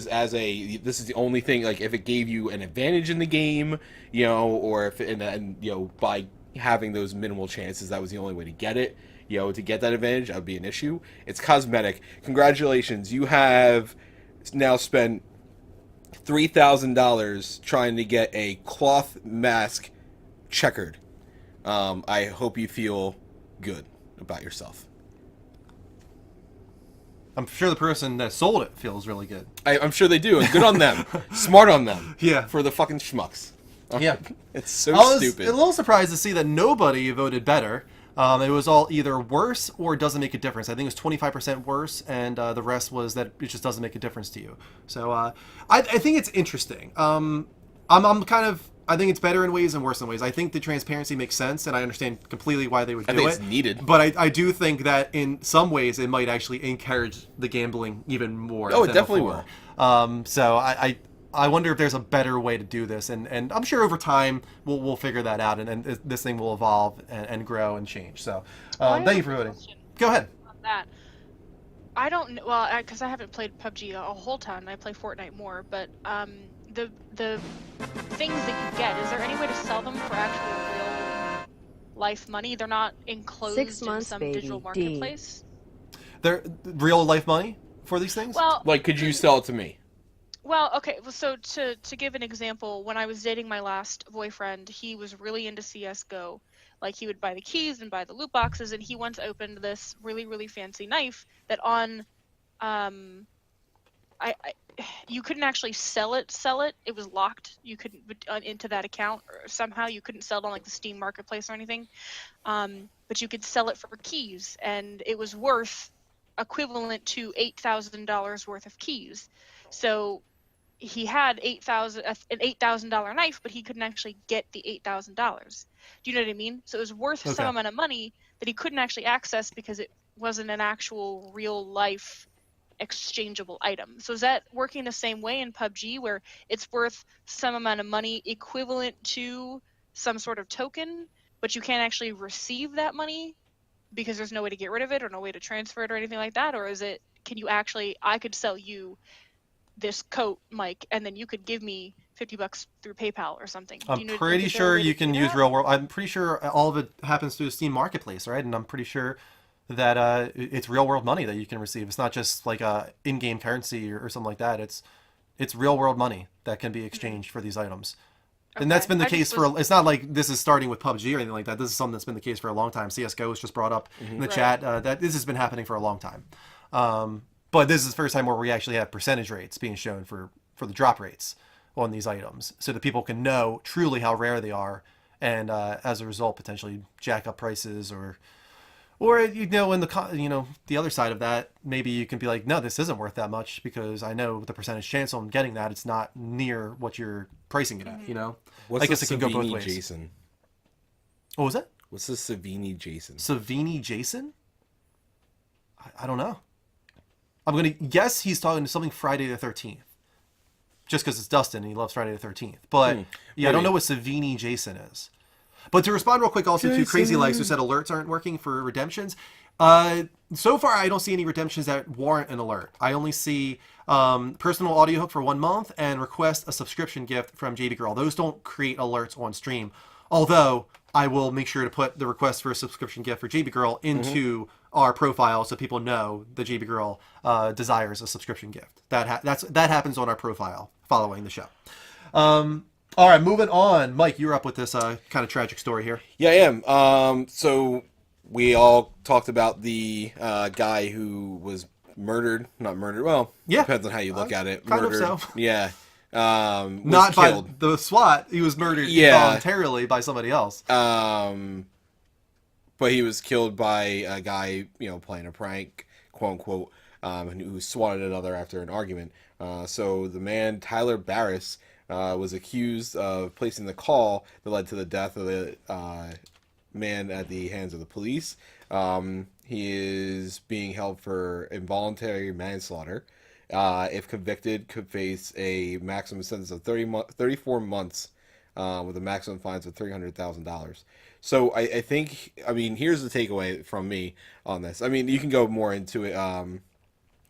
as a, this is the only thing, like if it gave you an advantage in the game, or if and by having those minimal chances, that was the only way to get it, to get that advantage, that would be an issue. It's cosmetic. Congratulations, you have now spent $3,000 trying to get a cloth mask checkered. I hope you feel good about yourself. I'm sure the person that sold it feels really good. I'm sure they do, and good on them. Smart on them. Yeah. For the fucking schmucks. Yeah. It's so stupid. I was a little surprised to see that nobody voted better. It was all either worse or doesn't make a difference. I think it was 25% worse, and the rest was that it just doesn't make a difference to you. So I think it's interesting. I think it's better in ways and worse in ways. I think the transparency makes sense, and I understand completely why they would do it. I think it's needed. But I do think that in some ways it might actually encourage the gambling even more. Oh, it definitely will. So I wonder if there's a better way to do this, and I'm sure over time we'll figure that out, and this thing will evolve and grow and change. So thank you for voting. Go ahead. On that. I don't know, well, because I haven't played PUBG a whole ton. I play Fortnite more, but the things that you get, is there any way to sell them for actual real life money? They're not enclosed 6 months, in some baby. digital marketplace? They're real life money for these things? Well, Like, could you sell it to me? well, okay. Well, so to give an example, when I was dating my last boyfriend, he was really into CS:GO. Like, he would buy the keys and buy the loot boxes, and he once opened this really, really fancy knife that on, you couldn't actually sell it. It was locked. You couldn't into that account, or somehow you couldn't sell it on like the Steam marketplace or anything. But you could sell it for keys, and it was worth equivalent to $8,000 worth of keys. So he had an $8,000 knife, but he couldn't actually get the $8,000. Do you know what I mean? So it was worth some amount of money that he couldn't actually access because it wasn't an actual real life exchangeable item. So is that working the same way in PUBG, where it's worth some amount of money equivalent to some sort of token, but you can't actually receive that money because there's no way to get rid of it or no way to transfer it or anything like that? Or is it, I could sell you this coat, Mike, and then you could give me $50 through PayPal or something? I'm pretty sure you can use real world. I'm pretty sure all of it happens through the Steam marketplace, right? And I'm pretty sure that it's real world money that you can receive. It's not just like a in-game currency or something like that. It's real world money that can be exchanged for these items. And that's been the case for. It's not like this is starting with PUBG or anything like that. This is something that's been the case for a long time. CS:GO was just brought up in the chat. That this has been happening for a long time. But this is the first time where we actually have percentage rates being shown for the drop rates on these items, so that people can know truly how rare they are, and as a result, potentially jack up prices or in the other side of that, maybe you can be like, no, this isn't worth that much because I know the percentage chance on getting that it's not near what you're pricing it at. What's I guess it can go both ways. Jason? What was that? What's the Savini Jason? Savini Jason? I don't know. I'm going to guess he's talking to something Friday the 13th. Just because it's Dustin and he loves Friday the 13th. But, I don't know what Savini Jason is. But to respond real quick also to Crazy Legs, who said alerts aren't working for redemptions. So far, I don't see any redemptions that warrant an alert. I only see personal audio hook for 1 month and request a subscription gift from JB Girl. Those don't create alerts on stream. Although, I will make sure to put the request for a subscription gift for JB Girl into our profile so people know the JB Girl desires a subscription gift. That happens on our profile following the show. All right, moving on. Mike, you're up with this kind of tragic story here. Yeah, I am. So we all talked about the guy who was murdered, not murdered. Well, Yeah. depends on how you look at it. Kind of Murdered. so. Yeah. Was Not killed. by the SWAT. He was murdered Yeah. involuntarily by somebody else. But he was killed by a guy, playing a prank, quote unquote, who swatted another after an argument. So the man, Tyler Barris, was accused of placing the call that led to the death of the man at the hands of the police. He is being held for involuntary manslaughter. If convicted, could face a maximum sentence of 34 months with a maximum fines of $300,000. So I think, here's the takeaway from me on this. You can go more into it.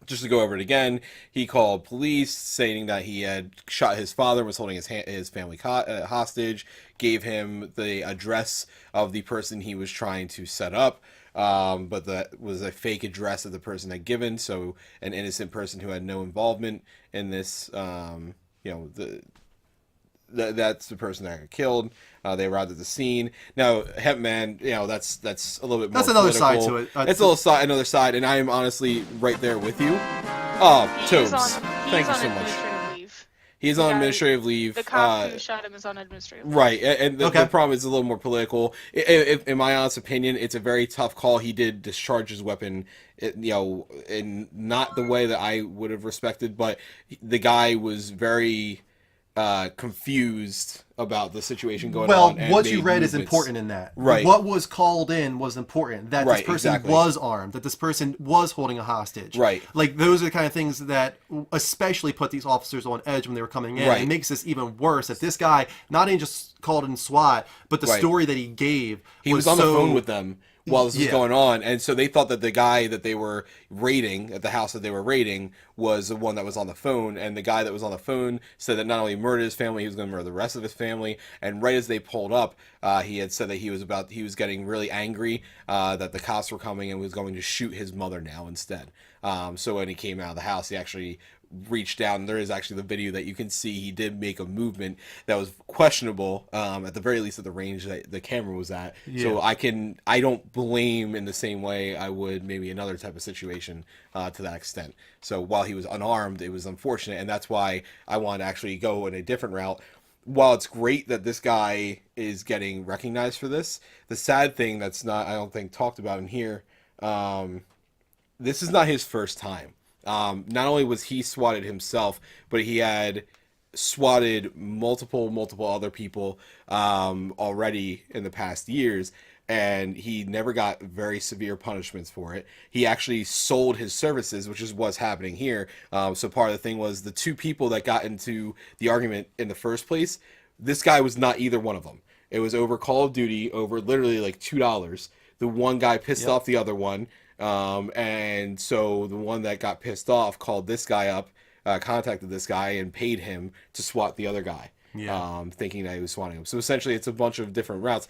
Just to go over it again, he called police saying that he had shot his father, was holding his family hostage, gave him the address of the person he was trying to set up, but that was a fake address that the person had given, so an innocent person who had no involvement in this, that's the person that got killed. They arrived at the scene. Now, Hempman, that's a little bit more. That's another political. side to it. It's a little another side, and I am honestly right there with you. Oh, Tobes, thank you so much. He's on administrative leave. The cop who shot him is on administrative leave. Right, and the problem is a little more political. In my honest opinion, it's a very tough call. He did discharge his weapon, in not the way that I would have respected, but the guy was very confused about the situation going on. Well, what you read is important in that. Right. What was called in was important. That this person was armed. That this person was holding a hostage. Right. Like, those are the kind of things that especially put these officers on edge when they were coming in. Right. It makes this even worse that this guy not only just called in SWAT, but the story that he gave he was on the phone with them while this was going on, and so they thought that the guy that they were raiding at the house that they were raiding was the one that was on the phone, and the guy that was on the phone said that not only murdered his family, he was going to murder the rest of his family. And right as they pulled up, he had said that he was getting really angry that the cops were coming and was going to shoot his mother now instead. So when he came out of the house, he actually reached down. There is actually the video that you can see. He did make a movement that was questionable, at the very least at the range that the camera was at. So I don't blame in the same way I would maybe another type of situation to that extent. So while he was unarmed, it was unfortunate, and that's why I want to actually go in a different route. While it's great that this guy is getting recognized for this, the sad thing that's not, I don't think, talked about in here, this is not his first time. Not only was he swatted himself, but he had swatted multiple other people already in the past years, and he never got very severe punishments for it. He actually sold his services, which is what's happening here. So part of the thing was the two people that got into the argument in the first place, this guy was not either one of them. It was over Call of Duty, over literally like $2. The one guy pissed off the other one. And so the one that got pissed off called this guy up, contacted this guy and paid him to swat the other guy, thinking that he was swatting him. So essentially it's a bunch of different routes.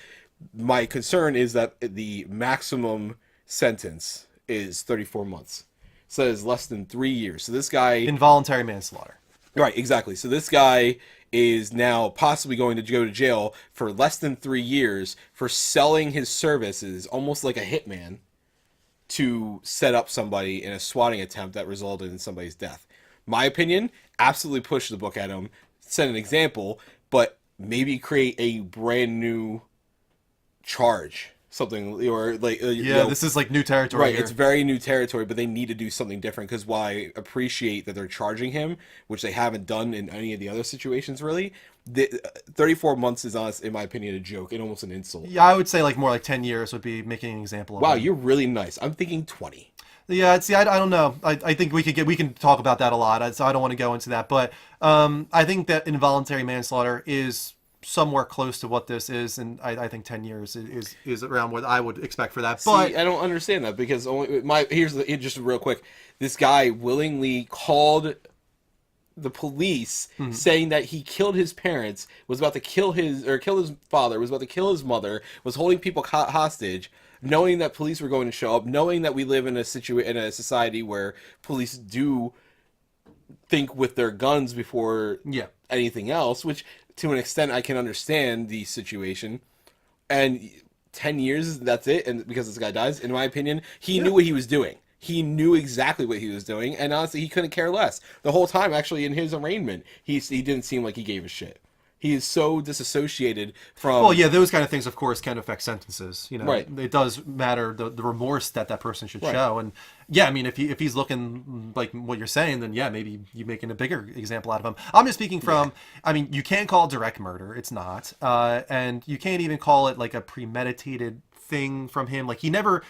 My concern is that the maximum sentence is 34 months. So it's less than 3 years. So this guy... Involuntary manslaughter. Right, exactly. So this guy is now possibly going to go to jail for less than 3 years for selling his services, almost like a hitman, to set up somebody in a swatting attempt that resulted in somebody's death. My opinion, absolutely push the book at him, set an example, but maybe create a brand new charge. Something, or like... this is like new territory. Right, here. It's very new territory, but they need to do something different, because while I appreciate that they're charging him, which they haven't done in any of the other situations, really, 34 months is, honest, in my opinion, a joke and almost an insult. Yeah, I would say like more like 10 years would be making an example of Wow, him. you're really nice. I'm thinking 20. Yeah, see, I don't know. I think we can talk about that a lot, so I don't want to go into that. But I think that involuntary manslaughter is somewhere close to what this is, and I think 10 years is around what I would expect for that. But see, I don't understand that, because here's just real quick. This guy willingly called the police, saying that he killed his parents, was about to kill his father, was about to kill his mother, was holding people hostage, knowing that police were going to show up, knowing that we live in a society where police do think with their guns before anything else, which to an extent I can understand the situation. And 10 years, that's it, and because this guy dies, in my opinion, he knew what he was doing. he knew exactly what he was doing, and honestly, he couldn't care less. The whole time, actually, in his arraignment, he didn't seem like he gave a shit. He is so disassociated from... Well, yeah, those kind of things, of course, can affect sentences. You know, right. It does matter the remorse that person should show. And yeah, I mean, if he's looking like what you're saying, then yeah, maybe you're making a bigger example out of him. I'm just speaking from, I mean, you can't call it direct murder. It's not. And you can't even call it like a premeditated thing from him. Like he never,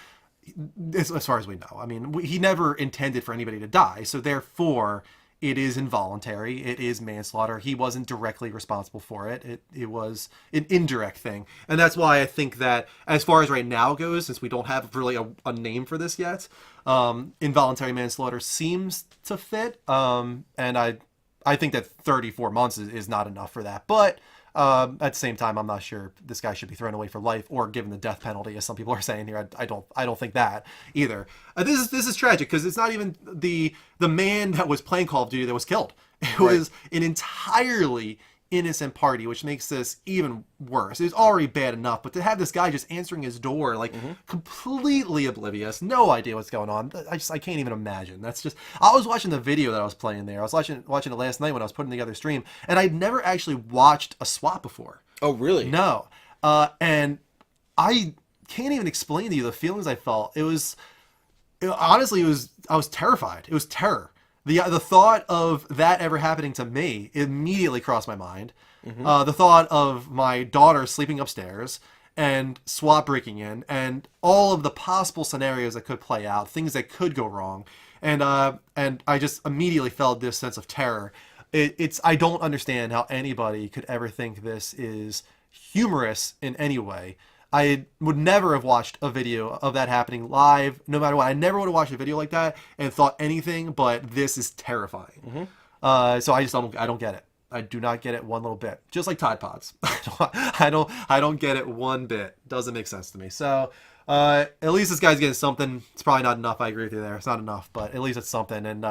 as far as we know, I mean, he never intended for anybody to die. So therefore... it is involuntary. It is manslaughter. He wasn't directly responsible for it. It was an indirect thing. And that's why I think that as far as right now goes, since we don't have really a name for this yet, involuntary manslaughter seems to fit. And I think that 34 months is not enough for that. But at the same time, I'm not sure this guy should be thrown away for life or given the death penalty, as some people are saying here. I don't think that either. This is tragic because it's not even the man that was playing Call of Duty that was killed. It was an entirely innocent party, which makes this even worse. It's already bad enough, but to have this guy just answering his door, like completely oblivious, no idea what's going on. I can't even imagine. That's just, I was watching the video that I was playing there. I was watching it last night when I was putting together a stream, and I'd never actually watched a SWAT before. Oh, really? No. And I can't even explain to you the feelings I felt. Honestly, I was terrified. It was terror. The thought of that ever happening to me immediately crossed my mind. The thought of my daughter sleeping upstairs and SWAT breaking in and all of the possible scenarios that could play out, things that could go wrong. And I just immediately felt this sense of terror. I don't understand how anybody could ever think this is humorous in any way. I would never have watched a video of that happening live, no matter what. I never would have watched a video like that and thought anything but this is terrifying. So I don't get it. I do not get it one little bit. Just like Tide Pods. I don't get it one bit. Doesn't make sense to me. So at least this guy's getting something. It's probably not enough. I agree with you there. It's not enough, but at least it's something. And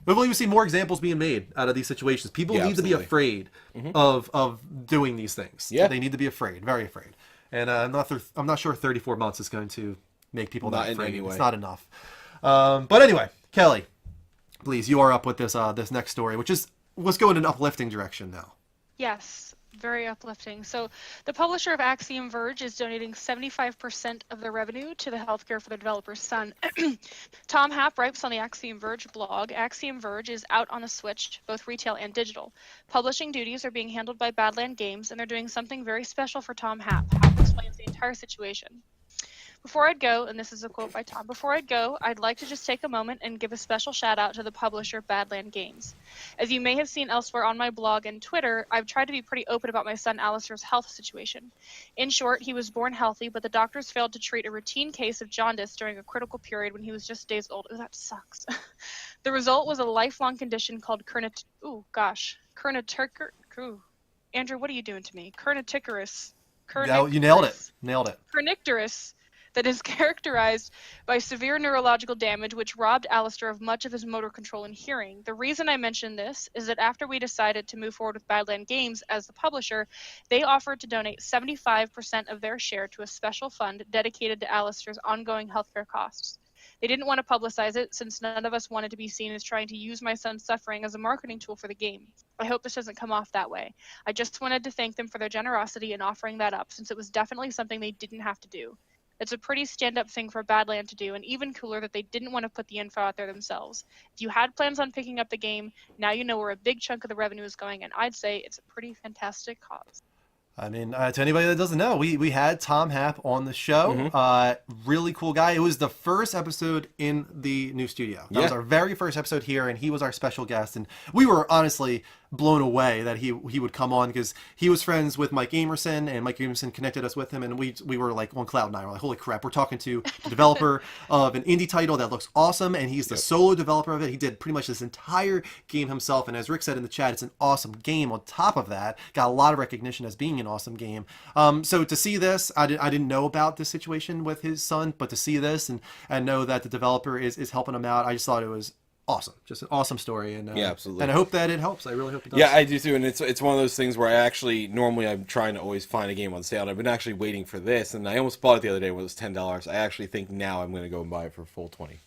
hopefully we see more examples being made out of these situations. People need to be afraid of doing these things. Yeah. They need to be afraid, very afraid. And I'm not sure 34 months is going to make people not afraid. It's not enough. But anyway, Kelly, please, you are up with this next story, which is let's go in an uplifting direction now. Yes, very uplifting. So the publisher of Axiom Verge is donating 75% of their revenue to the healthcare for the developer's son. Tom Happ writes on the Axiom Verge blog, Axiom Verge is out on the Switch, both retail and digital. Publishing duties are being handled by Badland Games, and they're doing something very special for Tom Happ. Happ explains the entire situation. Before I'd go, and this is a quote by Tom, before I'd go, I'd like to just take a moment and give a special shout out to the publisher Badland Games. As you may have seen elsewhere on my blog and Twitter, I've tried to be pretty open about my son Alistair's health situation. In short, he was born healthy, but the doctors failed to treat a routine case of jaundice during a critical period when he was just days old. Oh, that sucks. The result was a lifelong condition called Andrew, what are you doing to me? Kernicterus. You nailed it. Kernicterus. That is characterized by severe neurological damage which robbed Alistair of much of his motor control and hearing. The reason I mention this is that after we decided to move forward with Badland Games as the publisher, they offered to donate 75% of their share to a special fund dedicated to Alistair's ongoing healthcare costs. They didn't want to publicize it since none of us wanted to be seen as trying to use my son's suffering as a marketing tool for the game. I hope this doesn't come off that way. I just wanted to thank them for their generosity in offering that up, since it was definitely something they didn't have to do. It's a pretty stand-up thing for Badland to do, and even cooler that they didn't want to put the info out there themselves. If you had plans on picking up the game, now you know where a big chunk of the revenue is going, and I'd say it's a pretty fantastic cause. I mean, to anybody that doesn't know, we had Tom Happ on the show. Really cool guy. It was the first episode in the new studio. That was our very first episode here, and he was our special guest. And we were honestly blown away that he would come on because he was friends with Mike Amerson, and Mike Amerson connected us with him, and we were like on cloud nine. We're like, holy crap, we're talking to the developer of an indie title that looks awesome, and he's the solo developer of it. He did pretty much this entire game himself, and as Rick said in the chat, it's an awesome game. On top of that, got a lot of recognition as being an awesome game. So to see this, I didn't know about this situation with his son, but to see this and know that the developer is helping him out, I just thought it was awesome. Just an awesome story. And yeah, absolutely. And I hope that it helps. I really hope it does. Yeah, I do too. And it's one of those things where I'm trying to always find a game on sale. And I've been actually waiting for this, and I almost bought it the other day when it was $10. I actually think now I'm going to go and buy it for full 20.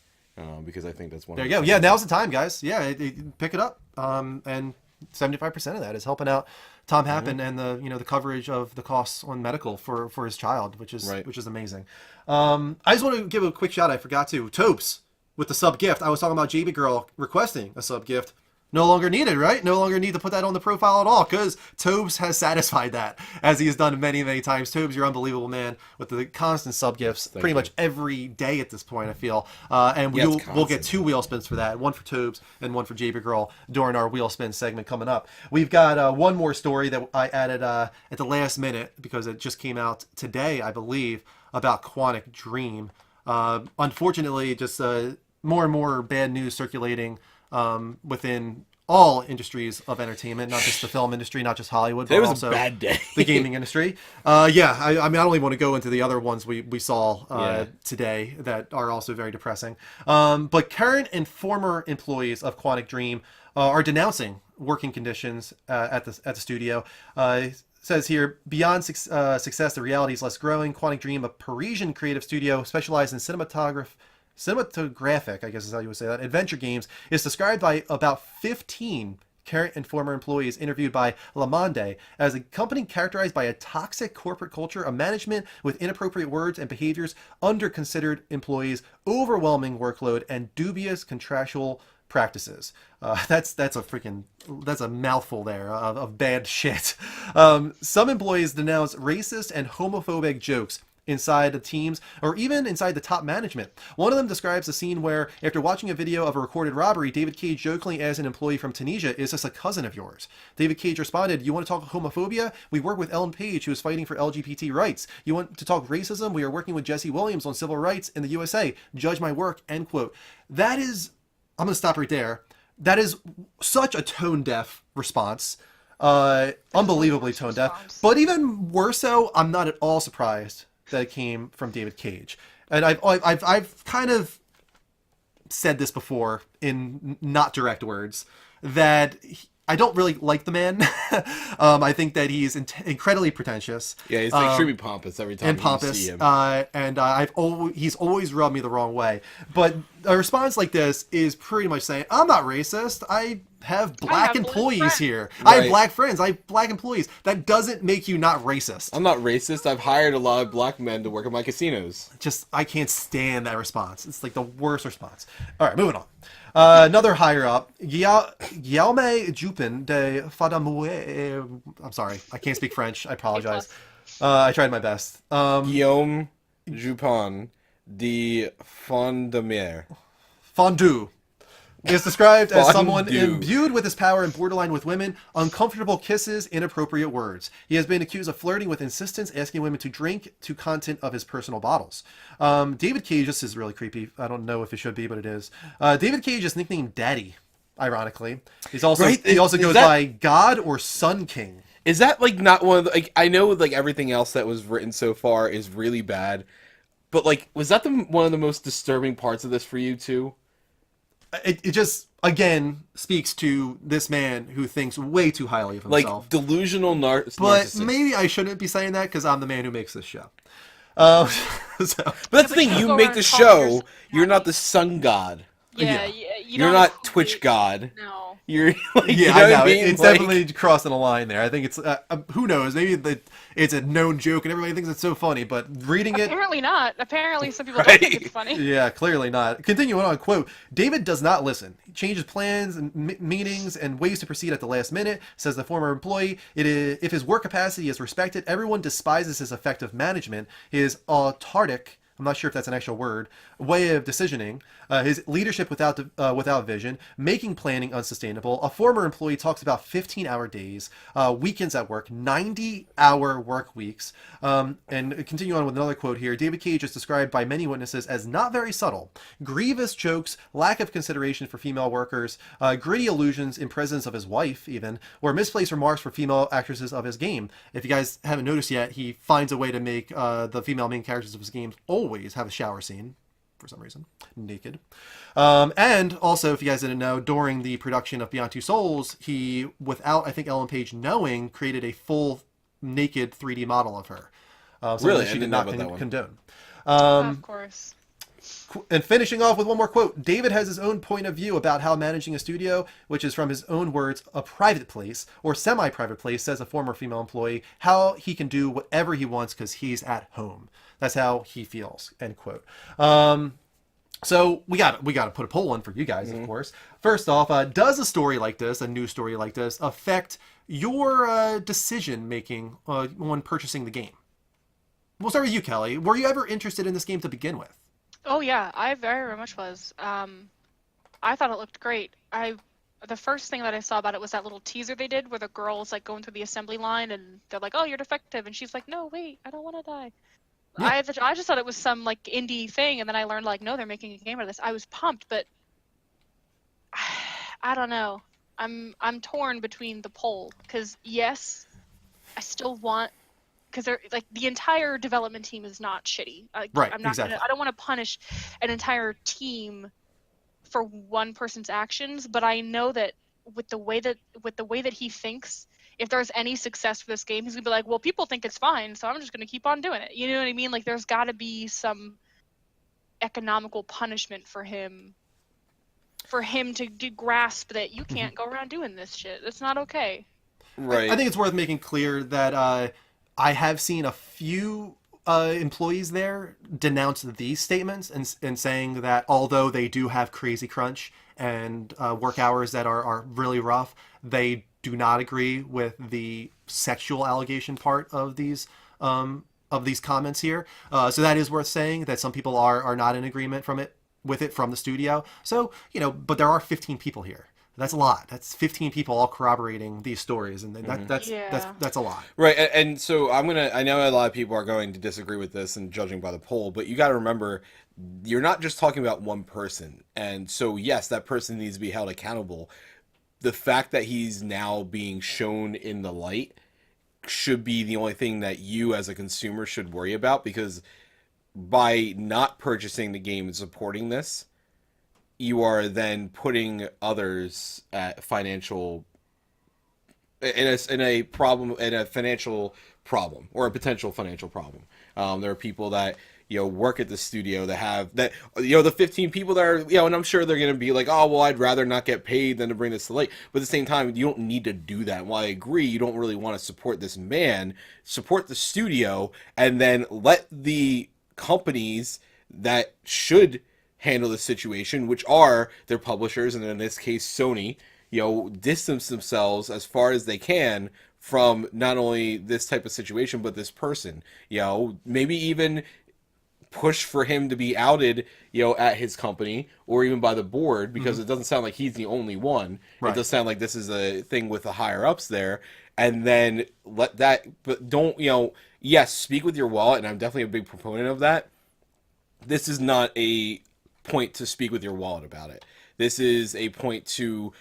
because I think that's one. There you go. Yeah, now's the time, guys. Yeah, pick it up. And 75% of that is helping out Tom Happen and the coverage of the costs on medical for his child, which is amazing. I just want to give a quick shout. I forgot to Topes with the sub gift. I was talking about JB Girl requesting a sub gift. No longer needed, right? No longer need to put that on the profile at all because Tobes has satisfied that, as he has done many, many times. Tobes, you're unbelievable, man, with the constant sub gifts pretty much every day at this point, I feel. And we'll get 2 wheel spins for that, one for Tobes and one for JB Girl during our wheel spin segment coming up. We've got one more story that I added at the last minute because it just came out today, I believe, about Quantic Dream. Unfortunately, just more and more bad news circulating within all industries of entertainment, not just the film industry, not just Hollywood, but also a bad day. the gaming industry. I mean, I don't even want to go into the other ones we saw today that are also very depressing. But current and former employees of Quantic Dream are denouncing working conditions at the studio. Says here, beyond success, the reality is less growing. Quantic Dream, a Parisian creative studio specialized in cinematographic, I guess is how you would say that, adventure games, is described by about 15 current and former employees interviewed by Le Monde as a company characterized by a toxic corporate culture, a management with inappropriate words and behaviors, under-considered employees, overwhelming workload, and dubious contractual practices. That's a mouthful there of bad shit. Some employees denounce racist and homophobic jokes inside the teams or even inside the top management. One of them describes a scene where, after watching a video of a recorded robbery, David Cage jokingly asked an employee from Tunisia, "Is this a cousin of yours?" David Cage responded, "You want to talk homophobia? We work with Ellen Page, who is fighting for LGBT rights. You want to talk racism? We are working with Jesse Williams on civil rights in the USA. Judge my work," end quote. That is, I'm going to stop right there. That is such a tone-deaf response. Unbelievably tone-deaf. But even worse so, I'm not at all surprised that came from David Cage. And I've kind of said this before in not direct words, that I don't really like the man. I think that he's incredibly pretentious. Yeah, he's extremely pompous every time you see him. And he's always rubbed me the wrong way. But a response like this is pretty much saying, I'm not racist. I have black employees here. Right. I have black friends. I have black employees. That doesn't make you not racist. I'm not racist. I've hired a lot of black men to work at my casinos. I can't stand that response. It's like the worst response. All right, moving on. Another higher up, Guillaume Jupin de Fadamoué. I'm sorry, I can't speak French. I apologize. I tried my best. Guillaume Jupin de Fondemier. Fondue is described as someone imbued with his power and borderline with women, uncomfortable kisses, inappropriate words. He has been accused of flirting with insistence, asking women to drink to content of his personal bottles. David Cage, this is really creepy. I don't know if it should be, but it is. David Cage is nicknamed Daddy, ironically. He also goes by God or Sun King. Is that like not one of the, like, I know like everything else that was written so far is really bad, but like, was that one of the most disturbing parts of this for you too? It just, again, speaks to this man who thinks way too highly of himself. Like, delusional narcissist. But maybe I shouldn't be saying that because I'm the man who makes this show. But that's the thing, you make the show, you're not the sun god. Yeah. You're not Twitch god. No. You're like, yeah, you know I know. what I mean? It's definitely crossing a line there. I think it's, who knows, maybe it's a known joke and everybody thinks it's so funny, but reading it... Apparently not. Apparently some people don't think it's funny. Yeah, clearly not. Continuing on, quote, David does not listen. He changes plans and meetings and ways to proceed at the last minute, says the former employee. If his work capacity is respected, everyone despises his effective management, his autarkic, I'm not sure if that's an actual word, way of decisioning, his leadership without vision, making planning unsustainable. A former employee talks about 15-hour days, weekends at work, 90-hour work weeks. And continue on with another quote here. David Cage is described by many witnesses as not very subtle. Grievous jokes, lack of consideration for female workers, gritty allusions in presence of his wife even, or misplaced remarks for female actresses of his game. If you guys haven't noticed yet, he finds a way to make the female main characters of his games always have a shower scene. For some reason, naked. And also, if you guys didn't know, during the production of Beyond Two Souls, he, without, I think, Ellen Page knowing, created a full naked 3D model of her. Really? She did not condone. Of course. And finishing off with one more quote, David has his own point of view about how managing a studio, which is from his own words, a private place or semi-private place, says a former female employee, how he can do whatever he wants because he's at home. That's how he feels, end quote. So we got to put a poll in for you guys, of course. First off, does a story like this, a new story like this, affect your decision making when purchasing the game? We'll start with you, Kelly. Were you ever interested in this game to begin with? Oh yeah, I very much was. I thought it looked great. The first thing that I saw about it was that little teaser they did where the girl's like going through the assembly line and they're like, "Oh, you're defective," and she's like, "No, wait, I don't want to die." Yeah. I just thought it was some like indie thing, and then I learned like, no, they're making a game out of this. I was pumped, but I don't know. I'm torn between the poll because yes, I still want, because they're like the entire development team is not shitty. Right. I'm not exactly. I don't want to punish an entire team for one person's actions, but I know that with the way that he thinks, if there's any success for this game, he's gonna be like, well, people think it's fine, so I'm just gonna keep on doing it. You know what I mean? Like, there's got to be some economical punishment for him to grasp that you can't go around doing this shit. It's not okay. Right. I think it's worth making clear that I have seen a few employees there denounce these statements and saying that although they do have crazy crunch and work hours that are really rough, they do not agree with the sexual allegation part of these comments here. So that is worth saying that some people are not in agreement with it from the studio. So, but there are 15 people here. That's a lot. That's 15 people all corroborating these stories, and that's a lot. Right, and so I know a lot of people are going to disagree with this and judging by the poll, but you got to remember, you're not just talking about one person. And so, yes, that person needs to be held accountable. The fact that he's now being shown in the light should be the only thing that you as a consumer should worry about, because by not purchasing the game and supporting this, you are then putting others at financial in a financial problem or a potential financial problem. There are people that work at the studio that have that the 15 people that are and I'm sure they're going to be like, oh well, I'd rather not get paid than to bring this to light. But at the same time, you don't need to do that. While I agree, you don't really want to support this man. Support the studio, and then let the companies that should handle the situation, which are their publishers, and in this case Sony, distance themselves as far as they can from not only this type of situation but this person. Maybe even push for him to be outed at his company or even by the board, because it doesn't sound like he's the only one. Right. It does sound like this is a thing with the higher ups there, and then let that, but don't yes, speak with your wallet, and I'm definitely a big proponent of that. This is not a point to speak with your wallet about it. This is a point to,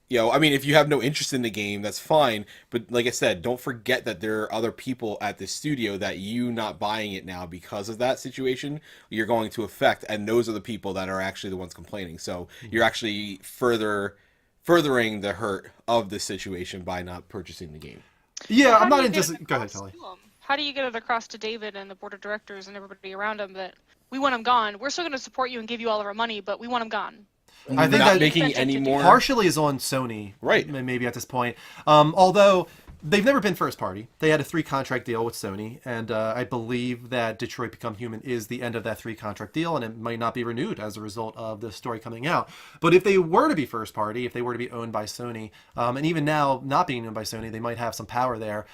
if you have no interest in the game, that's fine. But like I said, don't forget that there are other people at the studio that you not buying it now because of that situation, you're going to affect. And those are the people that are actually the ones complaining. So you're actually furthering the hurt of the situation by not purchasing the game. Yeah, I'm not in just... Go ahead, Kelly. How do you get it across to David and the board of directors and everybody around him that we want him gone? We're still going to support you and give you all of our money, but we want him gone. I think not that making any more partially is on Sony, right? Maybe at this point, although they've never been first party. They had a 3-contract deal with Sony, and I believe that Detroit Become Human is the end of that 3-contract deal, and it might not be renewed as a result of this story coming out. But if they were to be first party, if they were to be owned by Sony, and even now not being owned by Sony, they might have some power there.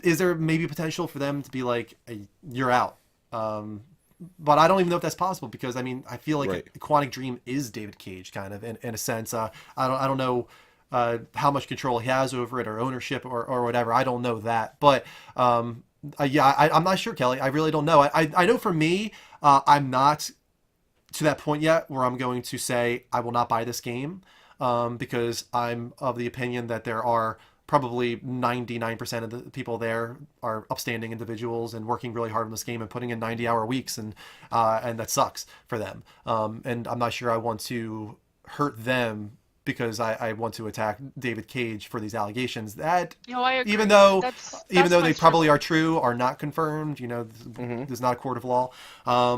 Is there maybe potential for them to be like, you're out? But I don't even know if that's possible, because I feel like right. Quantic Dream is David Cage kind of in a sense. I don't know how much control he has over it or ownership or whatever. I don't know that, but I'm not sure, Kelly. I really don't know. I know for me, I'm not to that point yet where I'm going to say I will not buy this game, because I'm of the opinion that there are probably 99% of the people there are upstanding individuals and working really hard on this game and putting in 90-hour weeks, and that sucks for them. And I'm not sure I want to hurt them because I want to attack David Cage for these allegations that, I agree. even though they probably struggle. are true, are not confirmed. There's not a court of law.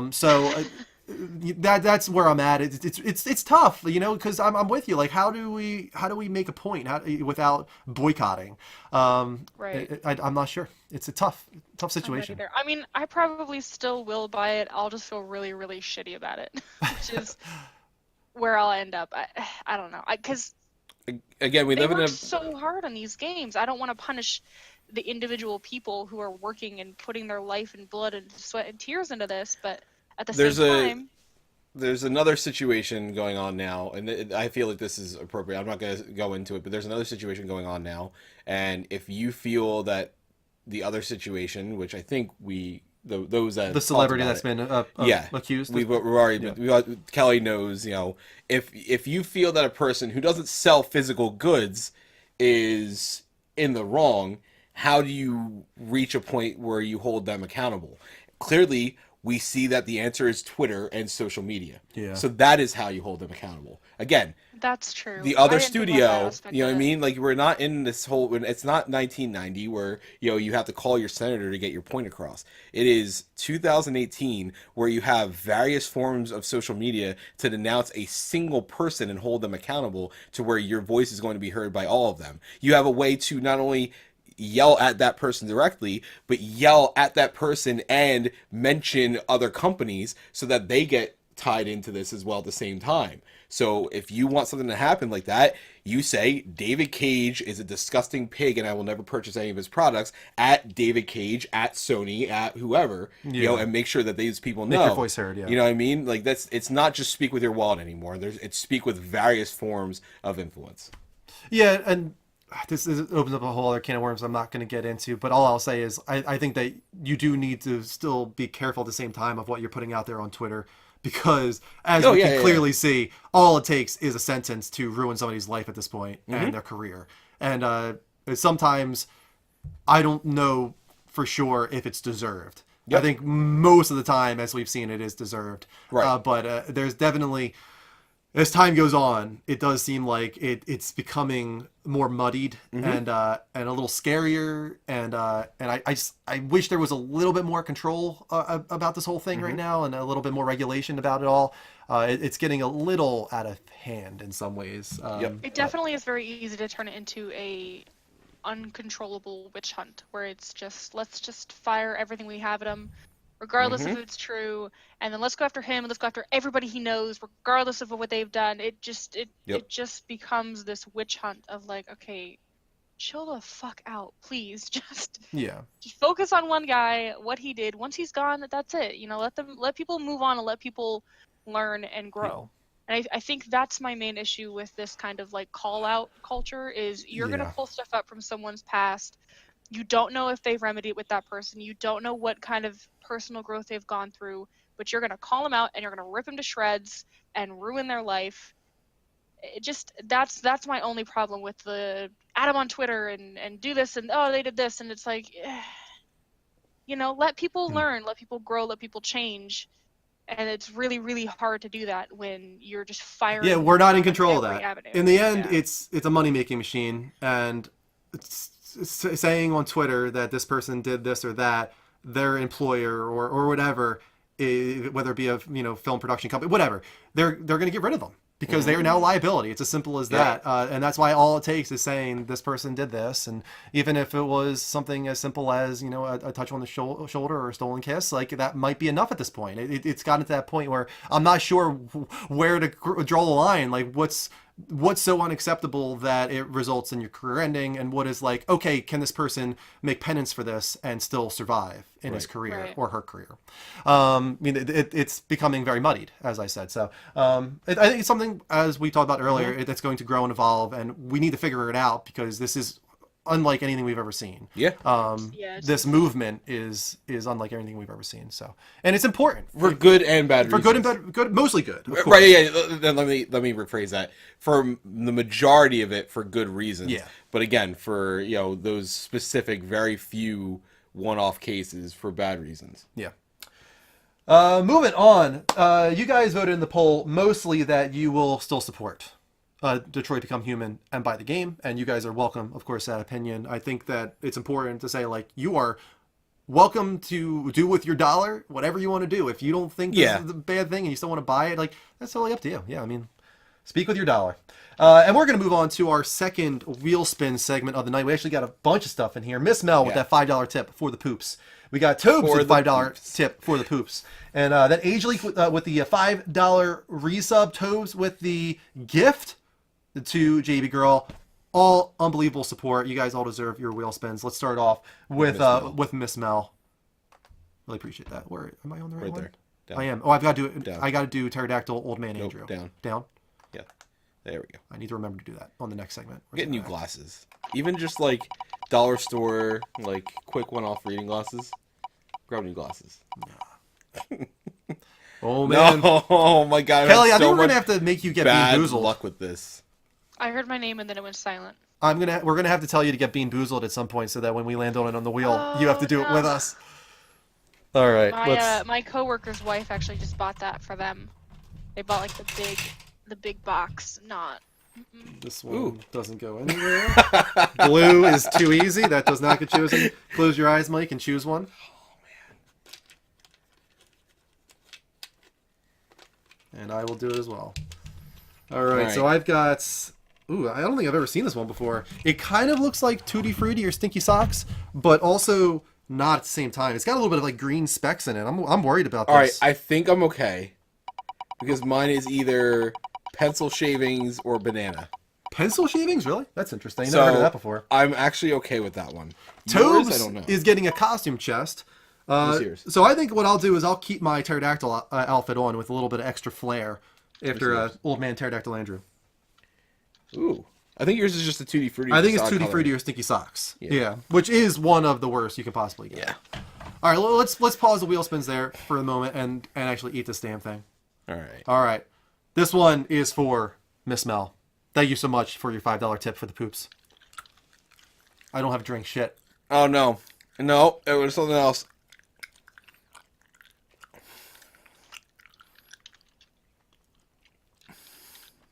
So that's where I'm at. It's tough, because I'm with you. Like, how do we make a point without boycotting? Right. I'm not sure. It's a tough I'm not situation. either. I mean, I probably still will buy it. I'll just feel really, really shitty about it, which is where I'll end up. I don't know. Because Again, we they live in work a so hard on these games. I don't want to punish the individual people who are working and putting their life and blood and sweat and tears into this, but at the same time, there's another situation going on now, and I feel like this is appropriate. I'm not going to go into it, but there's another situation going on now, and if you feel that the other situation, which I think those that the celebrity that's been accused, Kelly knows, if you feel that a person who doesn't sell physical goods is in the wrong, how do you reach a point where you hold them accountable? Clearly, we see that the answer is Twitter and social media. Yeah. So that is how you hold them accountable. Again, that's true. the other I didn't think about studio, that aspect you know of what I it. mean? Like, we're not in this whole, it's not 1990 where, you have to call your senator to get your point across. It is 2018 where you have various forms of social media to denounce a single person and hold them accountable to where your voice is going to be heard by all of them. You have a way to not only yell at that person directly, but yell at that person and mention other companies so that they get tied into this as well at the same time. So if you want something to happen like that, you say David Cage is a disgusting pig and I will never purchase any of his products at David Cage, at Sony, at whoever, and make sure that these people know. Make your voice heard, yeah. You know what I mean? Like, it's not just speak with your wallet anymore. It's speak with various forms of influence. Yeah, and this opens up a whole other can of worms I'm not going to get into, but all I'll say is I think that you do need to still be careful at the same time of what you're putting out there on Twitter, because as we can clearly see, all it takes is a sentence to ruin somebody's life at this point and their career. And sometimes I don't know for sure if it's deserved. Yep. I think most of the time, as we've seen, it is deserved. Right. But there's definitely, as time goes on, it does seem like it's becoming more muddied and a little scarier, and I wish there was a little bit more control about this whole thing right now, and a little bit more regulation about it all. It's getting a little out of hand in some ways. It definitely is very easy to turn it into a uncontrollable witch hunt, where it's just, let's just fire everything we have at him, regardless if it's true, and then let's go after him, and let's go after everybody he knows, regardless of what they've done. It just becomes this witch hunt of like, okay, chill the fuck out, please. Just focus on one guy, what he did. Once he's gone, that's it. Let people move on and let people learn and grow. And I think that's my main issue with this kind of like call out culture is you're gonna pull stuff up from someone's past. You don't know if they've remedied it with that person. You don't know what kind of personal growth they've gone through, but you're going to call them out and you're going to rip them to shreds and ruin their life. It just, that's my only problem with the add them on Twitter and do this and, oh, they did this. And it's like, let people learn, let people grow, let people change. And it's really, really hard to do that when you're just firing. Yeah, we're not in control of that. Avenue. In the end, it's a money-making machine, and saying on Twitter that this person did this or that, their employer or whatever, whether it be a film production company, whatever, they're going to get rid of them because they are now a liability. It's as simple as that. And that's why all it takes is saying this person did this. And even if it was something as simple as, a touch on the shoulder or a stolen kiss, like that might be enough at this point. It's gotten to that point where I'm not sure where to draw the line. Like what's so unacceptable that it results in your career ending, and what is like, okay, can this person make penance for this and still survive in his career or her career? It's becoming very muddied, as I said. So I think it's something, as we talked about earlier, that's going to grow and evolve, and we need to figure it out because this is unlike anything we've ever seen. This movement is unlike anything we've ever seen. So, and it's important for good and bad reasons. For good and bad, mostly good. Right? Yeah. Then let me rephrase that. For the majority of it, for good reasons. Yeah. But again, for those specific, very few one-off cases, for bad reasons. Yeah. Moving on. You guys voted in the poll mostly that you will still support Detroit Become Human and buy the game, and you guys are welcome, of course, that opinion. I think that it's important to say, like, you are welcome to do with your dollar whatever you want to do. If you don't think this is a bad thing and you still want to buy it, like, that's totally up to you. Yeah, I mean, speak with your dollar. And we're going to move on to our second wheel spin segment of the night. We actually got a bunch of stuff in here. Miss Mel with that $5 tip for the poops. We got Tobes with the $5 tip for the poops. And then Age Leak with the $5 resub. Tobes with the gift to JB Girl. All unbelievable support. You guys all deserve your wheel spins. Let's start off with Miss Mel. Really appreciate that. Where am I on the right one? There. Down. I am. Oh, I've got to do it. Down. I got to do Pterodactyl Old Man Andrew. Down. Down. Yeah. There we go. I need to remember to do that on the next segment. Get new glasses. Even just like dollar store, like quick one-off reading glasses. Grab new glasses. Oh man. No. Oh my god. Kelly, I think we're gonna have to make you get Bean Boozled. Bad luck with this. I heard my name and then it went silent. We're gonna have to tell you to get Bean Boozled at some point, so that when we land on it on the wheel, you have to do it with us. All right. My coworker's wife actually just bought that for them. They bought like the big box, not. This one doesn't go anywhere. Blue is too easy. That does not get chosen. Close your eyes, Mike, and choose one. Oh man. And I will do it as well. All right. So I've got. Ooh, I don't think I've ever seen this one before. It kind of looks like Tutti Frutti or Stinky Socks, but also not at the same time. It's got a little bit of like green specks in it. I'm worried about this. All right, I think I'm okay. Because mine is either pencil shavings or banana. Pencil shavings? Really? That's interesting. Never heard of that before. I'm actually okay with that one. Tobes I don't know. is getting a costume chest. So I think what I'll do is I'll keep my pterodactyl outfit on with a little bit of extra flair after Old Man Pterodactyl Andrew. Ooh. I think yours is just a Tutti Frutti. I think it's Tutti Frutti or Stinky Socks. Yeah. Which is one of the worst you can possibly get. Yeah. All right, let's pause the wheel spins there for a moment and actually eat this damn thing. All right. This one is for Miss Mel. Thank you so much for your $5 tip for the poops. I don't have to drink shit. Oh, no. No, it was something else.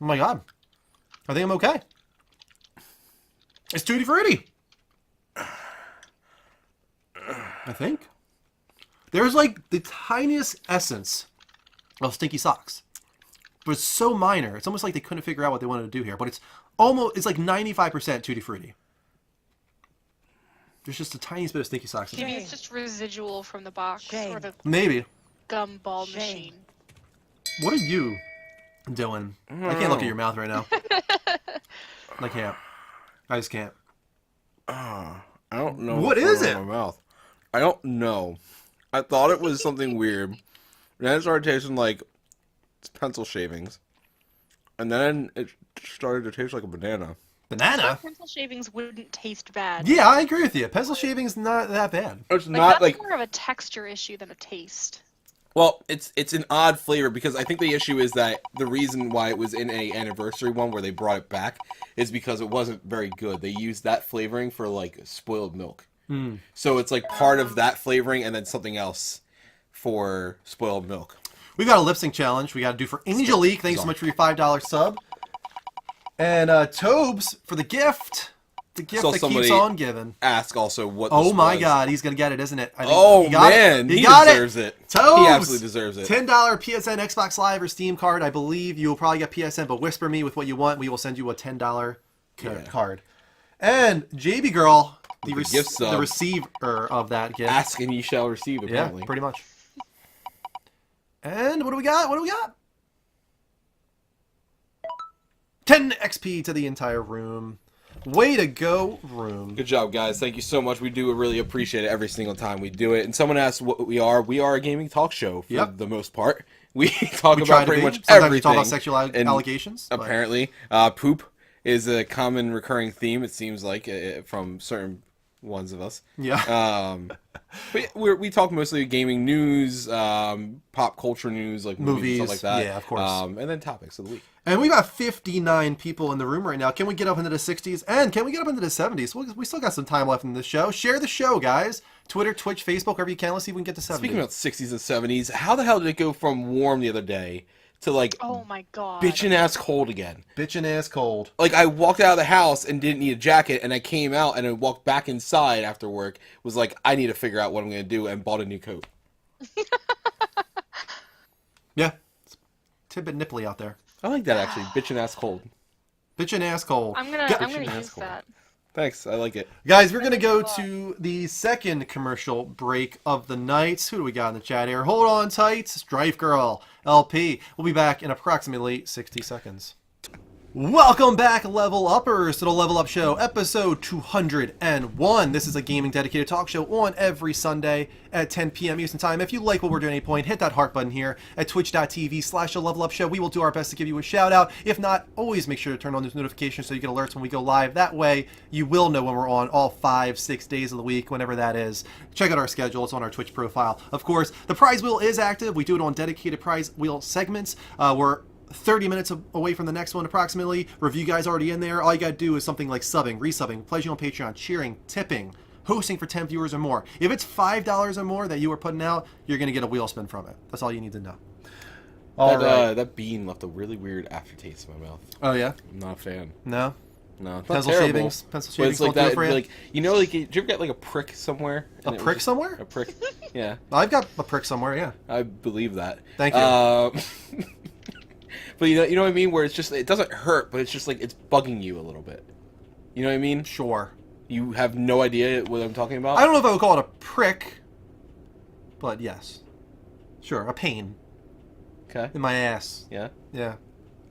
Oh my god. I think I'm okay. It's Tutti Frutti. I think. There's like the tiniest essence of Stinky Socks. But it's so minor. It's almost like they couldn't figure out what they wanted to do here. But it's like 95% Tutti Frutti. There's just the tiniest bit of Stinky Socks. Maybe it's just residual from the box or the maybe gumball machine. What are you doing? I can't look at your mouth right now. I can't. I just can't. I don't know. What is it? My mouth. I don't know. I thought it was something weird. Then it started tasting like pencil shavings. And then it started to taste like a banana. Banana? Pencil shavings wouldn't taste bad. Yeah, I agree with you. Pencil shaving's not that bad. It's not that's more of a texture issue than a taste. Well, it's an odd flavor because I think the issue is that the reason why it was in a anniversary one where they brought it back is because it wasn't very good. They used that flavoring for like spoiled milk. So it's like part of that flavoring and then something else for spoiled milk. We've got a lip sync challenge we got to do for Angelique. Thanks so much for your $5 sub. And Tobes for the gift. The gift that keeps on giving. Ask also what this Oh my was. god, he's going to get it, isn't it? I think Oh he got man, it. he deserves it. Tobes! He absolutely deserves it. $10 PSN Xbox Live or Steam card. I believe you will probably get PSN, but whisper me with what you want. We will send you a $10 card. And JB Girl, the receiver of that gift. Ask and you shall receive, apparently. Yeah, pretty much. And what do we got? 10 XP to the entire room. Way to go, room. Good job, guys. Thank you so much. We do really appreciate it every single time we do it. And someone asked what we are. We are a gaming talk show for the most part. We talk about pretty much Sometimes everything. we talk about sexual allegations. Apparently. Poop is a common recurring theme, it seems like, from certain ones of us. Yeah. But we talk mostly gaming news, pop culture news, like movies and stuff like that. Yeah, of course. And then topics of the week. And we've got 59 people in the room right now. Can we get up into the 60s? And can we get up into the 70s? We still got some time left in the show. Share the show, guys. Twitter, Twitch, Facebook, wherever you can. Let's see if we can get to 70. Speaking about 60s and 70s, how the hell did it go from warm the other day to like Oh my god. bitchin' ass cold again. Bitchin' ass cold. Like I walked out of the house and didn't need a jacket, and I came out and I walked back inside after work. Was like, I need to figure out what I'm gonna do, and bought a new coat. Yeah. It's a bit nipply out there. I like that actually. Bitchin' ass cold. Bitchin' ass cold. I'm gonna Bitchin' use asshole. that. Thanks, I like it. Guys, we're going to go to the second commercial break of the night. Who do we got in the chat here? Hold on tight. Strife Girl, LP. We'll be back in approximately 60 seconds. Welcome back, Level Uppers, to the Level Up Show, episode 201. This is a gaming dedicated talk show on every Sunday at 10 p.m. Eastern Time. If you like what we're doing at any point, hit that heart button here at twitch.tv/a-level-up-show. We will do our best to give you a shout out. If not, always make sure to turn on those notifications so you get alerts when we go live. That way, you will know when we're on all 5-6 days of the week, whenever that is. Check out our schedule. It's on our Twitch profile. Of course, the prize wheel is active. We do it on dedicated prize wheel segments. We're 30 minutes away from the next one approximately. Review guys already in there. All you gotta do is something like subbing, resubbing, pledging on Patreon, cheering, tipping, hosting for 10 viewers or more. If it's $5 or more that you are putting out, you're gonna get a wheel spin from it. That's all you need to know. That bean left a really weird aftertaste in my mouth. Oh yeah? I'm not a fan. No? No, it's not Pencil terrible, shavings? Pencil but shavings it's like won't do it that. for you? Like, you know, like, did you ever get like a prick somewhere? A And it was prick just- somewhere? A prick. Yeah, I've got a prick somewhere, yeah. I believe that. Thank you. But you know what I mean? Where it's just, it doesn't hurt, but it's just like it's bugging you a little bit. You know what I mean? Sure. You have no idea what I'm talking about? I don't know if I would call it a prick, but yes. Sure, a pain Okay. in my ass. Yeah. Yeah.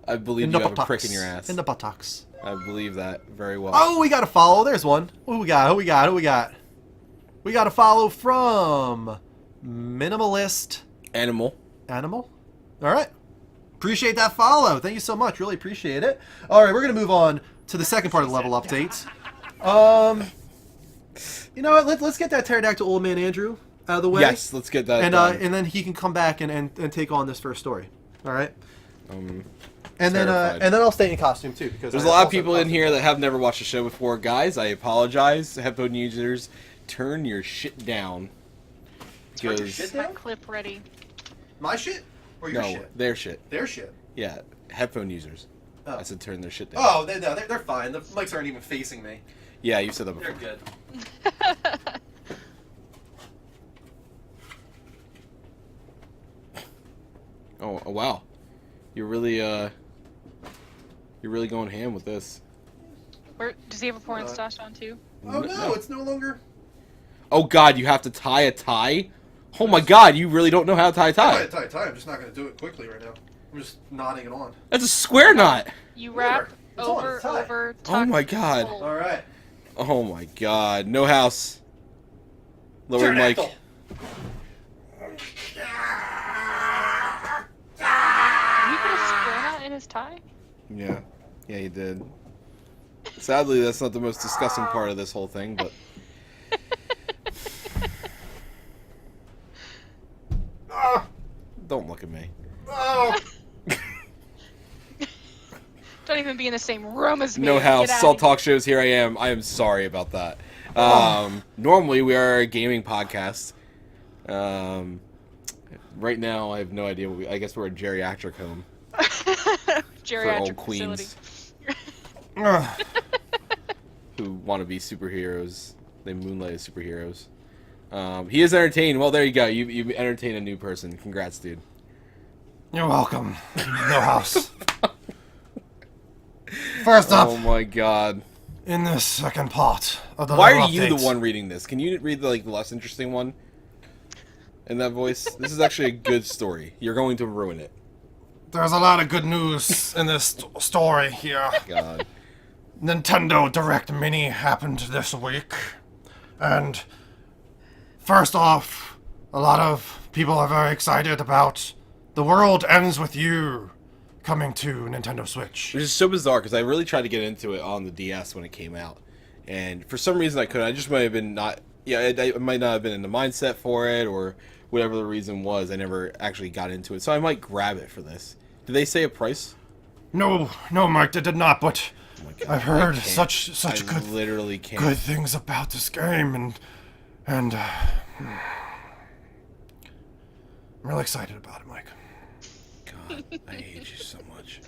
I believe In you the have a buttocks. prick in your ass. In the buttocks. I believe that very well. Oh, we got a follow. There's one. Who we got? We got a follow from Minimalist Animal. Animal. All right. Appreciate that follow. Thank you so much. Really appreciate it. All right, we're going to move on to the second part of the level updates. You know what? Let's get that pterodactyl old man Andrew out of the way. Yes, let's get that And done. and then he can come back and take on this first story. All right. And then terrified. and then I'll stay in costume too because There's I a lot of also people in costume. here that have never watched the show before. Guys, I apologize. Headphone users, turn your shit down. Turn your Because shit My down? clip ready. My shit or your no, shit? their shit. Their shit. Yeah, headphone users. Oh. I said turn their shit down. Oh, they're fine. The mics aren't even facing me. Yeah, you said that They're before. good. Oh, wow. You're really going ham with this. Does he have a porn stash on too? Oh no, it's no longer. Oh God, you have to tie a tie? Oh my God, you really don't know how to tie a tie. Tie. I'm just not going to do it quickly right now. I'm just knotting it on. That's a square knot. You Whatever. wrap It's on, over, it's tight. over, Oh tuck, my God. fold. All right. Oh my God, no house. Lower mic. Pterodactyl. Did he put a square knot in his tie? Yeah, he did. Sadly, that's not the most disgusting part of this whole thing, but don't look at me. Oh. Don't even be in the same room as me. No Get house. outta Salt here. Talk shows. Here I am. I am sorry about that. Normally we are a gaming podcast. Right now I have no idea. I guess we're a geriatric home for Geriatric old facility. queens who want to be superheroes. They moonlight as superheroes. He is entertained. Well, there you go. You entertained a new person. Congrats, dude. You're welcome. No house. First up, Oh my God. in this second part of the Why level are you the updates. one reading this? Can you read the less interesting one? In that voice? This is actually a good story. You're going to ruin it. There's a lot of good news in this story here. God. Nintendo Direct Mini happened this week. And first off, a lot of people are very excited about The World Ends With You coming to Nintendo Switch. Which is so bizarre because I really tried to get into it on the DS when it came out. And for some reason I couldn't. I just might have been not... Yeah, I might not have been in the mindset for it or whatever the reason was. I never actually got into it. So I might grab it for this. Did they say a price? No, Mike, they did not, but Oh my God, I've heard I can't. such I good literally can't. good things about this game, and I'm really excited about it, Mike. God, I hate you so much.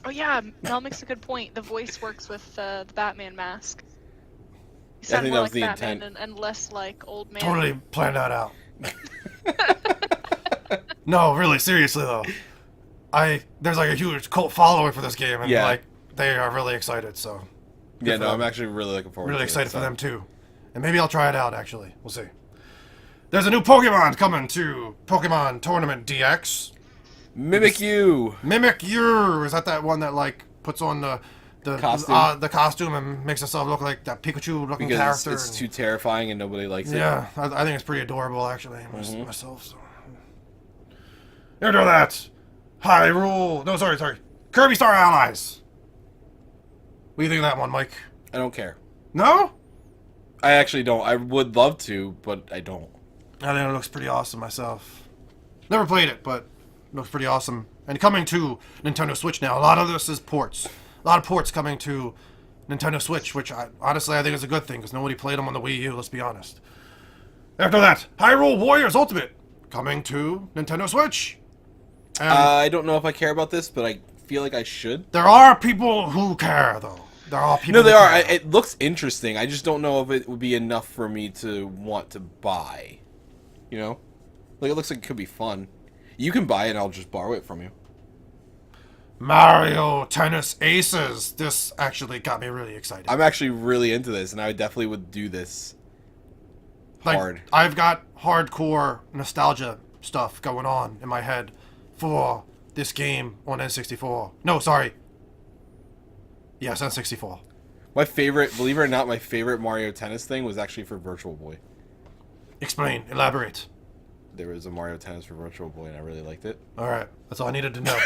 Oh yeah, Mel makes a good point. The voice works with the Batman mask. You sound think more that was like the Batman intent. and less like old man. Totally planned that out. No, really, seriously though. There's like a huge cult following for this game, and Yeah. like they are really excited. So Yeah, for no, them. I'm actually really looking forward to it. really excited so. for them too, and maybe I'll try it out. Actually, we'll see. There's a new Pokemon coming to Pokemon Tournament DX. Mimikyu! Mimikyu! Is that one that like puts on the costume and makes itself look like that Pikachu-looking Because character? it's too terrifying and nobody likes it. Yeah, I think it's pretty adorable actually myself. So. After that, Hyrule. No, sorry. Kirby Star Allies. What do you think of that one, Mike? I don't care. No? I actually don't. I would love to, but I don't. I think it looks pretty awesome myself. Never played it, but it looks pretty awesome. And coming to Nintendo Switch now. A lot of this is ports. A lot of ports coming to Nintendo Switch, which honestly I think is a good thing because nobody played them on the Wii U, let's be honest. After that, Hyrule Warriors Ultimate coming to Nintendo Switch. And I don't know if I care about this, but I feel like I should. there are people who care, though. There are people No, who they are. care. It looks interesting. I just don't know if it would be enough for me to want to buy. You know? Like, it looks like it could be fun. You can buy it and I'll just borrow it from you. Mario Tennis Aces. This actually got me really excited. I'm actually really into this, and I definitely would do this hard. I've got hardcore nostalgia stuff going on in my head for this game on N64. No, sorry. Yes, N64. My favorite, believe it or not, my favorite Mario Tennis thing was actually for Virtual Boy. Explain. Elaborate. There was a Mario Tennis for Virtual Boy, and I really liked it. All right. That's all I needed to know.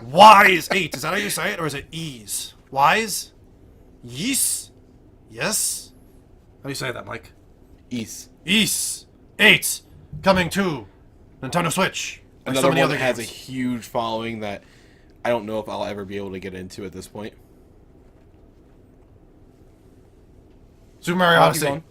Wise 8. Is that how you say it? Or is it ease? Wise? Yes? Yes? How do you say that, Mike? East. Ease 8. Coming to Nintendo Switch. Like Another so many one other that has a games. huge following that I don't know if I'll ever be able to get into at this point. Super Mario Odyssey.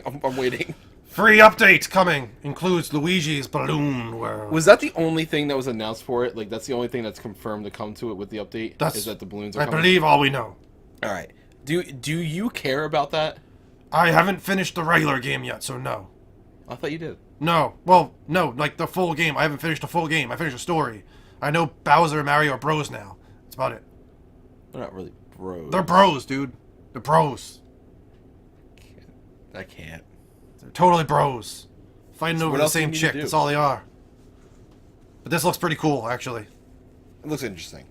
I'm waiting. Free update coming. Includes Luigi's Balloon World. Was that the only thing that was announced for it? Like, that's the only thing that's confirmed to come to it with the update? Is that the balloons are I coming? believe all we know. All right. Do you care about that? I haven't finished the regular game yet, so no. I thought you did. No. Well, no, like the full game. I haven't finished the full game. I finished the story. I know Bowser and Mario are bros now. That's about it. They're not really bros. They're bros, dude. They're bros. I can't. They're totally bros. Fighting So over what the else do you same need to chick. do? That's all they are. But this looks pretty cool, actually. It looks interesting.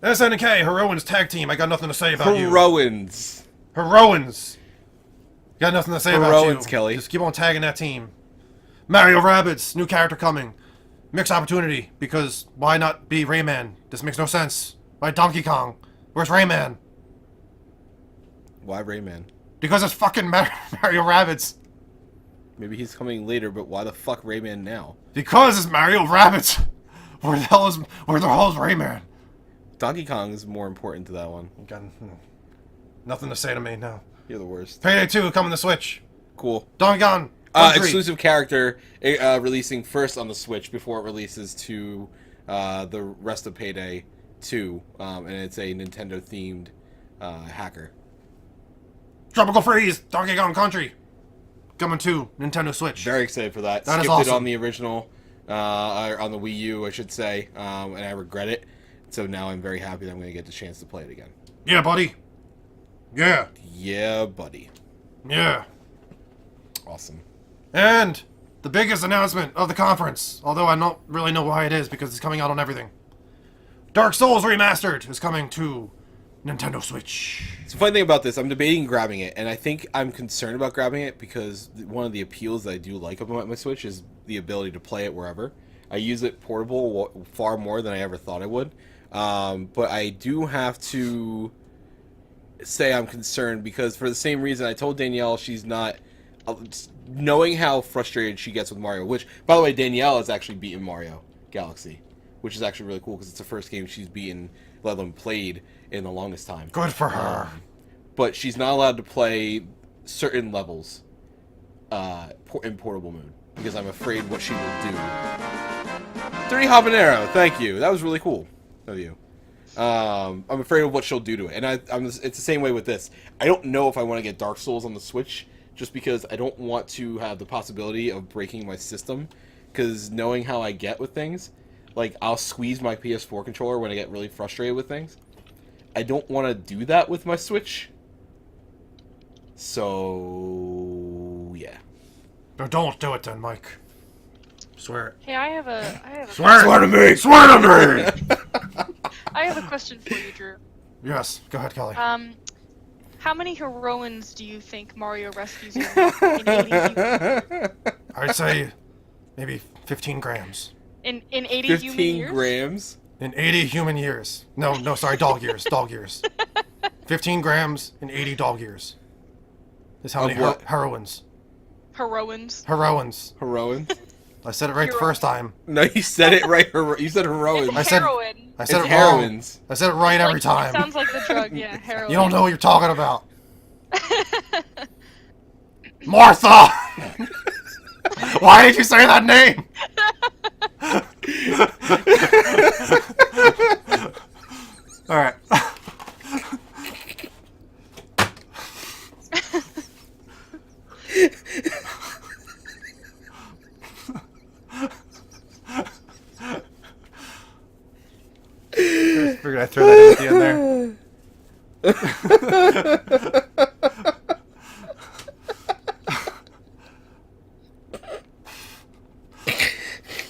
SNK, Heroines Tag Team. I got nothing to say about you. Heroines. Heroines. Got nothing to say about you. Heroines, Kelly. Just keep on tagging that team. Mario Rabbids, new character coming. Mixed opportunity, because why not be Rayman? This makes no sense. Why Donkey Kong? Where's Rayman? Why Rayman? Because it's fucking Mario Rabbids. Maybe he's coming later, but why the fuck Rayman now? Because it's Mario Rabbids. Where the hell is Rayman? Donkey Kong is more important to that one. Got nothing to say to me now. You're the worst. Payday 2 coming to Switch. Cool. Donkey Kong. Country. Exclusive character releasing first on the Switch before it releases to the rest of Payday 2, and it's a Nintendo-themed hacker. Tropical Freeze. Donkey Kong Country. Coming to Nintendo Switch. Very excited for that. That is Skipped it awesome. on the original, or on the Wii U, I should say, and I regret it. So now I'm very happy that I'm going to get the chance to play it again. Yeah, buddy. Yeah. Yeah, buddy. Yeah. Awesome. And the biggest announcement of the conference, although I don't really know why it is because it's coming out on everything. Dark Souls Remastered is coming to Nintendo Switch. So the funny thing about this, I'm debating grabbing it, and I think I'm concerned about grabbing it because one of the appeals that I do like about my Switch is the ability to play it wherever. I use it portable far more than I ever thought I would. But I do have to say I'm concerned because for the same reason I told Danielle she's not... knowing how frustrated she gets with Mario, which, by the way, Danielle has actually beaten Mario Galaxy, which is actually really cool because it's the first game she's beaten, let alone played, in the longest time. Good for her. But she's not allowed to play certain levels in portable mode. because I'm afraid what she will do. Dirty Habanero, thank you. That was really cool of you. I'm afraid of what she'll do to it, and it's the same way with this. I don't know if I want to get Dark Souls on the Switch, just because I don't want to have the possibility of breaking my system, because knowing how I get with things, like, I'll squeeze my PS4 controller when I get really frustrated with things. I don't want to do that with my Switch. So, yeah. No, don't do it then, Mike. Swear it. Hey, I have a Swear to me! Swear to me! I have a question for you, Drew. Yes, go ahead, Kelly. How many heroines do you think Mario rescues in 80 human? I'd say maybe 15 grams. In 80 human 15 years? grams? In 80 human years. No, sorry, dog years. Dog years. 15 grams in 80 dog years. Is how many heroines. Heroines. Heroines. Heroines? I said it right the first time. No, you said it right. You said heroines. It's heroin. I said It's it wrong. heroines. I said it right every It time. sounds like the drug, yeah, heroin. You don't know what you're talking about. Martha! Why did you say that name? All right. Figured I'd throw that in at the end there.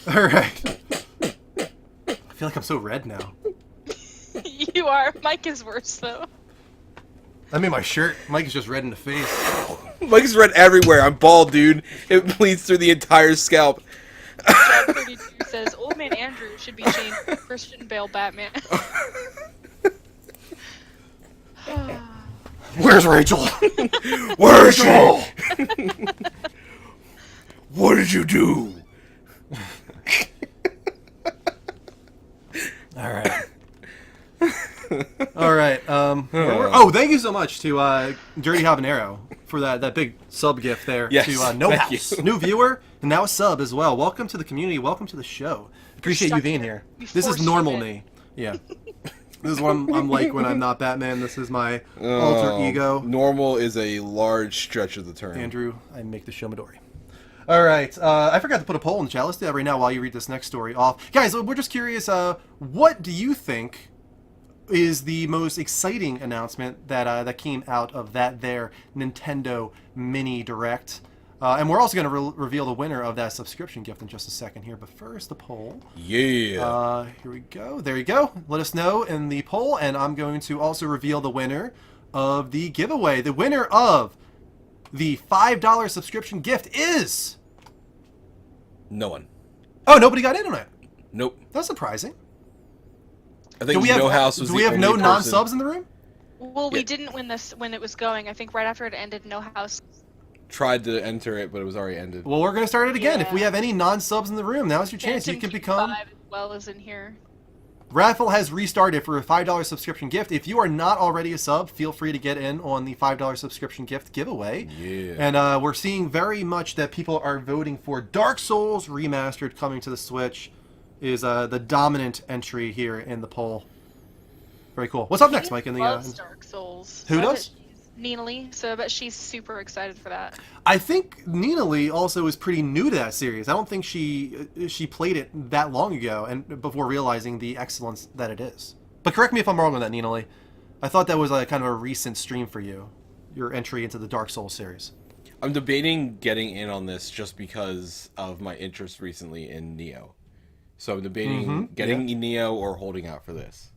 All right. I feel like I'm so red now. You are. Mike is worse, though. I mean, my shirt. Mike is just red in the face. Mike's red everywhere. I'm bald, dude. It bleeds through the entire scalp. Job 32 says, Old Man Andrew should be changed to Christian Bale Batman. Where's Rachel? Where's Rachel? What did you do? All right. All right. Oh, thank you so much to Dirty Habanero for that big sub gift there. Yes, to No thank House, you. new viewer, and now a sub as well. Welcome to the community. Welcome to the show. Appreciate you being here. This is normal me. Yeah. This is what I'm like when I'm not Batman. This is my alter ego. Normal is a large stretch of the term. Andrew, I make the show Midori. All right. I forgot to put a poll in the chat. Let's do that right now while you read this next story off. Guys, we're just curious. What do you think is the most exciting announcement that came out of that there Nintendo Mini Direct? And we're also going to reveal the winner of that subscription gift in just a second here. But first, the poll. Yeah. Here we go. There you go. Let us know in the poll. And I'm going to also reveal the winner of the giveaway. The winner of the $5 subscription gift is... No one. Oh, nobody got in on it. Nope. That's surprising. I think No House was do the we have only no person. non-subs in the room? Well, we Yeah. didn't win this when it was going. I think right after it ended, No House. Tried to enter it, but it was already ended. Well, we're going to start it again. If we Yeah. have any non-subs in the room, now's your chance. You Phantom can become... P5 as well as in here. Raffle has restarted for a $5 subscription gift. If you are not already a sub, feel free to get in on the $5 subscription gift giveaway. Yeah. And we're seeing very much that people are voting for Dark Souls Remastered coming to the Switch is the dominant entry here in the poll. Very cool. What's up next, Mike? In the Loves Dark Souls. Who So I bet does? Nina Lee. So I bet she's super excited for that. I think Nina Lee also is pretty new to that series. I don't think she played it that long ago and before realizing the excellence that it is. But correct me if I'm wrong on that, Nina Lee. I thought that was kind of a recent stream for you, your entry into the Dark Souls series. I'm debating getting in on this just because of my interest recently in Neo. So I'm debating getting Neo or holding out for this.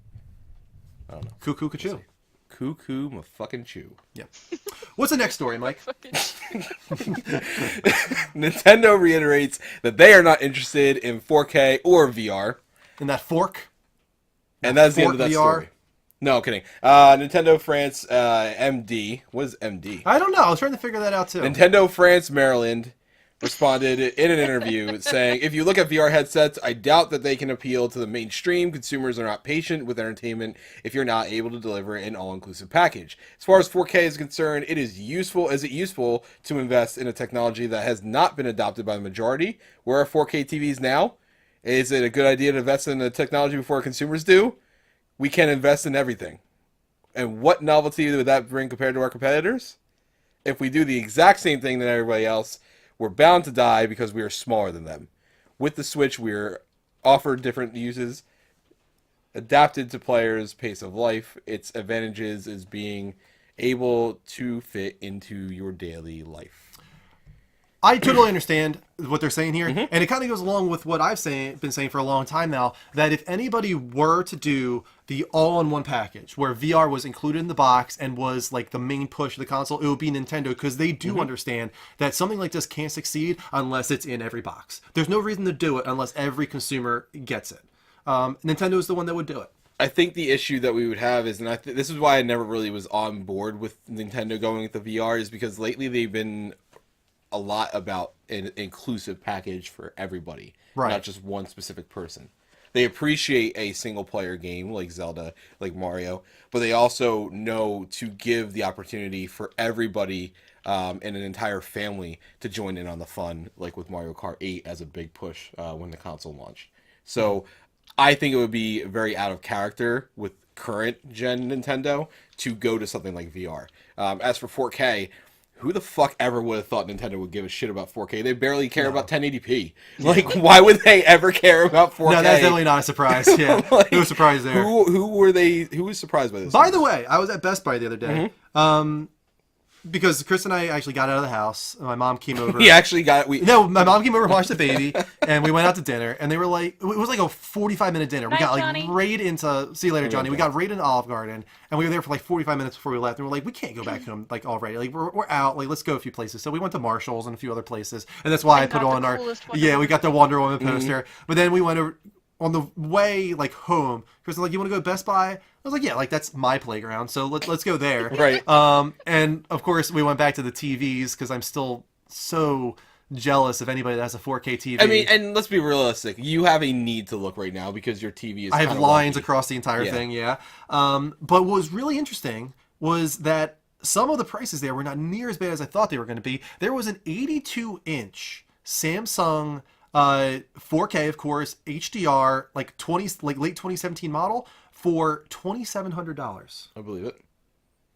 I don't know. Cuckoo Kachoo. Cuckoo ma fucking chew. Yeah. What's the next story, Mike? Nintendo reiterates that they are not interested in 4K or VR. In that fork? And that's the end Fork of that VR? story. No, kidding. Nintendo France MD. What is MD? I don't know. I was trying to figure that out too. Nintendo France Maryland responded in an interview saying, if you look at VR headsets, I doubt that they can appeal to the mainstream. Consumers are not patient with entertainment if you're not able to deliver an all-inclusive package. As far as 4K is concerned, is it useful to invest in a technology that has not been adopted by the majority? Where are 4K TVs now? Is it a good idea to invest in the technology before consumers do? We can invest in everything. And what novelty would that bring compared to our competitors? If we do the exact same thing than everybody else, we're bound to die because we are smaller than them. With the Switch, we're offered different uses, adapted to players' pace of life. Its advantages is being able to fit into your daily life. I totally understand what they're saying here, and it kind of goes along with what I've been saying for a long time now, that if anybody were to do the all-in-one package, where VR was included in the box and was like the main push of the console, it would be Nintendo, because they do understand that something like this can't succeed unless it's in every box. There's no reason to do it unless every consumer gets it. Nintendo is the one that would do it. I think the issue that we would have is, and this is why I never really was on board with Nintendo going with the VR, is because lately they've been a lot about an inclusive package for everybody, not just one specific person. They appreciate a single player game like Zelda, like Mario, but they also know to give the opportunity for everybody and an entire family to join in on the fun, like with Mario Kart 8 as a big push when the console launched. So I think it would be very out of character with current gen Nintendo to go to something like VR. As for 4K, who the fuck ever would have thought Nintendo would give a shit about 4K? They barely care about 1080p. Like, why would they ever care about 4K? No, that's definitely not a surprise. Yeah, like, no surprise there. Who was surprised by this? By the way, I was at Best Buy the other day. Because Chris and I actually got out of the house. My mom came over. He actually got No, my mom came over and watched the baby, and we went out to dinner. And they were like, it was like a 45-minute dinner. We got like Johnny. right into. See you later, Johnny. We got right into Olive Garden, and we were there for like 45 minutes before we left. And we're like, we can't go back home like already. Like we're out. Like let's go a few places. So we went to Marshalls and a few other places, and that's why I put on our we got the Wonder Woman poster. But then we went over. On the way, like, home, Chris was like, you want to go to Best Buy? I was like, yeah, like, that's my playground, so let's go there. Right. And, of course, we went back to the TVs, because I'm still so jealous of anybody that has a 4K TV. I mean, and let's be realistic. You have a need to look right now, because your TV is I have lines wonky across the entire thing, yeah. But what was really interesting was that some of the prices there were not near as bad as I thought they were going to be. There was an 82-inch Samsung 4K, of course, HDR, like late 2017 model for $2,700. I believe it.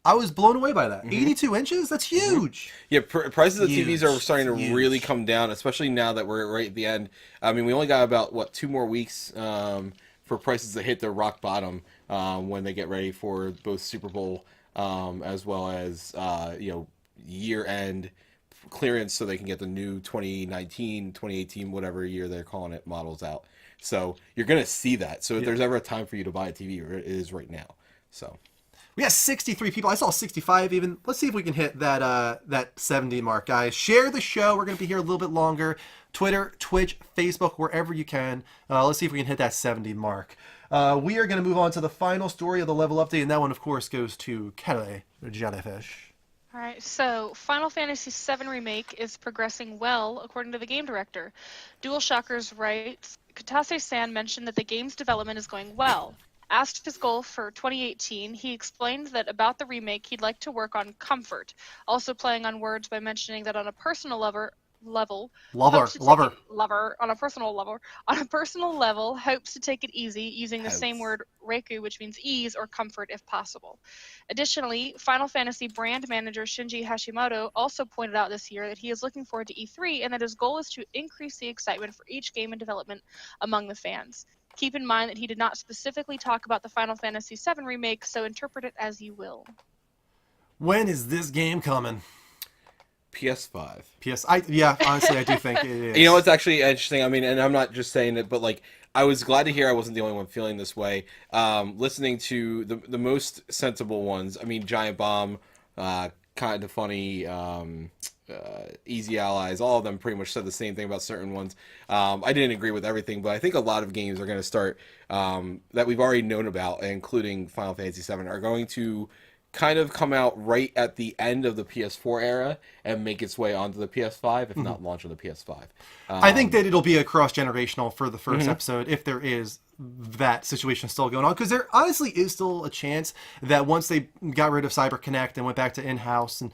I was blown away by that. 82 inches? That's huge. Yeah, prices of TVs are starting to really come down, especially now that we're right at the end. I mean, we only got about 2 more weeks for prices to hit their rock bottom when they get ready for both Super Bowl as well as year end clearance, so they can get the new 2019, 2018, whatever year they're calling it, models out. So you're going to see that. So if there's ever a time for you to buy a TV, it is right now. So we got 63 people. I saw 65 even. Let's see if we can hit that 70 mark, guys. Share the show. We're going to be here a little bit longer. Twitter, Twitch, Facebook, wherever you can. Let's see if we can hit that 70 mark. We are going to move on to the final story of the level update, and that one, of course, goes to Kelly, the jellyfish. Alright, so Final Fantasy VII Remake is progressing well, according to the game director. DualShockers writes, Katase-san mentioned that the game's development is going well. Asked his goal for 2018, he explained that about the remake he'd like to work on comfort, also playing on words by mentioning that on a personal level, hopes to take it easy using the same word reiku, which means ease or comfort if possible. Additionally, Final Fantasy brand manager Shinji Hashimoto also pointed out this year that he is looking forward to E3 and that his goal is to increase the excitement for each game in development among the fans. Keep in mind that he did not specifically talk about the Final Fantasy VII remake, so interpret it as you will. When is this game coming? PS5. Honestly, I do think it is. You know what's actually interesting? I mean, and I'm not just saying it, but like, I was glad to hear I wasn't the only one feeling this way. Listening to the most sensible ones. I mean, Giant Bomb, Kind of Funny, Easy Allies, all of them pretty much said the same thing about certain ones. I didn't agree with everything, but I think a lot of games are going to start that we've already known about, including Final Fantasy VII, are going to kind of come out right at the end of the PS4 era and make its way onto the PS5, if not launch on the PS5. I think that it'll be a cross-generational for the first episode, if there is that situation still going on, because there honestly is still a chance that once they got rid of CyberConnect and went back to in-house, and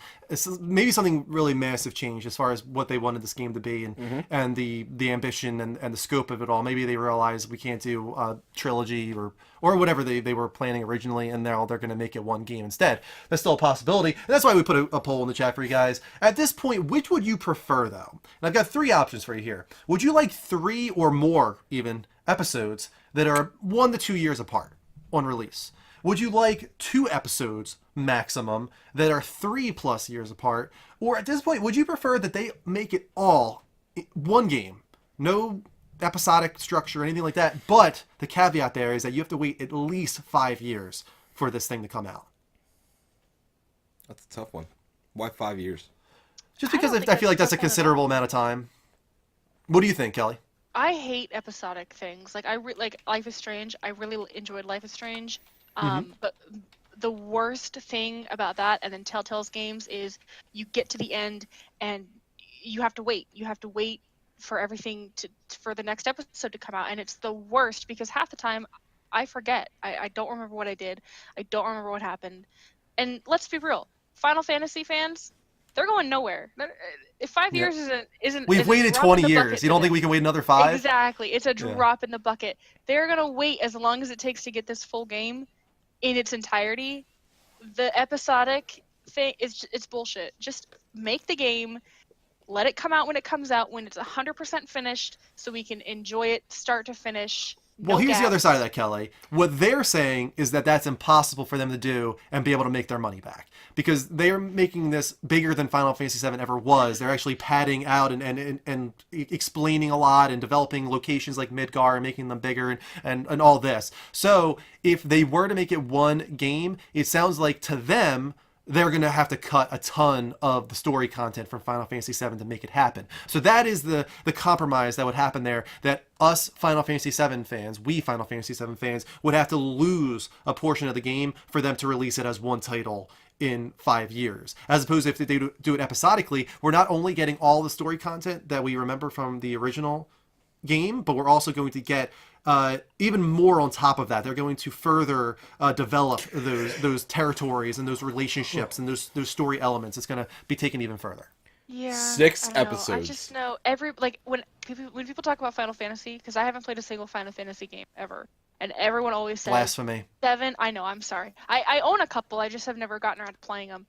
maybe something really massive changed as far as what they wanted this game to be, and the ambition and the scope of it all. Maybe they realized we can't do a trilogy or whatever they were planning originally, and now they're going to make it one game instead. That's still a possibility, and that's why we put a poll in the chat for you guys. At this point, which would you prefer, though? And I've got 3 options for you here. Would you like 3 or more, even, episodes that are 1 to 2 years apart on release? Would you like 2 episodes maximum that are 3+ years apart? Or at this point, would you prefer that they make it all one game? No episodic structure or anything like that, but the caveat there is that you have to wait at least 5 years for this thing to come out. That's a tough one. Why 5 years? Just because I feel like that's a considerable amount of time. What do you think, Kelly? I hate episodic things. Like like Life is Strange. I really enjoyed Life is Strange. But the worst thing about that, and then Telltale's games, is you get to the end and you have to wait. You have to wait for everything for the next episode to come out, and it's the worst because half the time I forget. I don't remember what I did. I don't remember what happened. And let's be real, Final Fantasy fans, they're going nowhere. If 5 years isn't we've waited 20 years. You don't think we can wait another 5? Exactly. It's a drop in the bucket. They're going to wait as long as it takes to get this full game in its entirety. The episodic thing it's bullshit. Just make the game, let it come out when it comes out, when it's 100% finished, so we can enjoy it start to finish. Well, here's the other side of that, Kelly. What they're saying is that that's impossible for them to do and be able to make their money back, because they are making this bigger than Final Fantasy VII ever was. They're actually padding out and explaining a lot and developing locations like Midgar and making them bigger and all this. So if they were to make it one game, it sounds like to them they're going to have to cut a ton of the story content from Final Fantasy VII to make it happen. So that is the compromise that would happen there, that us Final Fantasy VII fans, we Final Fantasy VII fans, would have to lose a portion of the game for them to release it as one title in 5 years. As opposed to if they do it episodically, we're not only getting all the story content that we remember from the original game, but we're also going to get even more on top of that. They're going to further develop those territories and those relationships and those story elements. It's going to be taken even further. Yeah. 6 episodes. I just know when people talk about Final Fantasy, because I haven't played a single Final Fantasy game ever, and everyone always says Blasphemy. 7. I know. I'm sorry. I own a couple. I just have never gotten around to playing them.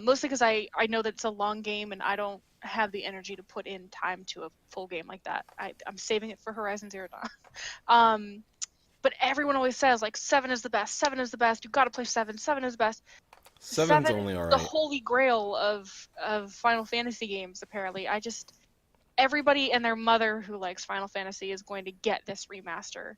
Mostly because I know that it's a long game and I don't have the energy to put in time to a full game like that. I'm saving it for Horizon Zero Dawn. But everyone always says, like, 7 is the best. 7 is the best. You've got to play 7. 7 is the best. 7's only alright. The holy grail of Final Fantasy games, apparently. Everybody and their mother who likes Final Fantasy is going to get this remaster.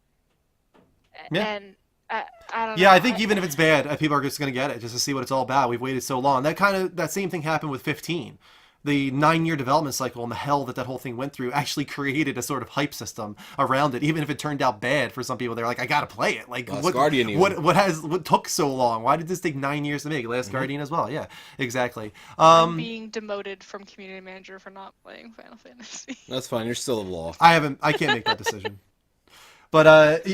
Yeah. And I don't know. Yeah, I think even if it's bad, people are just going to get it just to see what it's all about. We've waited so long. That same thing happened with 15. The 9-year development cycle and the hell that whole thing went through actually created a sort of hype system around it. Even if it turned out bad for some people, they're like, I gotta play it. Like, what took so long? Why did this take 9 years to make? Last Guardian as well. Yeah, exactly. I'm being demoted from community manager for not playing Final Fantasy. That's fine. You're still in law. I can't make that decision. But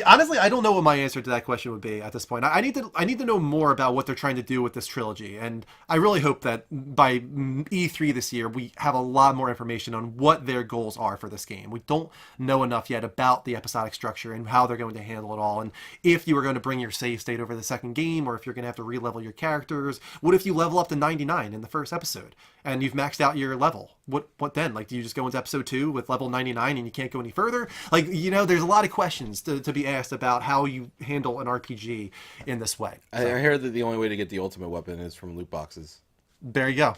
honestly, I don't know what my answer to that question would be at this point. I need to know more about what they're trying to do with this trilogy, and I really hope that by E3 this year we have a lot more information on what their goals are for this game. We don't know enough yet about the episodic structure and how they're going to handle it all, and if you are going to bring your save state over the second game, or if you're going to have to re-level your characters. What if you level up to 99 in the first episode and you've maxed out your level? What then? Like, do you just go into episode 2 with level 99 and you can't go any further? Like, there's a lot of questions to be asked about how you handle an RPG in this way. I heard that the only way to get the ultimate weapon is from loot boxes. There you go.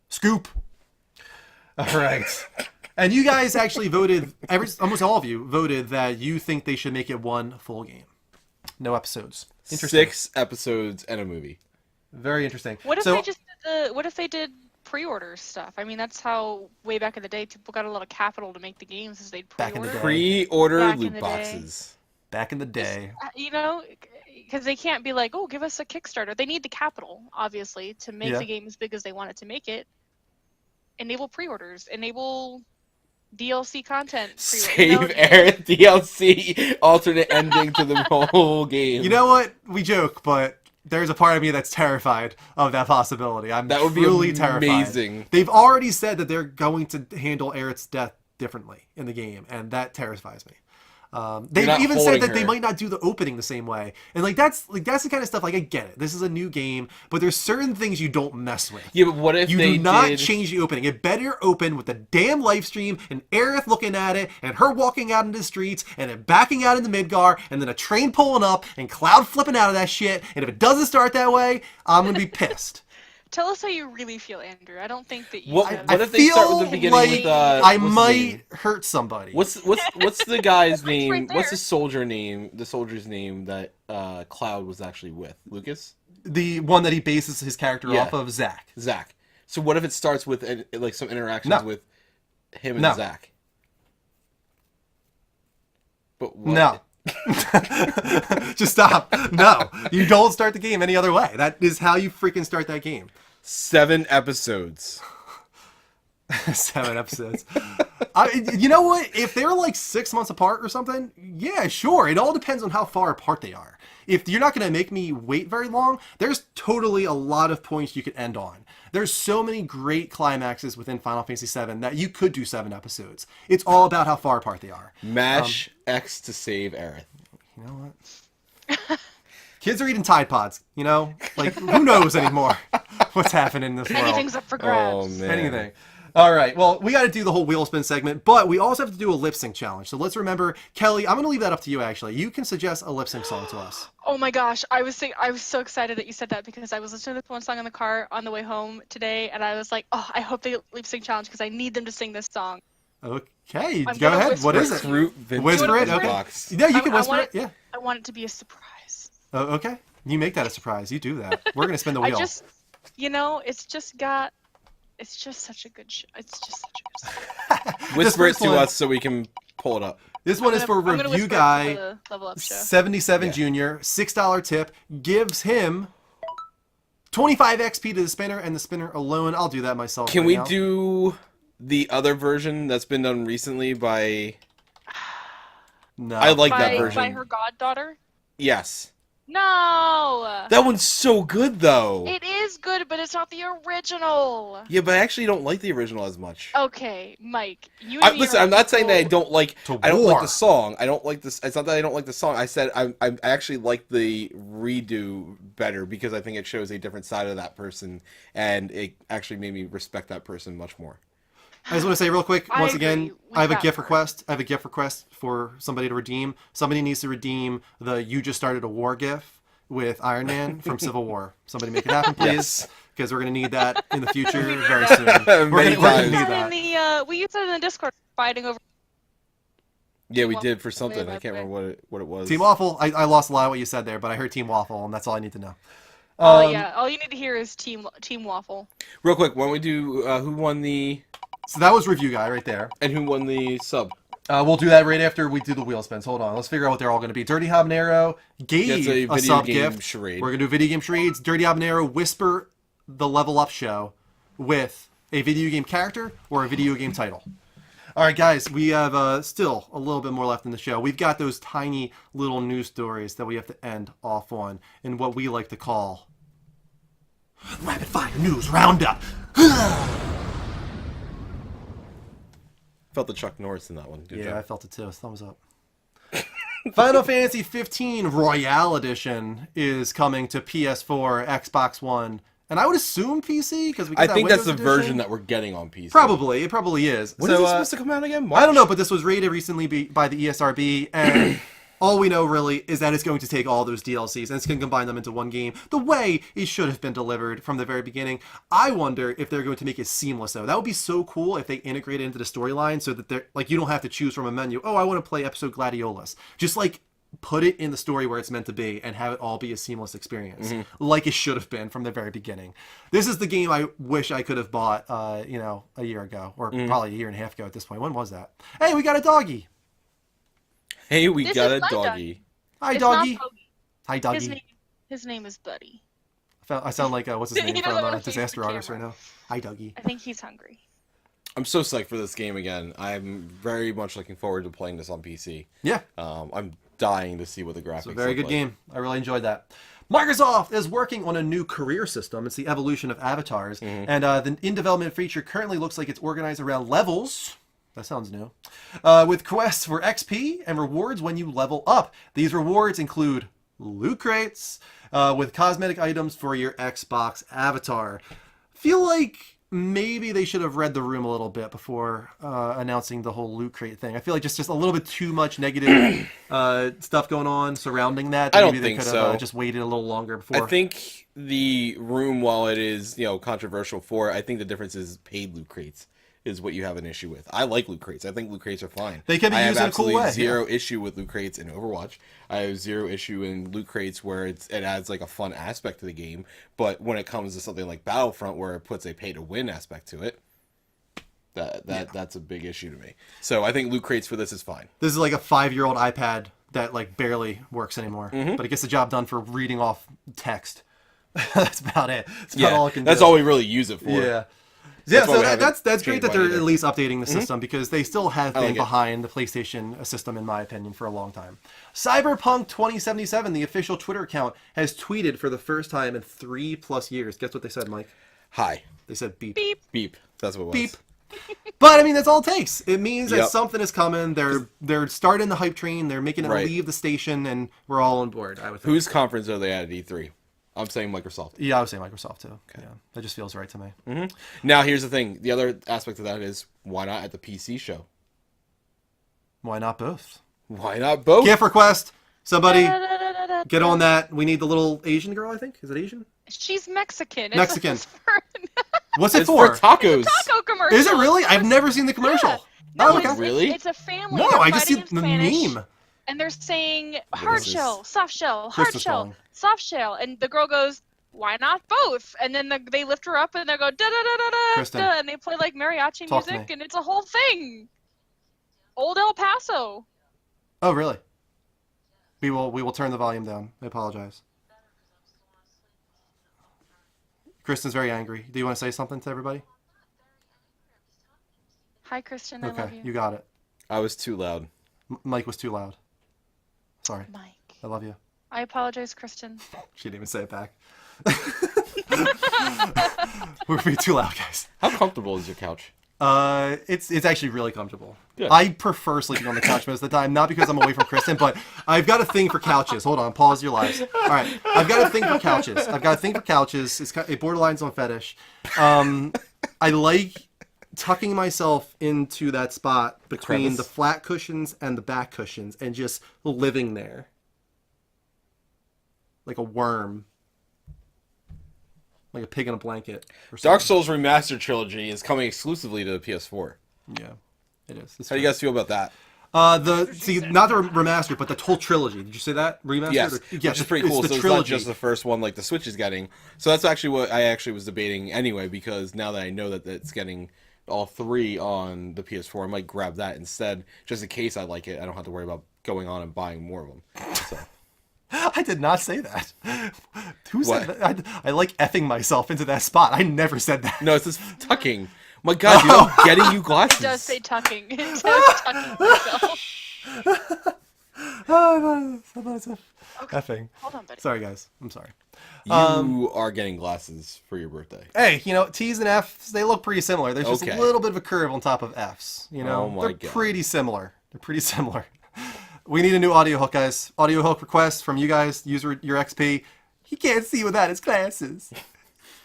Scoop. All right. And you guys actually voted, almost all of you voted that you think they should make it one full game. No episodes. Interesting. 6 episodes and a movie. Very interesting. What if they did pre-order stuff? I mean, that's how way back in the day people got a lot of capital to make the games, is they'd pre-order. Back in the day. Pre-order loot boxes. Back in the day. because they can't be like, oh, give us a Kickstarter. They need the capital, obviously, to make the game as big as they want it to make it. Enable pre-orders. Enable DLC content. Save Aerith DLC alternate ending to the whole game. You know what? We joke, but there's a part of me that's terrified of that possibility. That would truly be terrified. amazing. They've already said that they're going to handle Aerith's death differently in the game, and that terrifies me. They've even said that they might not do the opening the same way, and that's the kind of stuff. Like, I get it, this is a new game, but there's certain things you don't mess with. Yeah, but what if you they do not did... change the opening? It better open with the damn live stream and Aerith looking at it, and her walking out into the streets, and then backing out into Midgar, and then a train pulling up, and Cloud flipping out of that shit. And if it doesn't start that way, I'm gonna be pissed. Tell us how you really feel, Andrew. I don't think that you. What if they start with the beginning with I might hurt somebody. What's the guy's name? Right, what's the soldier name? The soldier's name that Cloud was actually with? Lucas? The one that he bases his character off of, Zach. Zach. So what if it starts with like some interactions with him and Zach? But what? No. Just stop. No, you don't start the game any other way. That is how you freaking start that game. 7 episodes. 7 episodes. You know what? If they're like 6 months apart or something, yeah, sure. It all depends on how far apart they are. If you're not going to make me wait very long, there's totally a lot of points you could end on. There's so many great climaxes within Final Fantasy VII that you could do 7 episodes. It's all about how far apart they are. Mash X to save Aerith. You know what? Kids are eating Tide Pods, you know? Like, who knows anymore what's happening in this world? Anything's up for grabs. Oh, man. Anything. All right, well, we got to do the whole wheel spin segment, but we also have to do a lip sync challenge. So let's remember, Kelly, I'm going to leave that up to you, actually. You can suggest a lip sync song to us. Oh my gosh, I was so excited that you said that because I was listening to this one song in the car on the way home today, and I was like, oh, I hope they lip sync challenge because I need them to sing this song. Okay, go ahead. What is it? Whisper it? Okay. Yeah, you can whisper it. Yeah. I want it to be a surprise. Okay. You make that a surprise. You do that. We're going to spin the wheel. It's just such a good show. It's just such a good song. Whisper it to us so we can pull it up. This one is for Review Guy 77 Junior. $6 tip. Gives him 25 XP to the spinner and the spinner alone. I'll do that myself. Can we do the other version that's been done recently by... No. I like that version. By her goddaughter? Yes. No! That one's so good, though. It is good, but it's not the original. Yeah, but I actually don't like the original as much. Okay, Mike. Listen, I'm not saying that I don't like. I don't like the song. I don't like this. It's not that I don't like the song. I said I actually like the redo better because I think it shows a different side of that person, and it actually made me respect that person much more. I just want to say real quick, once again, I have a gift request. I have a gift request for somebody to redeem. Somebody needs to redeem the "You Just Started a War" gif with Iron Man from Civil War. Somebody make it happen, please, because we're going to need that in the future very soon. We're going to need that. We used it in the Discord fighting over. Yeah, we did for something. I can't remember what it was. Team Waffle. I lost a lot of what you said there, but I heard Team Waffle, and that's all I need to know. Yeah, all you need to hear is Team Waffle. Real quick, why don't we do who won the... So that was Review Guy right there. And who won the sub? We'll do that right after we do the wheel spins. Hold on. Let's figure out what they're all going to be. Dirty Habanero gave a sub gift. Charade. We're going to do video game charades. Dirty Habanero, whisper the Level Up show with a video game character or a video game title. All right, guys. We have still a little bit more left in the show. We've got those tiny little news stories that we have to end off on in what we like to call Rapid Fire News Roundup. Felt the Chuck Norris in that one. Yeah, I felt it too. Thumbs up. Final Fantasy 15 Royale Edition is coming to PS4, Xbox One, and I would assume PC because I think that's the version that we're getting on PC. Probably, it probably is. When is it supposed to come out again? March? I don't know, but this was rated recently by the ESRB, and all we know really is that it's going to take all those DLCs and it's going to combine them into one game the way it should have been delivered from the very beginning. I wonder if they're going to make it seamless though. That would be so cool if they integrate it into the storyline so that they're like you don't have to choose from a menu. Oh, I want to play episode Gladiolus. Just like put it in the story where it's meant to be and have it all be a seamless experience like it should have been from the very beginning. This is the game I wish I could have bought a year ago or probably a year and a half ago at this point. When was that? Hey, we got a doggy. Hey, we got a doggy. Hi, doggy. Hi, Dougie. His name is Buddy. I sound like what's his name You know from the one who faces Disaster the Artist right camera. now. Hi, Dougie. I think he's hungry. I'm so psyched for this game again. I'm very much looking forward to playing this on PC. Yeah. I'm dying to see what the graphics It's a very good look like. game. I really enjoyed that. Microsoft is working on a new career system. It's the evolution of avatars. And the in-development feature currently looks like it's organized around levels. That sounds new. With quests for XP and rewards when you level up. These rewards include loot crates with cosmetic items for your Xbox avatar. Feel like maybe they should have read the room a little bit before announcing the whole loot crate thing. I feel like just a little bit too much negative stuff going on surrounding that. I don't Maybe they think could so. have just waited a little longer before. I think the room, while it is, controversial for it, I think the difference is paid loot crates is what you have an issue with. I like loot crates. I think loot crates are fine. They can be I used have in a cool absolutely way. zero issue with loot crates in Overwatch. I have zero issue in loot crates where it adds like a fun aspect to the game. But when it comes to something like Battlefront where it puts a pay to win aspect to it, that's a big issue to me. So I think loot crates for this is fine. This is like a 5-year-old iPad that like barely works anymore, but it gets the job done for reading off text. That's about it. That's about all it can do. That's all we really use it for. Yeah. That's why So we haven't that's great changed that they're either. at least updating the system because they still have been like it. behind the PlayStation system, in my opinion, for a long time. Cyberpunk 2077, the official Twitter account, has tweeted for the first time in 3+ years. Guess what they said, Mike? Hi. They said beep. Beep. Beep. That's what it was. Beep. But I mean, that's all it takes. It means that Yep. something is coming. They're starting the hype train. They're making it Right. leave the station, and we're all on board. I would think. Whose conference are they at E3? I'm saying Microsoft. Yeah, I would say Microsoft too. Okay. Yeah, that just feels right to me. Now, here's the thing. The other aspect of that is, why not at the PC show? Why not both? Why not both? Gift request. Somebody Da-da-da-da-da-da. get on that. We need the little Asian girl. I think is it Asian? She's Mexican. It's Mexican. for What's it It's for? for tacos. taco commercial. Is it really? I've never seen the commercial. Yeah. No, Oh, okay. it's, Really? it's a family. No, They're I just see fighting the in Spanish, meme. And they're saying hard this is- shell, soft shell, Chris hard is shell, calling. soft shell, and the girl goes, "Why not both?" And then they lift her up and they go da da da da da, Kristen, da, and they play like mariachi talk to music, me. and it's a whole thing. Old El Paso. Oh, really? We will turn the volume down. I apologize. Kristen's very angry. Do you want to say something to everybody? Hi, Christian. I Okay, love you. you got it. I was too loud. Mike was too loud. Sorry. Mike. I love you. I apologize, Kristen. She didn't even say it back. We're being too loud, guys. How comfortable is your couch? It's actually really comfortable. Good. I prefer sleeping on the couch most of the time, not because I'm away from Kristen, but I've got a thing for couches. Hold on, pause your lives. All right, I've got a thing for couches. It borderlines on fetish. I like tucking myself into that spot between crevice? the flat cushions and the back cushions and just living there. Like a worm. Like a pig in a blanket. Or Dark something. Souls Remastered Trilogy is coming exclusively to the PS4. Yeah, it is. It's How do you guys feel about that? not the remastered, but the whole trilogy. Did you say that remastered? Yes, Or- which is pretty cool. It's So the it's not trilogy. just the first one like the Switch is getting. So that's actually what I actually was debating anyway, because now that I know that it's getting all three on the PS4, I might grab that instead, just in case I like it. I don't have to worry about going on and buying more of them. So. I did not say that. Who said What? that? I like effing myself into that spot. I never said that. No, it's just tucking. My God, dude, I'm getting you glasses. It does say tucking. It says tucking myself. Oh, that's Okay. effing. Hold on, buddy. Sorry, guys. I'm sorry. You are getting glasses for your birthday. Hey, T's and F's, they look pretty similar. There's just Okay. a little bit of a curve on top of F's. Oh my They're God. pretty similar. We need a new audio hook, guys. Audio hook request from you guys. Use your XP. He can't see without his glasses.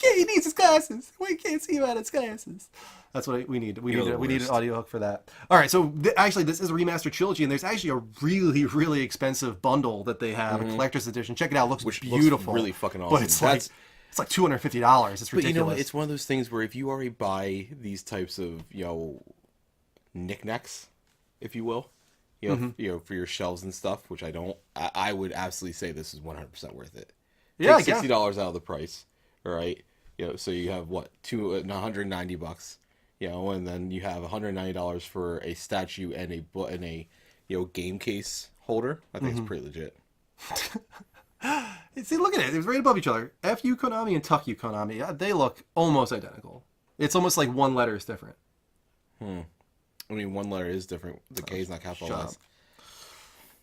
He needs his glasses. We can't see without his glasses. That's what we need. We You're need the we need an worst. audio hook for that. All right, so actually, this is a remastered trilogy, and there's actually a really, really expensive bundle that they have, a collector's edition. Check it out. It looks Which looks beautiful. really fucking But awesome. it's That's- like $250. It's But ridiculous. you know what? It's one of those things where if you already buy these types of, knickknacks, if you will, for your shelves and stuff, which I don't, I would absolutely say this is 100% worth it. Yeah, Take I $60 out of the price, all right? So you have what, $190, and then you have $190 for a statue and a game case holder. I think it's pretty legit. See, look at it. It's right above each other. FU Konami and Tuck You Konami. They look almost identical. It's almost like one letter is different. I mean, one letter is different. The K is not capitalized.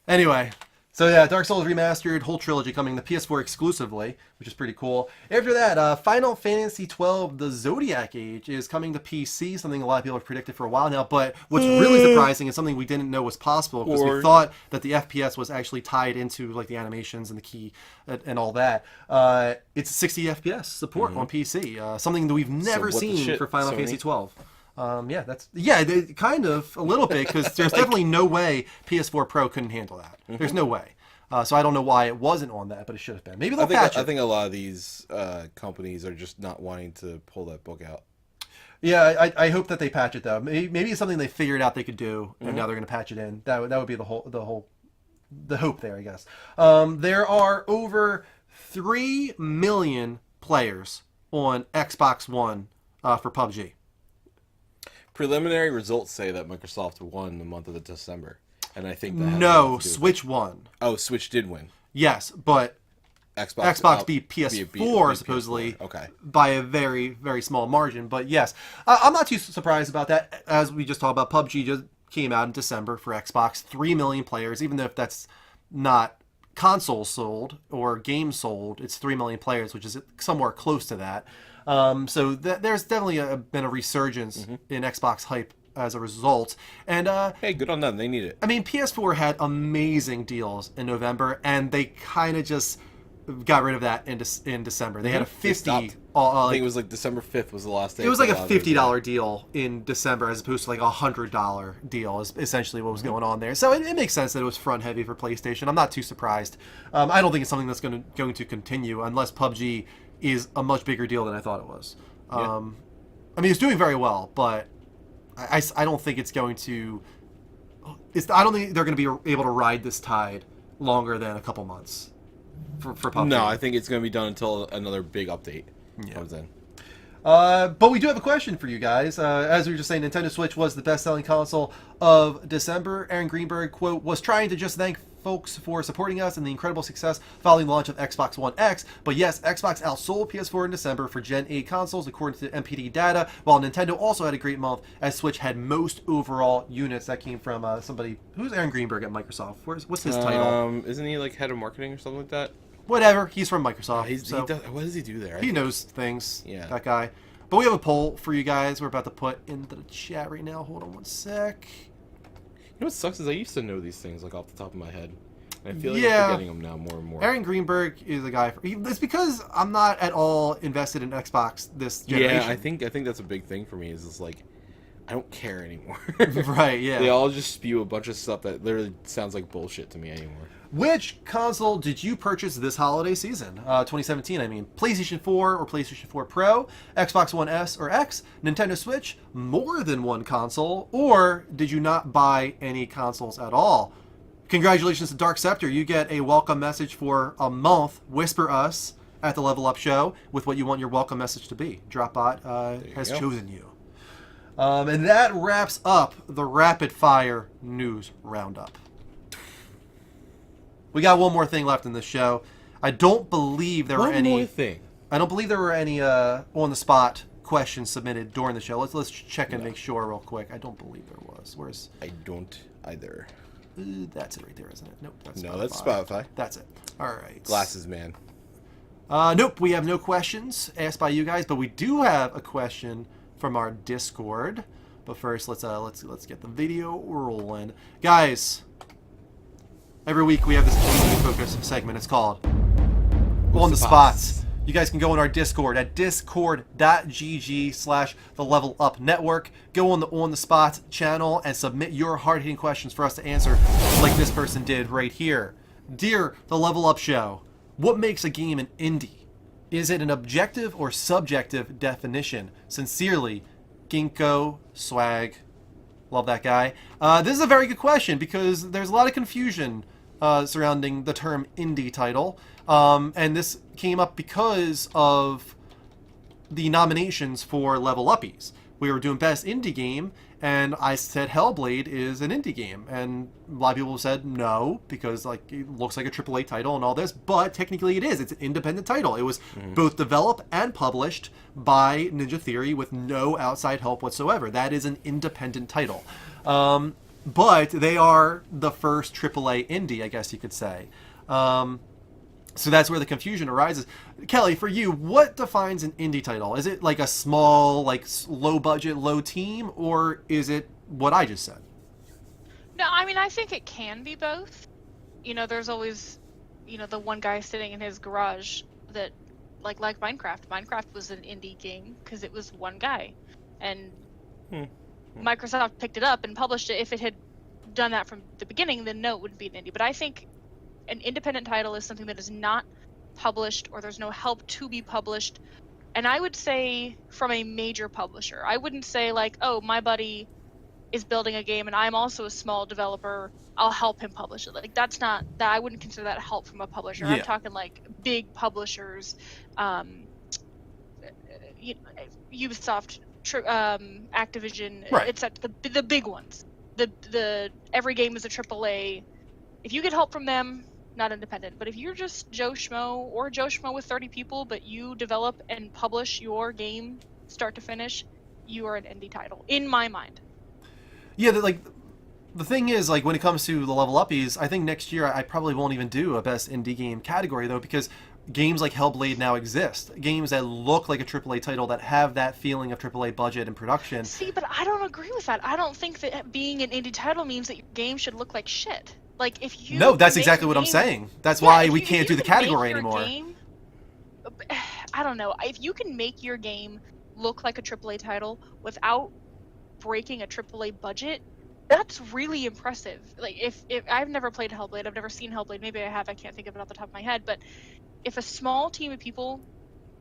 Anyway, so yeah, Dark Souls Remastered, whole trilogy coming to PS4 exclusively, which is pretty cool. After that, Final Fantasy XII, The Zodiac Age, is coming to PC, something a lot of people have predicted for a while now, but what's really surprising is something we didn't know was possible, because we thought that the FPS was actually tied into like the animations and the key and all that. It's 60 FPS support on PC, something that we've never seen for Final Fantasy XII. Kind of a little bit, because there's definitely no way PS4 Pro couldn't handle that. There's no way. So I don't know why it wasn't on that, but it should have been. Maybe they'll patch it. I think a lot of these companies are just not wanting to pull that book out. Yeah, I hope that they patch it though. Maybe it's something they figured out they could do, and now they're going to patch it in. That would be the hope there, I guess. There are over 3 million players on Xbox One for PUBG. Preliminary results say that Microsoft won the month of December, and I think that no, Switch won. Oh, Switch did win. Yes, but Xbox beat PS4 supposedly by a very, very small margin. But yes, I'm not too surprised about that. As we just talked about, PUBG just came out in December for Xbox. 3 million players, even if that's not consoles sold or games sold, it's 3 million players, which is somewhere close to that. So there's definitely been a resurgence in Xbox hype as a result. And hey, good on them. They need it. I mean, PS4 had amazing deals in November, and they kind of just got rid of that in December. They had a 50. I think it was like December 5th was the last day. It was like a $50 deal in December as opposed to like a $100 deal is essentially what was going on there. So it makes sense that it was front heavy for PlayStation. I'm not too surprised. I don't think it's something that's going to continue unless PUBG is a much bigger deal than I thought it was. I mean, it's doing very well, but I don't think it's going to... I don't think they're going to be able to ride this tide longer than a couple months for PUBG. No, I think it's going to be done until another big update comes in. But we do have a question for you guys. As we were just saying, Nintendo Switch was the best-selling console of December. Aaron Greenberg, quote, was trying to just thank folks for supporting us and the incredible success following the launch of Xbox One X. But yes, Xbox outsold PS4 in December for Gen 8 consoles, according to NPD data, while Nintendo also had a great month, as Switch had most overall units. That came from somebody... Who's Aaron Greenberg at Microsoft? What's his title? Isn't he like head of marketing or something like that? Whatever. He's from Microsoft. What does he do there? He knows things. Yeah. That guy. But we have a poll for you guys. We're about to put into the chat right now. Hold on one sec. You know what sucks is I used to know these things like off the top of my head. And I feel like I'm forgetting them now more and more. Aaron Greenberg is a guy. It's because I'm not at all invested in Xbox this generation. Yeah, I think that's a big thing for me. Is it's like I don't care anymore. Right. Yeah. They all just spew a bunch of stuff that literally sounds like bullshit to me anymore. Which console did you purchase this holiday season? 2017, I mean. PlayStation 4 or PlayStation 4 Pro? Xbox One S or X? Nintendo Switch? More than one console? Or did you not buy any consoles at all? Congratulations to Dark Scepter. You get a welcome message for a month. Whisper us at the Level Up Show with what you want your welcome message to be. Dropbot has chosen you. And that wraps up the Rapid Fire News Roundup. We got one more thing left in this show. I don't believe there were any... One more thing. I don't believe there were any on-the-spot questions submitted during the show. Let's check and make sure real quick. I don't believe there was. Where's... I don't either. That's it right there, isn't it? Nope. That's Spotify. That's it. All right. Glasses, man. Nope. We have no questions asked by you guys, but we do have a question from our Discord. But first, let's get the video rolling, guys. Every week we have this community focus segment. It's called On the Spots. You guys can go on our Discord at discord.gg/the-level-up-network. Go on the Spots channel and submit your hard-hitting questions for us to answer, like this person did right here. Dear The Level Up Show, what makes a game an indie? Is it an objective or subjective definition? Sincerely, Ginkgo Swag. Love that guy. This is a very good question because there's a lot of confusion surrounding the term indie title. And this came up because of the nominations for Level Uppies. We were doing Best Indie Game, And I said Hellblade is an indie game, and a lot of people said no because like it looks like a AAA title and all this, but technically it is. It's an independent title. It was both developed and published by Ninja Theory with no outside help whatsoever. That is an independent title, but they are the first AAA indie, I guess you could say. So that's where the confusion arises. Kelly, for you, what defines an indie title? Is it like a small, like low budget, low team, or is it what I just said? No, I mean, I think it can be both. You know, there's always, you know, the one guy sitting in his garage that, like Minecraft. Minecraft was an indie game because it was one guy. And Microsoft picked it up and published it. If it had done that from the beginning, then no, it wouldn't be an indie. But I think an independent title is something that is not published or there's no help to be published. And I would say from a major publisher. I wouldn't say like, oh, my buddy is building a game and I'm also a small developer, I'll help him publish it. Like that's not that, I wouldn't consider that help from a publisher. I'm talking like big publishers, Ubisoft, Activision, right. etc. The big ones. The every game is a AAA. If you get help from them, not independent. But if you're just Joe Schmo or Joe Schmo with 30 people, but you develop and publish your game start to finish, you are an indie title, in my mind. Yeah, the thing is, like, when it comes to the level uppies, I think next year I probably won't even do a best indie game category, though, because games like Hellblade now exist. Games that look like a AAA title, that have that feeling of AAA budget and production. See, but I don't agree with that. I don't think that being an indie title means that your game should look like shit. Like, if you... No, that's exactly what I'm saying. That's why we can't do the category anymore. I don't know. If you can make your game look like a AAA title without breaking a AAA budget, that's really impressive. Like, if I've never played Hellblade, I've never seen Hellblade, maybe I have, I can't think of it off the top of my head, but if a small team of people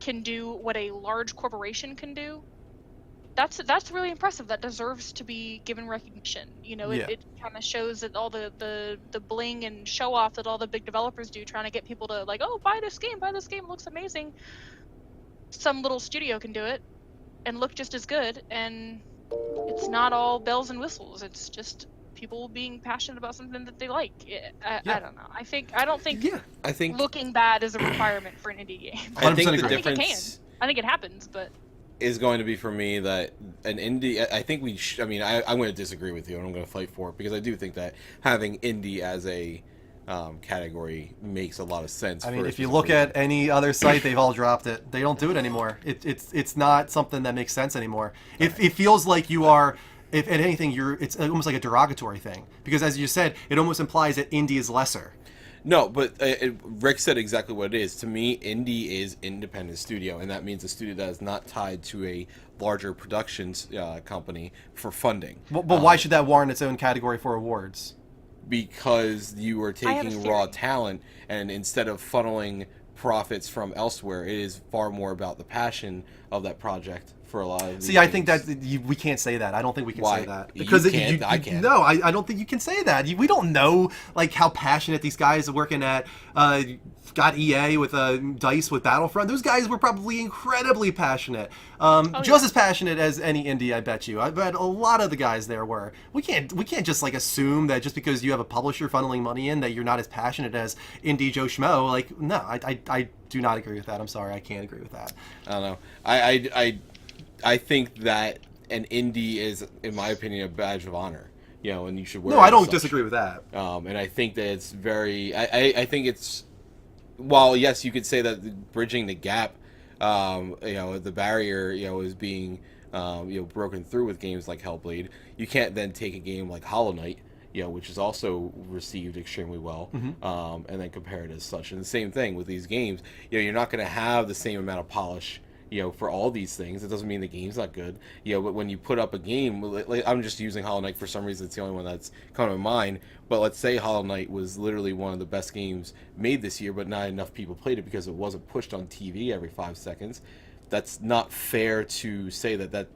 can do what a large corporation can do, that's really impressive. That deserves to be given recognition. You know, it kind of shows that all the bling and show off that all the big developers do, trying to get people to like, oh, buy this game, it looks amazing. Some little studio can do it and look just as good, and it's not all bells and whistles. It's just people being passionate about something that they like. I don't know. I don't think looking bad is a requirement for an indie game. I think the I difference... think it can. I think it happens, but... is going to be for me that an indie... I think we... I'm going to disagree with you, and I'm going to fight for it, because I do think that having indie as a category makes a lot of sense. I mean, if you look at any other site, they've all dropped it. They don't do it anymore. It's not something that makes sense anymore. It feels like you are... If anything, it's almost like a derogatory thing, because as you said, it almost implies that indie is lesser. No, but Rick said exactly what it is. To me, indie is independent studio, and that means a studio that is not tied to a larger productions company for funding. But why should that warrant its own category for awards? Because you are taking raw talent, and instead of funneling profits from elsewhere, it is far more about the passion of that project. For a lot of these I think that we can't say that. I don't think we can say that, because I can't. No, I don't think you can say that. We don't know like how passionate these guys are working at. Got EA with DICE with Battlefront. Those guys were probably incredibly passionate, just as passionate as any indie. I bet you. I bet a lot of the guys there were. We can't just like assume that just because you have a publisher funneling money in that you're not as passionate as indie Joe Schmo. Like, no, I do not agree with that. I'm sorry, I can't agree with that. I don't know. I think that an indie is, in my opinion, a badge of honor. You know, and you should wear it. No, I don't disagree with that. And I think that it's very... I think it's... While, yes, you could say that bridging the gap, the barrier, is being, broken through with games like Hellblade, you can't then take a game like Hollow Knight, which is also received extremely well, and then compare it as such. And the same thing with these games. You're not going to have the same amount of polish for all these things. It doesn't mean the game's not good. But when you put up a game, like, I'm just using Hollow Knight for some reason. It's the only one that's coming to mind. But let's say Hollow Knight was literally one of the best games made this year, but not enough people played it because it wasn't pushed on TV every 5 seconds. That's not fair to say that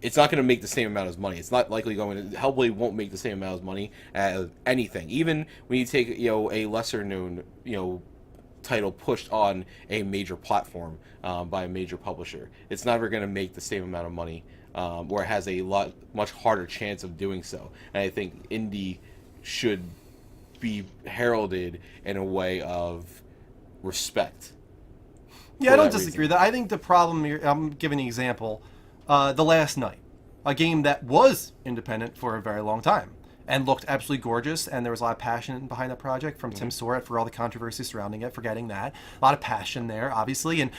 it's not going to make the same amount of money. It's not likely going to... Hellblade won't make the same amount of money as anything. Even when you take, a lesser known, title pushed on a major platform by a major publisher, it's never going to make the same amount of money or has a much harder chance of doing so. And I think indie should be heralded in a way of respect. Yeah, I don't disagree with that. I think the problem here, I'm giving an example, The Last Night, a game that was independent for a very long time and looked absolutely gorgeous, and there was a lot of passion behind that project from Tim Soret for all the controversy surrounding it, forgetting that. A lot of passion there, obviously, and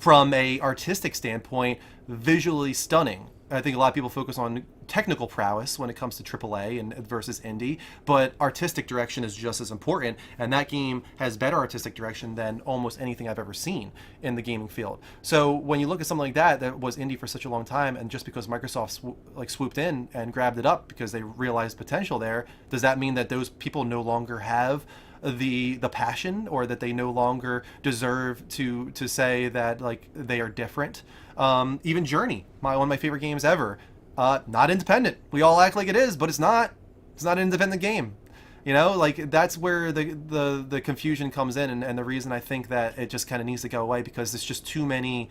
from a artistic standpoint, visually stunning. I think a lot of people focus on technical prowess when it comes to AAA and versus indie, but artistic direction is just as important, and that game has better artistic direction than almost anything I've ever seen in the gaming field. So when you look at something like that was indie for such a long time, and just because Microsoft swooped in and grabbed it up because they realized potential there, does that mean that those people no longer have the passion, or that they no longer deserve to say that like they are different? Even Journey, one of my favorite games ever, not independent. We all act like it is, but it's not. It's not an independent game. You know, like that's where the confusion comes in, and the reason I think that it just kind of needs to go away, because there's just too many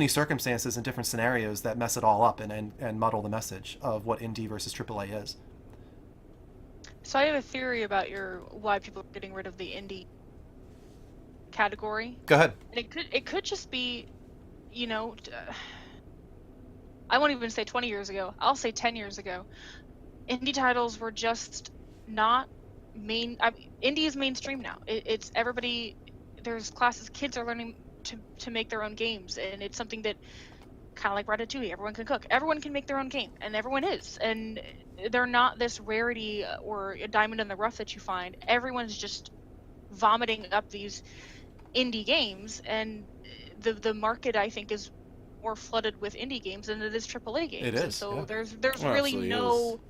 circumstances and different scenarios that mess it all up and muddle the message of what indie versus AAA is. So I have a theory about why people are getting rid of the indie category. Go ahead. And it could just be, you know, I won't even say 20 years ago. I'll say 10 years ago. Indie titles were just not indie is mainstream now. It's everybody. There's classes. Kids are learning to make their own games, and it's something that, kind of like Ratatouille, everyone can cook. Everyone can make their own game, and everyone is. And they're not this rarity or a diamond in the rough that you find. Everyone's just vomiting up these indie games, and the market, I think, is more flooded with indie games than it is AAA games. It is. And so yeah. there's really no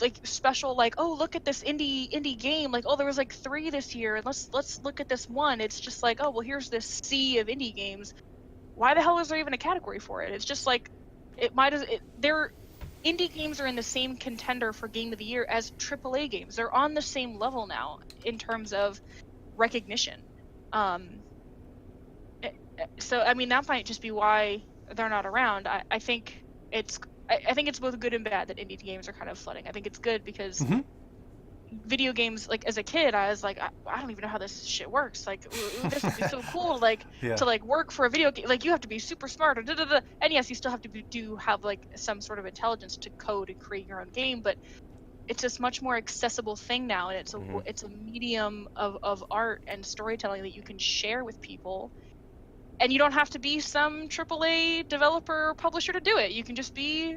like special, like, oh, look at this indie game, like, oh, there was like 3 this year, and let's look at this one. It's just like, oh, well, here's this sea of indie games. Why the hell is there even a category for it? It's just like, indie games are in the same contender for Game of the Year as AAA games. They're on the same level now in terms of recognition. So I mean, that might just be why they're not around. I think it's both good and bad that indie games are kind of flooding. I think it's good because video games, like as a kid, I was like, I don't even know how this shit works. Like, this would be so cool, like to like work for a video game. Like, you have to be super smart, and yes, you still have to have like some sort of intelligence to code and create your own game. But it's this much more accessible thing now, and it's a medium of art and storytelling that you can share with people. And you don't have to be some AAA developer or publisher to do it. You can just be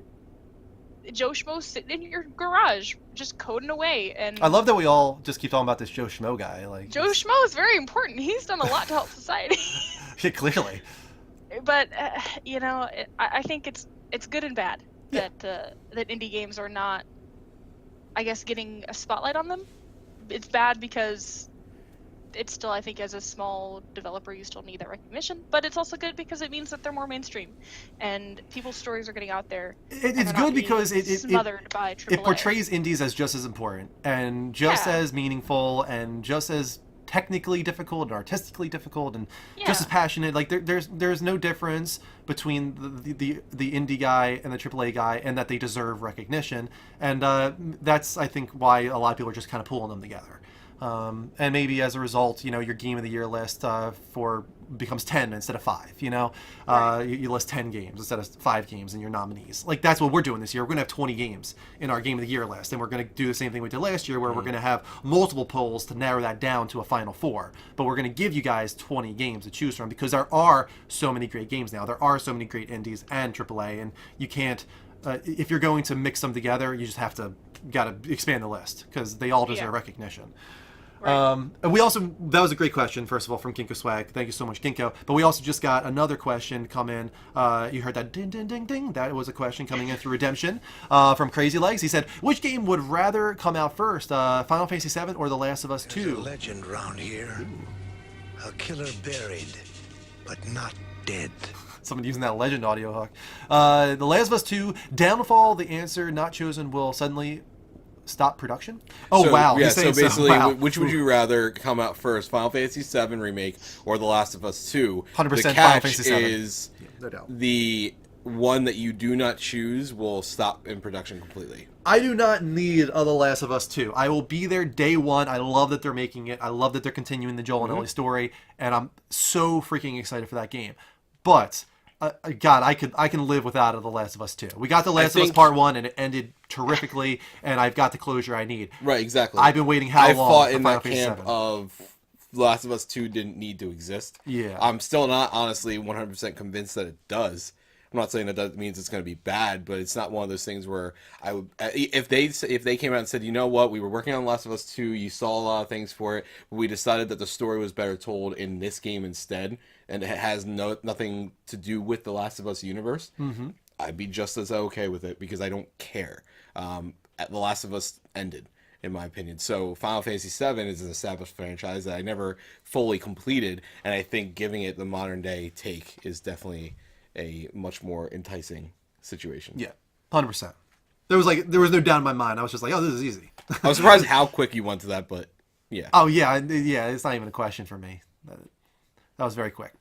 Joe Schmo sitting in your garage, just coding away. And I love that we all just keep talking about this Joe Schmo guy. Like, Joe Schmo is very important. He's done a lot to help society. Yeah, clearly. But you know, I think it's good and bad that indie games are not, I guess, getting a spotlight on them. It's bad because it's still, I think, as a small developer, you still need that recognition. But it's also good because it means that they're more mainstream, and people's stories are getting out there. It's good because it smothered by AAA. It portrays indies as just as important and just as meaningful and just as technically difficult and artistically difficult and just as passionate. Like there's no difference between the indie guy and the AAA guy, and that they deserve recognition. And that's, I think, why a lot of people are just kind of pulling them together. And maybe as a result, you know, your Game of the Year list becomes 10 instead of 5. You know, you list 10 games instead of 5 games in your nominees. Like, that's what we're doing this year. We're going to have 20 games in our Game of the Year list, and we're going to do the same thing we did last year, where we're going to have multiple polls to narrow that down to a final 4. But we're going to give you guys 20 games to choose from, because there are so many great games now. There are so many great indies and AAA, and you can't. If you're going to mix them together, you just have to expand the list, because they all deserve recognition. Right. We also, that was a great question, first of all, from Ginkgo Swag. Thank you so much, Ginkgo. But we also just got another question come in. You heard that ding, ding, ding, ding. That was a question coming in through Redemption from Crazy Legs. He said, which game would rather come out first, Final Fantasy VII or The Last of Us 2? There's a legend round here. A killer buried, but not dead. Someone using that legend audio hook. The Last of Us 2, Downfall, the answer not chosen will suddenly stop production? Wow. Yeah, so basically, which would you rather come out first, Final Fantasy VII Remake or The Last of Us 2? 100% the Final catch Fantasy VII. is the one that you do not choose will stop in production completely. I do not need The Last of Us 2. I will be there day one. I love that they're making it. I love that they're continuing the Joel and Ellie story, and I'm so freaking excited for that game. But God, I can live without The Last of Us 2. We got The Last of Us Part 1, and it ended terrifically, and I've got the closure I need. Right, exactly. I've been waiting how long? I fought in Final that Fantasy camp 7. of The Last of Us 2 didn't need to exist. Yeah. I'm still not honestly 100% convinced that it does. I'm not saying that means it's going to be bad, but it's not one of those things where I would, if they came out and said, you know what, we were working on Last of Us 2, you saw a lot of things for it, but we decided that the story was better told in this game instead, and it has nothing to do with the Last of Us universe, I'd be just as okay with it because I don't care. The Last of Us ended, in my opinion. So Final Fantasy VII is an established franchise that I never fully completed, and I think giving it the modern day take is definitely a much more enticing situation. Yeah, 100%. There was no doubt in my mind. I was just like, oh, this is easy. I was surprised how quick you went to that, but yeah. Oh yeah. It's not even a question for me. That was very quick.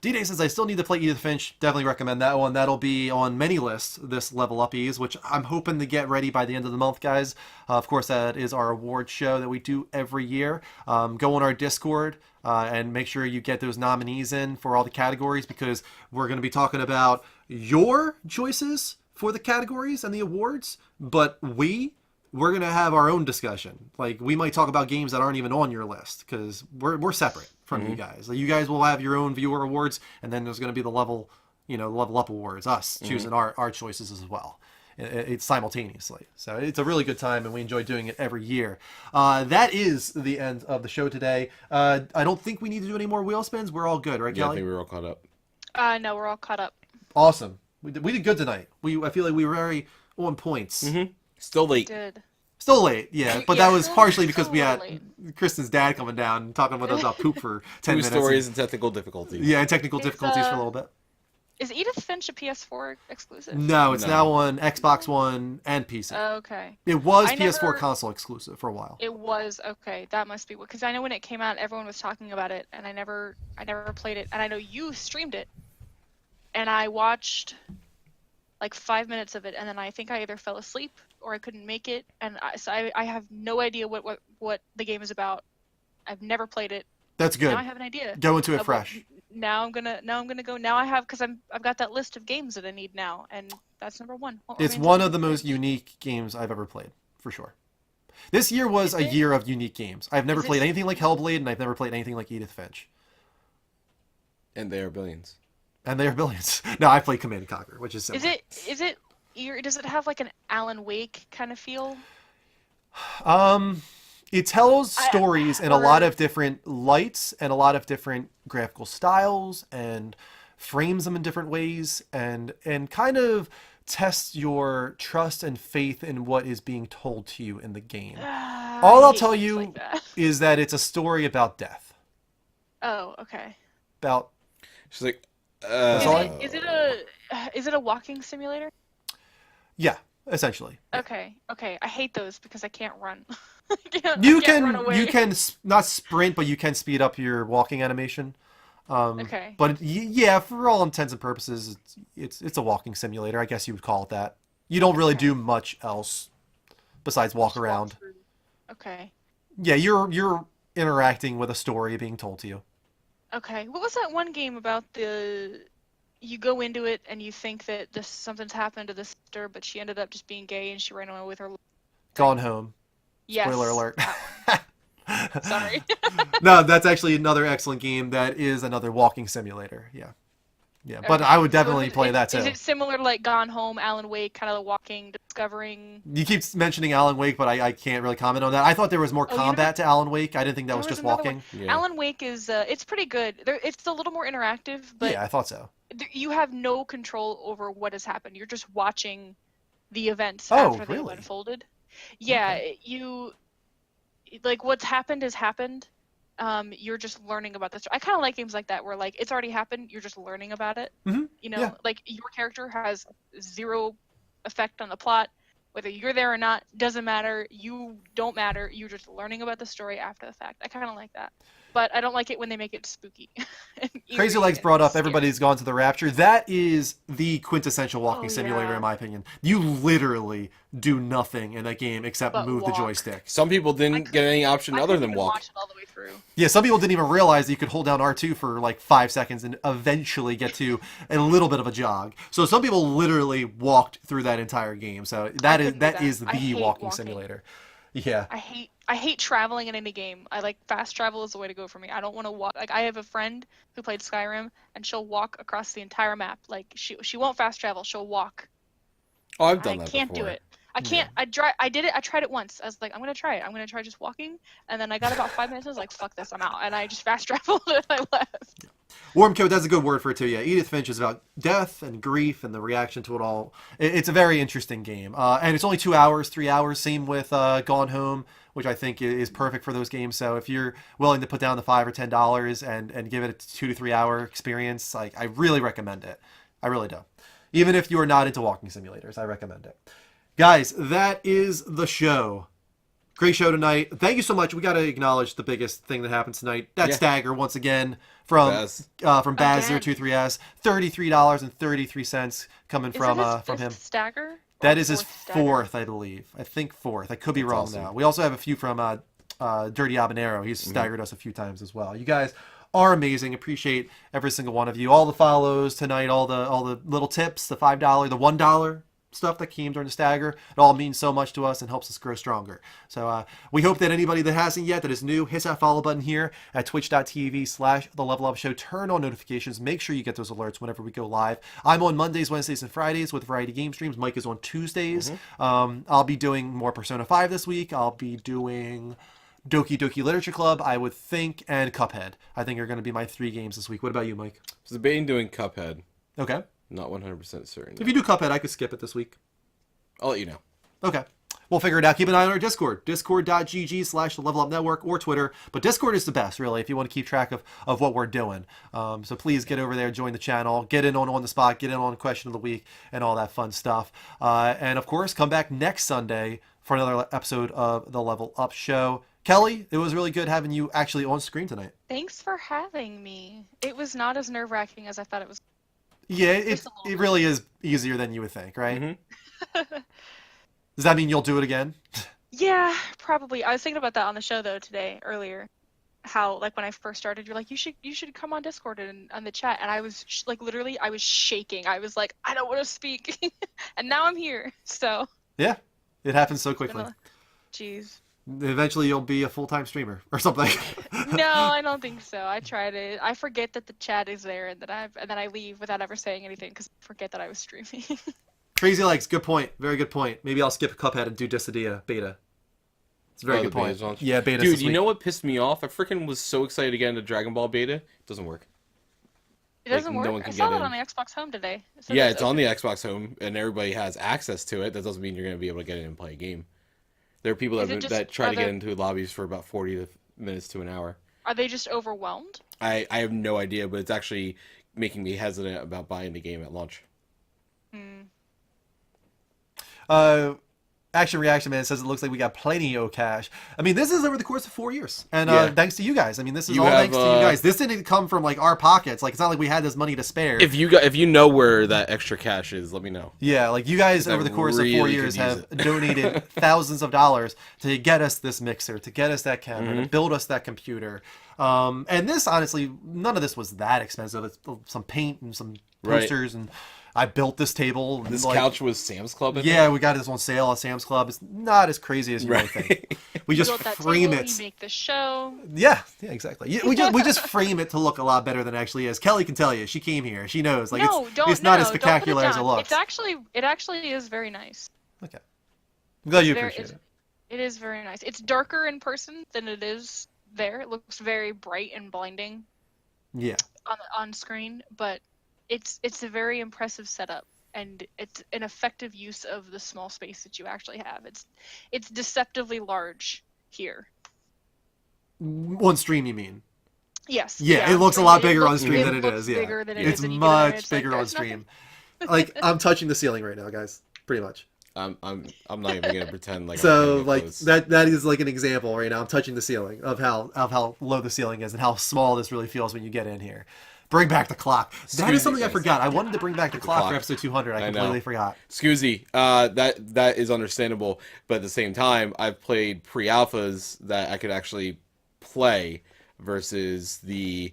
D-Day says, I still need to play Edith Finch. Definitely recommend that one. That'll be on many lists, this Level Up Ease, which I'm hoping to get ready by the end of the month, guys. Of course, that is our award show that we do every year. Go on our Discord and make sure you get those nominees in for all the categories, because we're going to be talking about your choices for the categories and the awards, but we're going to have our own discussion. Like, we might talk about games that aren't even on your list, because we're separate from you guys. Like, you guys will have your own viewer awards, and then there's going to be the level up awards, us choosing our choices as well. It's simultaneously. So it's a really good time, and we enjoy doing it every year. That is the end of the show today. I don't think we need to do any more wheel spins. We're all good, right, Yeah, I Kelly? think we're all caught up. No, we're all caught up. Awesome. We did good tonight. I feel like we were very on points. Still late. Did. Still late, yeah, but Yeah, that was partially because so we had late. Kristen's dad coming down and talking with us about poop for 10 Two minutes. stories and technical difficulties. Yeah, and technical It's, difficulties for a little bit. Is Edith Finch a PS4 exclusive? No, it's No. now on Xbox One and PC. Okay. It was I PS4 never- console exclusive for a while. It was okay. That must be because I know when it came out, everyone was talking about it, and I never played it. And I know you streamed it, and I watched like 5 minutes of it, and then I think I either fell asleep or I couldn't make it, and I have no idea what the game is about. I've never played it. That's good. Now I have an idea. Go into it of fresh. what- Now I'm gonna go. Now I have because I've got that list of games that I need now, and that's number one. What It's remains one of of the Edith most Finch? unique games I've ever played, for sure. This year was Is a it? year of unique games. I've never Is it- played anything like Hellblade, and I've never played anything like Edith Finch. And they are billions. And they are billions. No, I played Command & Conquer, which is similar. Does it have like an Alan Wake kind of feel? It tells stories in a lot or- of different lights and a lot of different graphical styles, and frames them in different ways, and kind of tests your trust and faith in what is being told to you in the game. All I I'll hate tell games you like that. is that it's a story about death. Oh, okay. About She's like, That's all I- Is it a walking simulator? yeah, essentially. Okay. I hate those because I can't run. You I can't run can away. not sprint, but you can speed up your walking animation. Okay. But yeah, for all intents and purposes, it's a walking simulator. I guess you would call it that. You don't really Okay. do much else besides walk Just around. through. Okay. Yeah, you're interacting with a story being told to you. Okay. What was that one game about you go into it and you think that something's happened to the sister, but she ended up just being gay and she ran away with her. Gone Home. Yes. Spoiler alert. Sorry. No, that's actually another excellent game. That is another walking simulator. Yeah. But Okay. I would So definitely play that too. Is it similar to like Gone Home, Alan Wake, kind of the walking, discovering? You keep mentioning Alan Wake, but I can't really comment on that. I thought there was more Oh, you combat to Alan Wake. I didn't think that There was just another walking. one. Yeah. Alan Wake is it's pretty good. It's a little more interactive, but Yeah, I thought so. you have no control over what has happened. You're just watching the events Oh, after they've really? unfolded. Yeah, Okay. you like what's happened has happened. You're just learning about this. I kind of like games like that where like it's already happened. You're just learning about it. Mhm, You know, yeah. like your character has zero effect on the plot. Whether you're there or not doesn't matter. You don't matter. You're just learning about the story after the fact. I kind of like that. but I don't like it when they make it spooky. and Crazy eerie Legs and brought up scary. Everybody's Gone to the Rapture. That is the quintessential walking simulator, yeah. in my opinion. You literally do nothing in that game except But move the walk. joystick. Some people didn't get any option I other couldn't than even walk. watch it all the way through. Yeah, some people didn't even realize that you could hold down R2 for like 5 seconds and eventually get to a little bit of a jog. So some people literally walked through that entire game. So that couldn't do that that. is I the hate walking walking. simulator. Yeah. I hate traveling in any game. I like fast travel is the way to go for me. I don't want to walk. Like I have a friend who played Skyrim and she'll walk across the entire map. Like she won't fast travel. She'll walk. Oh, I've done that I can't before. do it. I can't. I did it. I tried it once. I was like, I'm gonna try it. I'm gonna try just walking. And then I got about 5 minutes. I was like, fuck this. I'm out. And I just fast traveled and I left. Warm Coat, that's a good word for it too. Yeah, Edith Finch is about death and grief and the reaction to it all. It's a very interesting game, and it's only 2 hours, 3 hours. Same with Gone Home, which I think is perfect for those games. So if you're willing to put down the $5 or $10 and give it a 2 to 3 hour experience, like I really recommend it. I really do. Even if you are not into walking simulators, I recommend it. Guys, that is the show. Great show tonight. Thank you so much. We got to acknowledge the biggest thing that happened tonight. That stagger once again from Baz023S, $33.33 coming from him. Stagger. That is his stagger? fourth, I believe. I think fourth. I could be wrong awesome. now. We also have a few from Dirty Habanero. He's staggered us a few times as well. You guys are amazing. Appreciate every single one of you. All the follows tonight, all the little tips, the $5, the $1 stuff that came during the stagger. It all means so much to us and helps us grow stronger. So we hope that anybody that hasn't yet, that is new, hits that follow button here at twitch.tv/The Level Up Show. Turn on notifications. Make sure you get those alerts whenever we go live. I'm on Mondays, Wednesdays, and Fridays with Variety Game Streams. Mike is on Tuesdays. I'll be doing more Persona 5 this week. I'll be doing Doki Doki Literature Club, I would think, and Cuphead. I think are going to be my 3 games this week. What about you, Mike? I was debating doing Cuphead. Okay. Not 100% certain. If you do Cuphead, I could skip it this week. I'll let you know. Okay. We'll figure it out. Keep an eye on our Discord. Discord.gg/The Level Up Network or Twitter. But Discord is the best, really, if you want to keep track of what we're doing. So please get over there, join the channel, get in on the spot, get in on Question of the Week, and all that fun stuff. And, of course, come back next Sunday for another episode of The Level Up Show. Kelly, it was really good having you actually on screen tonight. Thanks for having me. It was not as nerve-wracking as I thought it was. Yeah, it really is easier than you would think, right? Does that mean you'll do it again? Yeah, probably. I was thinking about that on the show though earlier. How like when I first started, you're like, you should come on Discord and on the chat, and I was literally I was shaking. I was like, I don't want to speak, and now I'm here. So yeah, it happens so quickly. Jeez. Eventually, you'll be a full-time streamer or something. No, I don't think so. I tried it. I forget that the chat is there, and then I leave without ever saying anything because I forget that I was streaming. Crazy Legs, good point. Very good point. Maybe I'll skip Cuphead and do Dissidia beta. It's a very good point. Yeah, beta. Dude, you know what pissed me off? I freaking was so excited to get into Dragon Ball beta. It doesn't work. It doesn't no one work. can I saw get that in. on the Xbox Home today. Yeah, it's on the Xbox Home, and everybody has access to it. That doesn't mean you're going to be able to get in and play a game. There are people that try to get into lobbies for about 40 minutes to an hour. Are they just overwhelmed? I have no idea, but it's actually making me hesitant about buying the game at launch. Action Reaction Man says it looks like we got plenty of cash. I mean, this is over the course of 4 years. And thanks to you guys. I mean, this is all thanks to you guys. This didn't come from like our pockets. Like, it's not like we had this money to spare. If you know where that extra cash is, let me know. Yeah, like you guys over the course of 4 years have donated thousands of dollars to get us this mixer, to get us that camera, to build us that computer. And this, honestly, none of this was that expensive. It's some paint and some posters and... I built this table. This couch was Sam's Club. Yeah, we got this on sale at Sam's Club. It's not as crazy as you might think. We just frame it. You make the show. Yeah, exactly. We just frame it to look a lot better than it actually is. Kelly can tell you. She came here. She knows. Like it's not as spectacular as it looks. It actually is very nice. Okay. I'm glad you appreciate it. It is very nice. It's darker in person than it is there. It looks very bright and blinding. Yeah. On screen, but it's a very impressive setup, and it's an effective use of the small space that you actually have. It's deceptively large here. On stream, you mean? Yes. Yeah, it looks a lot bigger on stream than it is. Yeah, it's much bigger on stream. Like I'm touching the ceiling right now, guys. Pretty much. I'm not even gonna pretend like. So I'm like close. that is like an example right now. I'm touching the ceiling of how low the ceiling is and how small this really feels when you get in here. Bring back the clock. That is something I forgot. I wanted to bring back the clock for episode 200. I completely forgot. Excusey, that is understandable, but at the same time, I've played pre-alphas that I could actually play versus the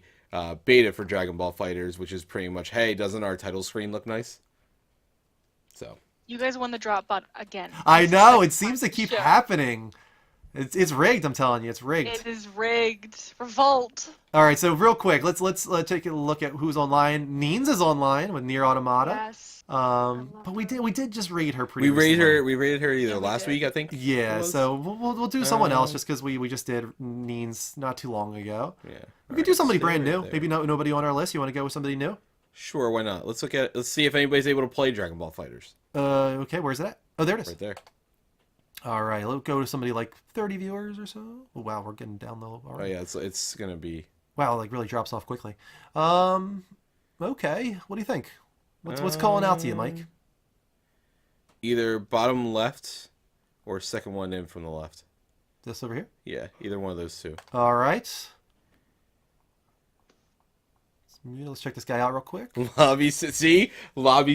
beta for Dragon Ball Fighters, which is pretty much, hey, doesn't our title screen look nice? So. You guys won the drop bot again. I know. It seems to keep happening. It's rigged. I'm telling you, it's rigged. It is rigged. Revolt. All right, so real quick, let's take a look at who's online. Neens is online with Nier Automata. Yes. But we did just raid her pretty. We rated her either last week, I think. Yeah, so we'll do someone else just because we just did Neens not too long ago. Yeah. We could do somebody brand new. Maybe nobody on our list. You want to go with somebody new? Sure, why not? Let's see if anybody's able to play Dragon Ball Fighters. Okay, where's it at? Oh, there it is. Right there. All right, let's go to somebody like 30 viewers or so. Oh, wow, we're getting down low. Oh yeah, it's gonna be. Wow, like really drops off quickly. Okay, what do you think? What's calling out to you, Mike? Either bottom left or second one in from the left. This over here? Yeah, either one of those two. All right. Let's check this guy out real quick. Lobby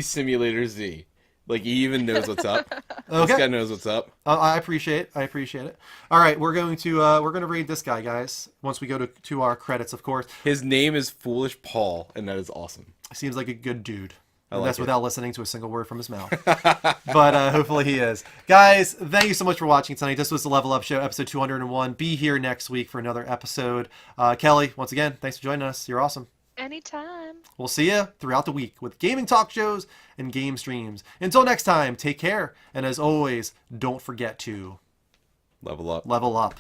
Simulator Z. Like he even knows what's up. Okay. This guy knows what's up. I appreciate it. All right, we're going to raid this guy, guys. Once we go to our credits, of course. His name is Foolish Paul, and that is awesome. Seems like a good dude. And like that's it. without listening to a single word from his mouth. But hopefully he is. Guys, thank you so much for watching tonight. This was the Level Up Show, episode 201. Be here next week for another episode. Kelly, once again, thanks for joining us. You're awesome. Anytime. We'll see you throughout the week with gaming talk shows and game streams. Until next time, take care. And as always, don't forget to Level up. level up.